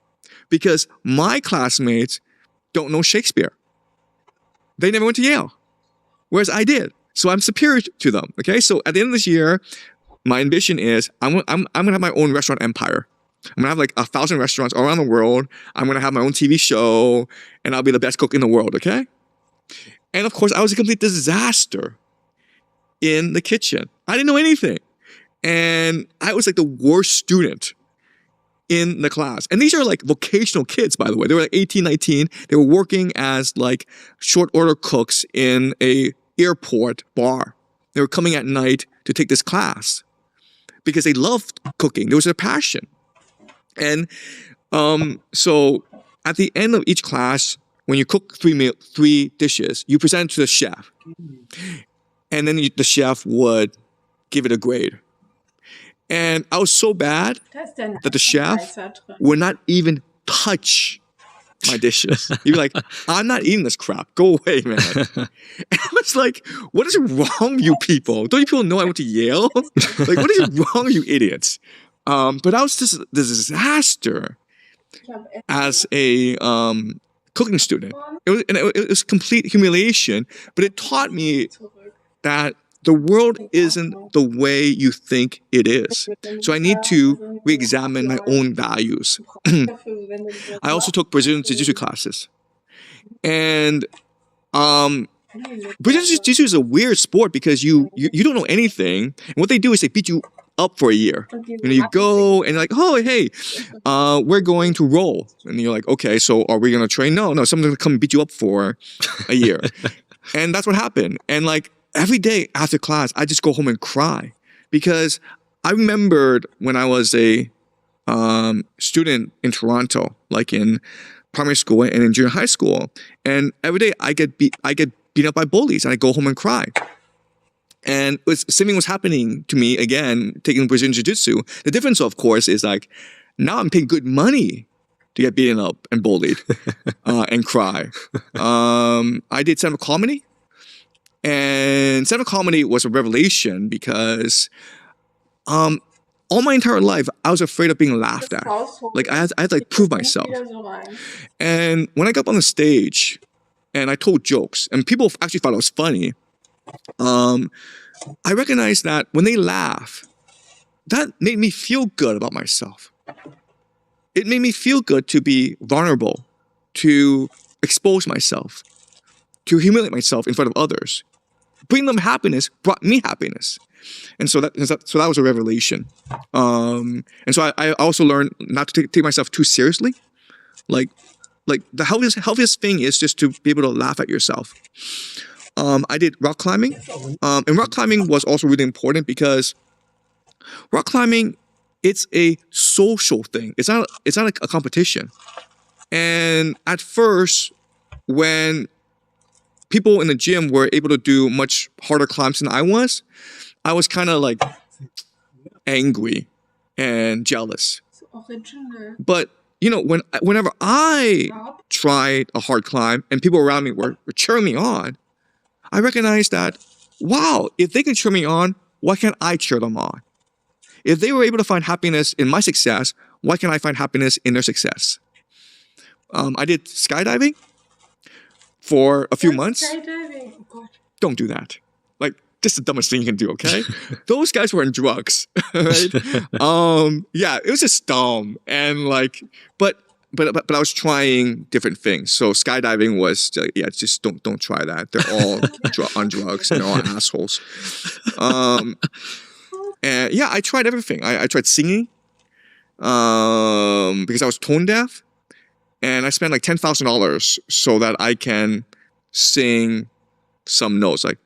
Because my classmates don't know Shakespeare. They never went to Yale, whereas I did. So I'm superior to them. Okay, so at the end of this year, my ambition is I'm gonna have my own restaurant empire. I'm gonna have like 1,000 restaurants all around the world. I'm gonna have my own TV show, and I'll be the best cook in the world. Okay, and of course, I was a complete disaster in the kitchen. I didn't know anything, and I was like the worst student in the class. And these are like vocational kids, by the way. They were like 18, 19. They were working as like short order cooks in a airport bar. They were coming at night to take this class because they loved cooking. There was a passion. And so at the end of each class, when you cook three dishes, you present it to the chef. And then the chef would give it a grade. And I was so bad that the chef would not even touch my dishes. He'd be like, I'm not eating this crap. Go away, man. And I was like, what is wrong with you people? Don't you people know I went to Yale? Like, what is wrong with you idiots? But I was just a disaster as a cooking student. It was complete humiliation, but it taught me that the world isn't the way you think it is. So I need to re-examine my own values. I also took Brazilian Jiu-Jitsu classes. And Brazilian Jiu-Jitsu is a weird sport because you don't know anything. And what they do is they beat you up for a year. And you go and like, oh, hey, we're going to roll. And you're like, okay, so are we going to train? No, someone's going to come and beat you up for a year. And that's what happened. And like, every day after class, I just go home and cry because I remembered when I was a student in Toronto, like in primary school and in junior high school, and every day I get beat up by bullies, and I go home and cry. And something was happening to me again, taking Brazilian Jiu-Jitsu. The difference, of course, is like now I'm paying good money to get beaten up and bullied and cry. I did stand-up comedy. And stand-up comedy was a revelation because all my entire life, I was afraid of being laughed at. Like, I had to like prove myself. And when I got up on the stage and I told jokes, and people actually thought it was funny, I recognized that when they laugh, that made me feel good about myself. It made me feel good to be vulnerable, to expose myself, to humiliate myself in front of others. Bring them happiness brought me happiness. And so that was a revelation. And so I also learned not to take myself too seriously. Like the healthiest thing is just to be able to laugh at yourself. I did rock climbing. And rock climbing was also really important because rock climbing, it's a social thing. It's not a competition. And at first, when people in the gym were able to do much harder climbs than I was kind of like angry and jealous. But, you know, whenever I tried a hard climb and people around me were cheering me on, I recognized that, wow, if they can cheer me on, why can't I cheer them on? If they were able to find happiness in my success, Why can't I find happiness in their success? I did skydiving for a few months. Skydiving. Oh God. Don't do that. Like, this is the dumbest thing you can do, okay? Those guys were on drugs, right? Yeah, it was just dumb. And like, but I was trying different things. So skydiving was, just don't try that. They're all on drugs and they're all assholes. And yeah, I tried everything. I tried singing because I was tone deaf. And I spent like $10,000 so that I can sing some notes, like,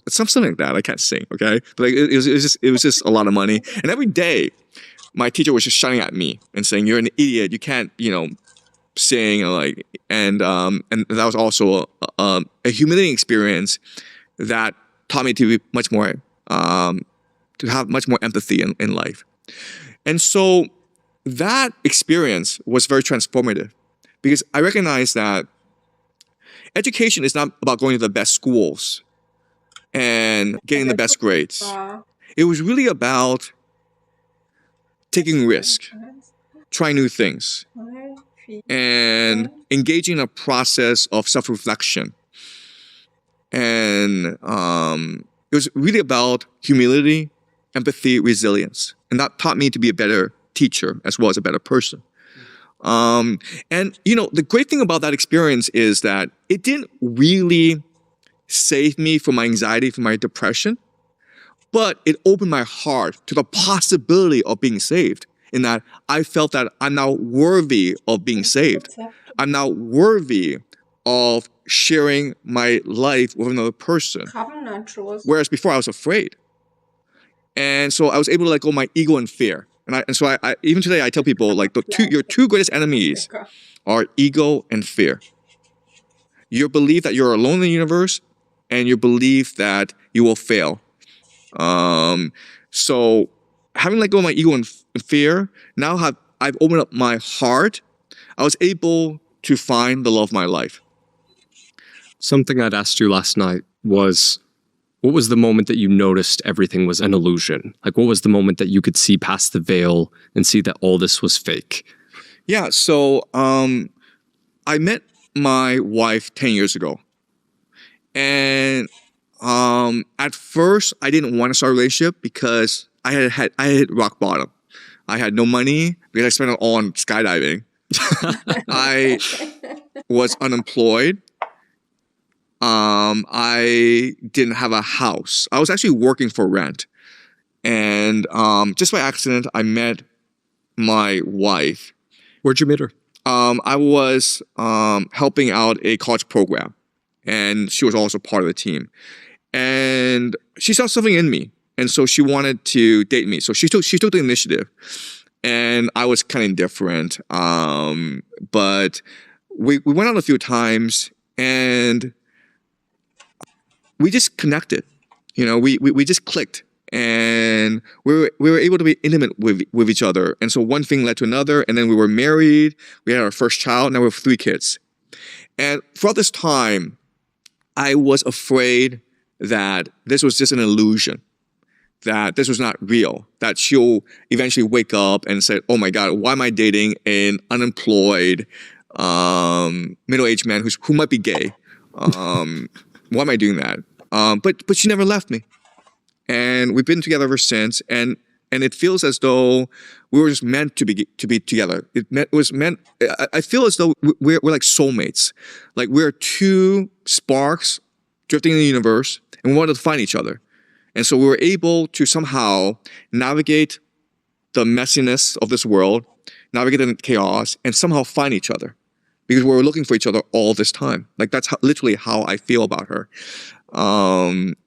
something like that. I can't sing, okay? But like, it was just a lot of money. And every day, my teacher was just shouting at me and saying, "You're an idiot. You can't, sing." And that was also a humiliating experience that taught me to be much more, to have much more empathy in life. And so that experience was very transformative because I recognized that education is not about going to the best schools and getting the best grades. It was really about taking risk, trying new things, and engaging in a process of self-reflection. And it was really about humility, empathy, resilience. And that taught me to be a better teacher as well as a better person. And the great thing about that experience is that it didn't really save me from my anxiety, from my depression, but it opened my heart to the possibility of being saved, in that I felt that I'm now worthy of being saved. I'm now worthy of sharing my life with another person. Whereas before I was afraid. And so I was able to let go of my ego and fear. And so I even today I tell people, like, your two greatest enemies are ego and fear. Your belief that you're alone in the universe and your belief that you will fail. So having let go of my ego and fear, now I've opened up my heart. I was able to find the love of my life. Something I'd asked you last night was, what was the moment that you noticed everything was an illusion? Like, what was the moment that you could see past the veil and see that all this was fake? Yeah, so I met my wife 10 years ago. And at first, I didn't want to start a relationship because I had hit rock bottom. I had no money because I spent it all on skydiving. I was unemployed. I didn't have a house. I was actually working for rent. And just by accident, I met my wife. Where'd you meet her? I was helping out a college program. And she was also part of the team. And she saw something in me. And so she wanted to date me. So she took the initiative. And I was kind of indifferent. But we went out a few times and we just connected. We just clicked. And we were able to be intimate with each other. And so one thing led to another. And then we were married. We had our first child. Now we have 3 kids. And throughout this time, I was afraid that this was just an illusion, that this was not real, that she'll eventually wake up and say, "Oh my God, why am I dating an unemployed middle-aged man who might be gay? Why am I doing that?" But she never left me, and we've been together ever since. And it feels as though we were just meant to be together. I feel as though we're like soulmates, like we're 2 sparks drifting in the universe, and we wanted to find each other. And so we were able to somehow navigate the messiness of this world, navigate the chaos, and somehow find each other, because we were looking for each other all this time. Like, that's literally how I feel about her.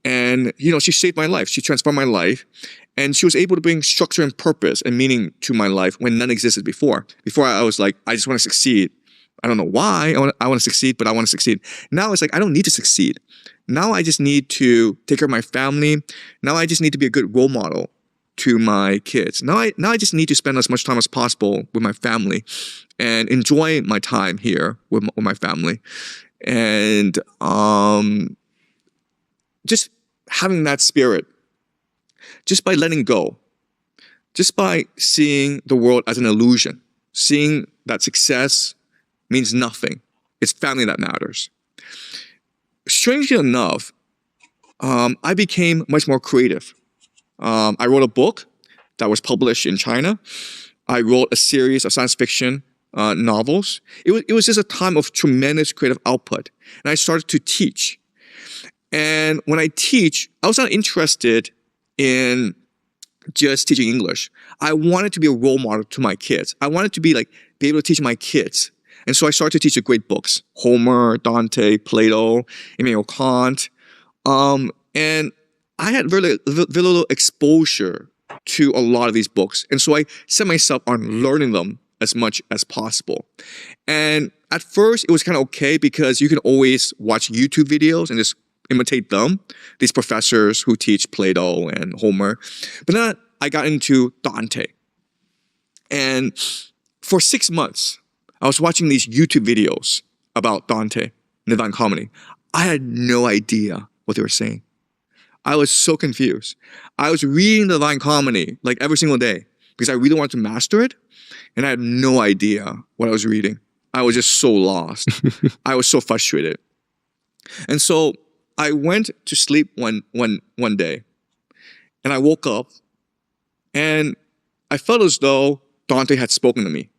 And she saved my life. She transformed my life. And she was able to bring structure and purpose and meaning to my life when none existed before. Before, I was like, I just want to succeed. I don't know why I want to succeed, but I want to succeed. Now it's like, I don't need to succeed. Now I just need to take care of my family. Now I just need to be a good role model to my kids. Now I just need to spend as much time as possible with my family and enjoy my time here with my family. And just having that spirit, just by letting go, just by seeing the world as an illusion, seeing that success means nothing. It's family that matters. Strangely enough, I became much more creative. I wrote a book that was published in China. I wrote a series of science fiction novels. It was just a time of tremendous creative output. And I started to teach. And when I teach, I was not interested in just teaching English. I wanted to be a role model to my kids. I wanted to be able to teach my kids. And so I started to teach the great books: Homer, Dante, Plato, Immanuel Kant. And I had very little exposure to a lot of these books. And so I set myself on learning them as much as possible. And at first, it was kind of okay because you can always watch YouTube videos and just imitate them, these professors who teach Plato and Homer. But then I got into Dante. And for 6 months, I was watching these YouTube videos about Dante and the Divine Comedy. I had no idea what they were saying. I was so confused. I was reading the Divine Comedy every single day because I really wanted to master it. And I had no idea what I was reading. I was just so lost. I was so frustrated. And so I went to sleep one day, and I woke up, and I felt as though Dante had spoken to me,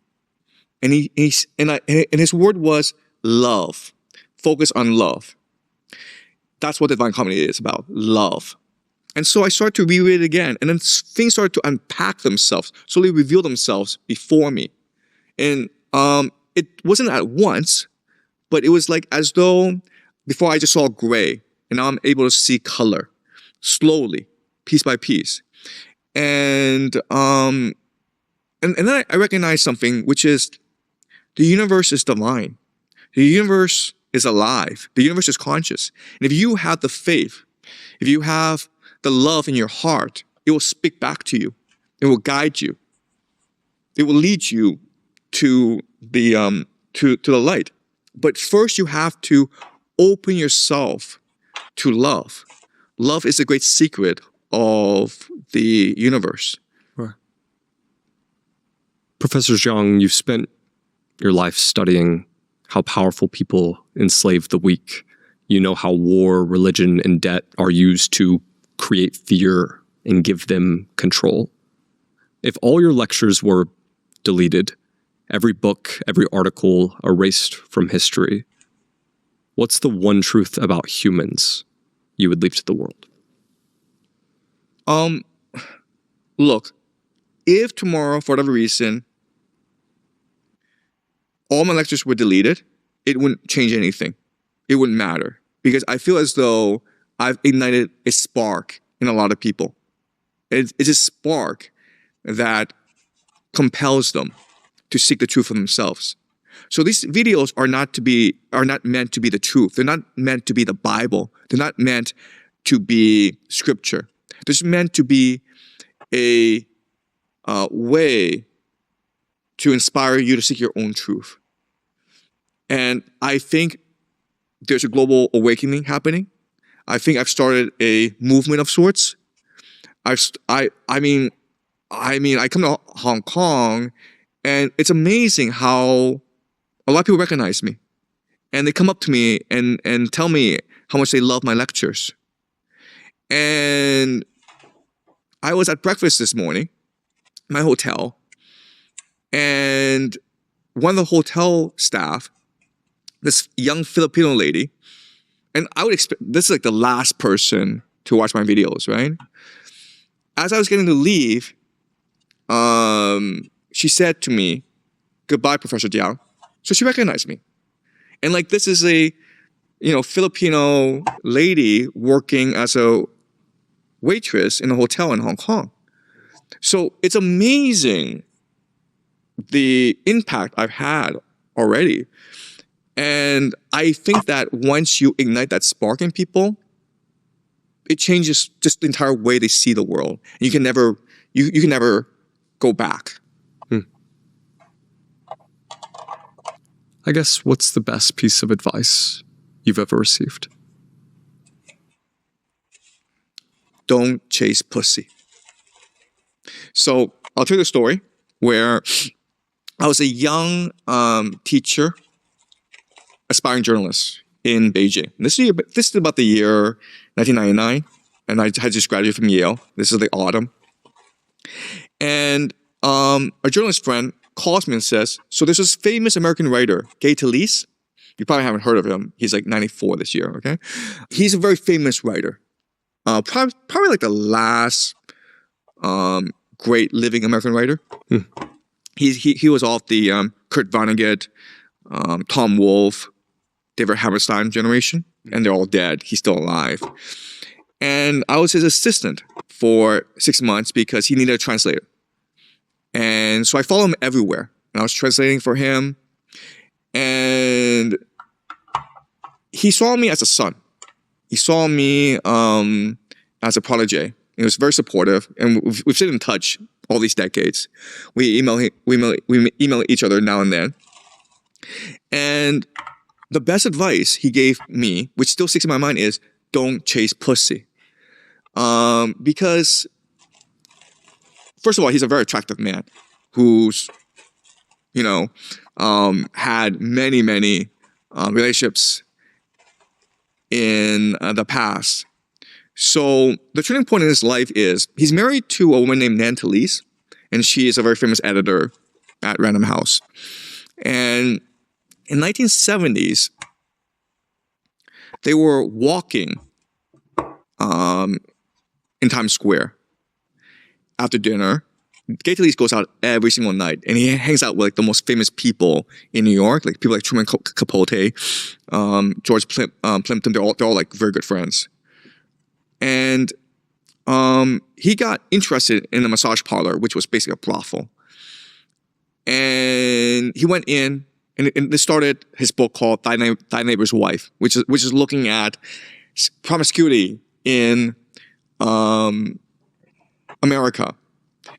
and his word was love. Focus on love. That's what the Divine Comedy is about, love. And so I started to reread it again, and then things started to unpack themselves, slowly reveal themselves before me, and it wasn't at once, but it was as though before I just saw gray. And now I'm able to see color, slowly, piece by piece. And then I recognize something, which is the universe is divine. The universe is alive. The universe is conscious. And if you have the faith, if you have the love in your heart, it will speak back to you. It will guide you. It will lead you to the light. But first, you have to open yourself to love. Love is the great secret of the universe. Right. Professor Jiang, you've spent your life studying how powerful people enslave the weak. You know how war, religion, and debt are used to create fear and give them control. If all your lectures were deleted, every book, every article erased from history, what's the one truth about humans you would leave to the world? Look, if tomorrow, for whatever reason, all my lectures were deleted, it wouldn't change anything. It wouldn't matter. Because I feel as though I've ignited a spark in a lot of people. It's a spark that compels them to seek the truth for themselves. So these videos are not meant to be the truth. They're not meant to be the Bible. They're not meant to be scripture. They're just meant to be a way to inspire you to seek your own truth. And I think there's a global awakening happening. I think I've started a movement of sorts. I come to Hong Kong, and it's amazing how a lot of people recognize me, and they come up to me and tell me how much they love my lectures. And I was at breakfast this morning, in my hotel, and one of the hotel staff, this young Filipino lady, and I would expect, this is the last person to watch my videos, right? As I was getting to leave, she said to me, "Goodbye, Professor Jiang." So she recognized me. And this is a, Filipino lady working as a waitress in a hotel in Hong Kong. So it's amazing the impact I've had already. And I think that once you ignite that spark in people, it changes just the entire way they see the world. And you can never go back. I guess, what's the best piece of advice you've ever received? Don't chase pussy. So I'll tell you a story where I was a young teacher, aspiring journalist in Beijing. This is about the year 1999, and I had just graduated from Yale. This is the autumn. And a journalist friend calls me and says, so there's this famous American writer, Gay Talese. You probably haven't heard of him. He's like 94 this year, okay? He's a very famous writer. Probably like the last great living American writer. He was off the Kurt Vonnegut, Tom Wolfe, David Hammerstein generation, and they're all dead. He's still alive. And I was his assistant for 6 months because he needed a translator. And so I followed him everywhere. And I was translating for him. And he saw me as a son. He saw me as a protege. He was very supportive. And we've stayed in touch all these decades. We email each other now and then. And the best advice he gave me, which still sticks in my mind, is don't chase pussy. Because, first of all, he's a very attractive man who's, had many relationships in the past. So the turning point in his life is he's married to a woman named Nan Talese, and she is a very famous editor at Random House. And in 1970s, they were walking in Times Square after dinner. Gay Talese goes out every single night, and he hangs out with like the most famous people in New York, like people like Truman Capote, George Plimpton. They're all like very good friends. And he got interested in a massage parlor, which was basically a brothel. And he went in, and this started his book called Thy Neighbor's Wife, which is looking at promiscuity in America.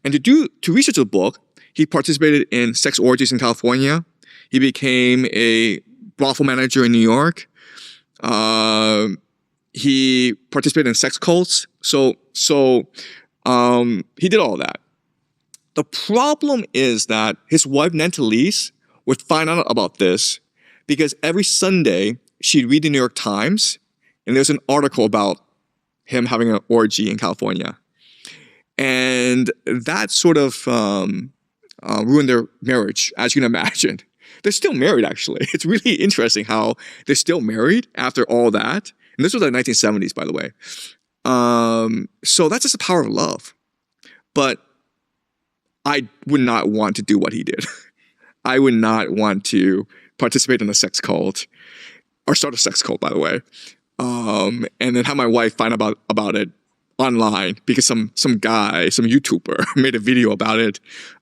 And to research the book, he participated in sex orgies in California. He became a brothel manager in New York. He participated in sex cults. So he did all that. The problem is that his wife, Nan Talese, would find out about this because every Sunday she'd read the New York Times, and there's an article about him having an orgy in California. And that sort of ruined their marriage, as you can imagine. They're still married, actually. It's really interesting how they're still married after all that. And this was the 1970s, by the way. So that's just the power of love. But I would not want to do what he did. I would not want to participate in a sex cult, or start a sex cult, by the way. And then have my wife find out about it online because some guy, some YouTuber made a video about it.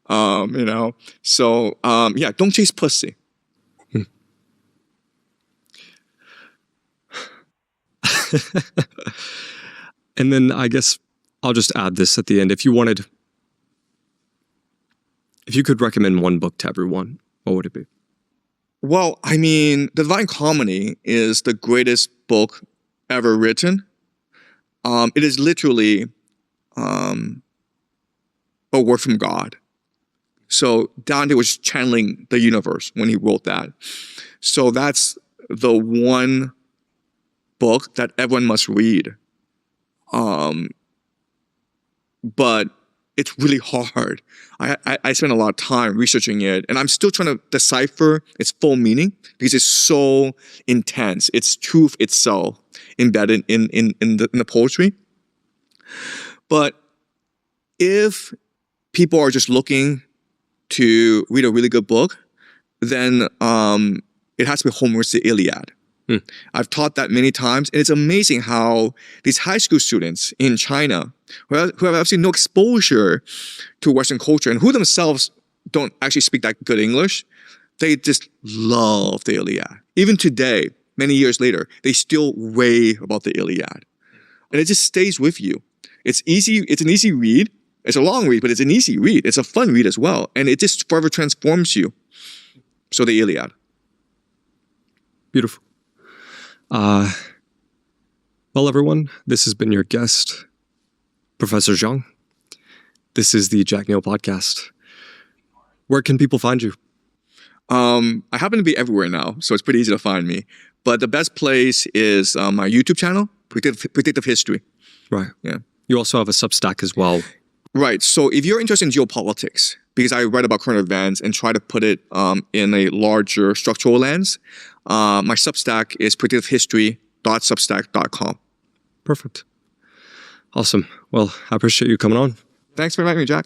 So don't chase pussy. And then I guess I'll just add this at the end. If you could recommend one book to everyone, what would it be? Well, I mean, The Divine Comedy is the greatest book ever written. It is literally a word from God. So Dante was channeling the universe when he wrote that. So that's the one book that everyone must read. But it's really hard. I spent a lot of time researching it, and I'm still trying to decipher its full meaning because it's so intense. It's truth itself embedded in the poetry. But if people are just looking to read a really good book, then it has to be Homer's The Iliad. I've taught that many times, and it's amazing how these high school students in China who have absolutely no exposure to Western culture and who themselves don't actually speak that good English, they just love the Iliad. Even today, many years later, they still rave about the Iliad. And it just stays with you. It's easy. It's an easy read. It's a long read, but it's an easy read. It's a fun read as well. And it just forever transforms you. So the Iliad. Beautiful. Well, everyone, this has been your guest, Professor Jiang. This is the Jack Neal Podcast. Where can people find you? I happen to be everywhere now, so it's pretty easy to find me. But the best place is my YouTube channel, Predictive History. Right. Yeah. You also have a Substack as well. Right. So if you're interested in geopolitics, because I write about current events and try to put it in a larger structural lens, my Substack is predictivehistory.substack.com. Perfect. Awesome. Well, I appreciate you coming on. Thanks for inviting me, Jack.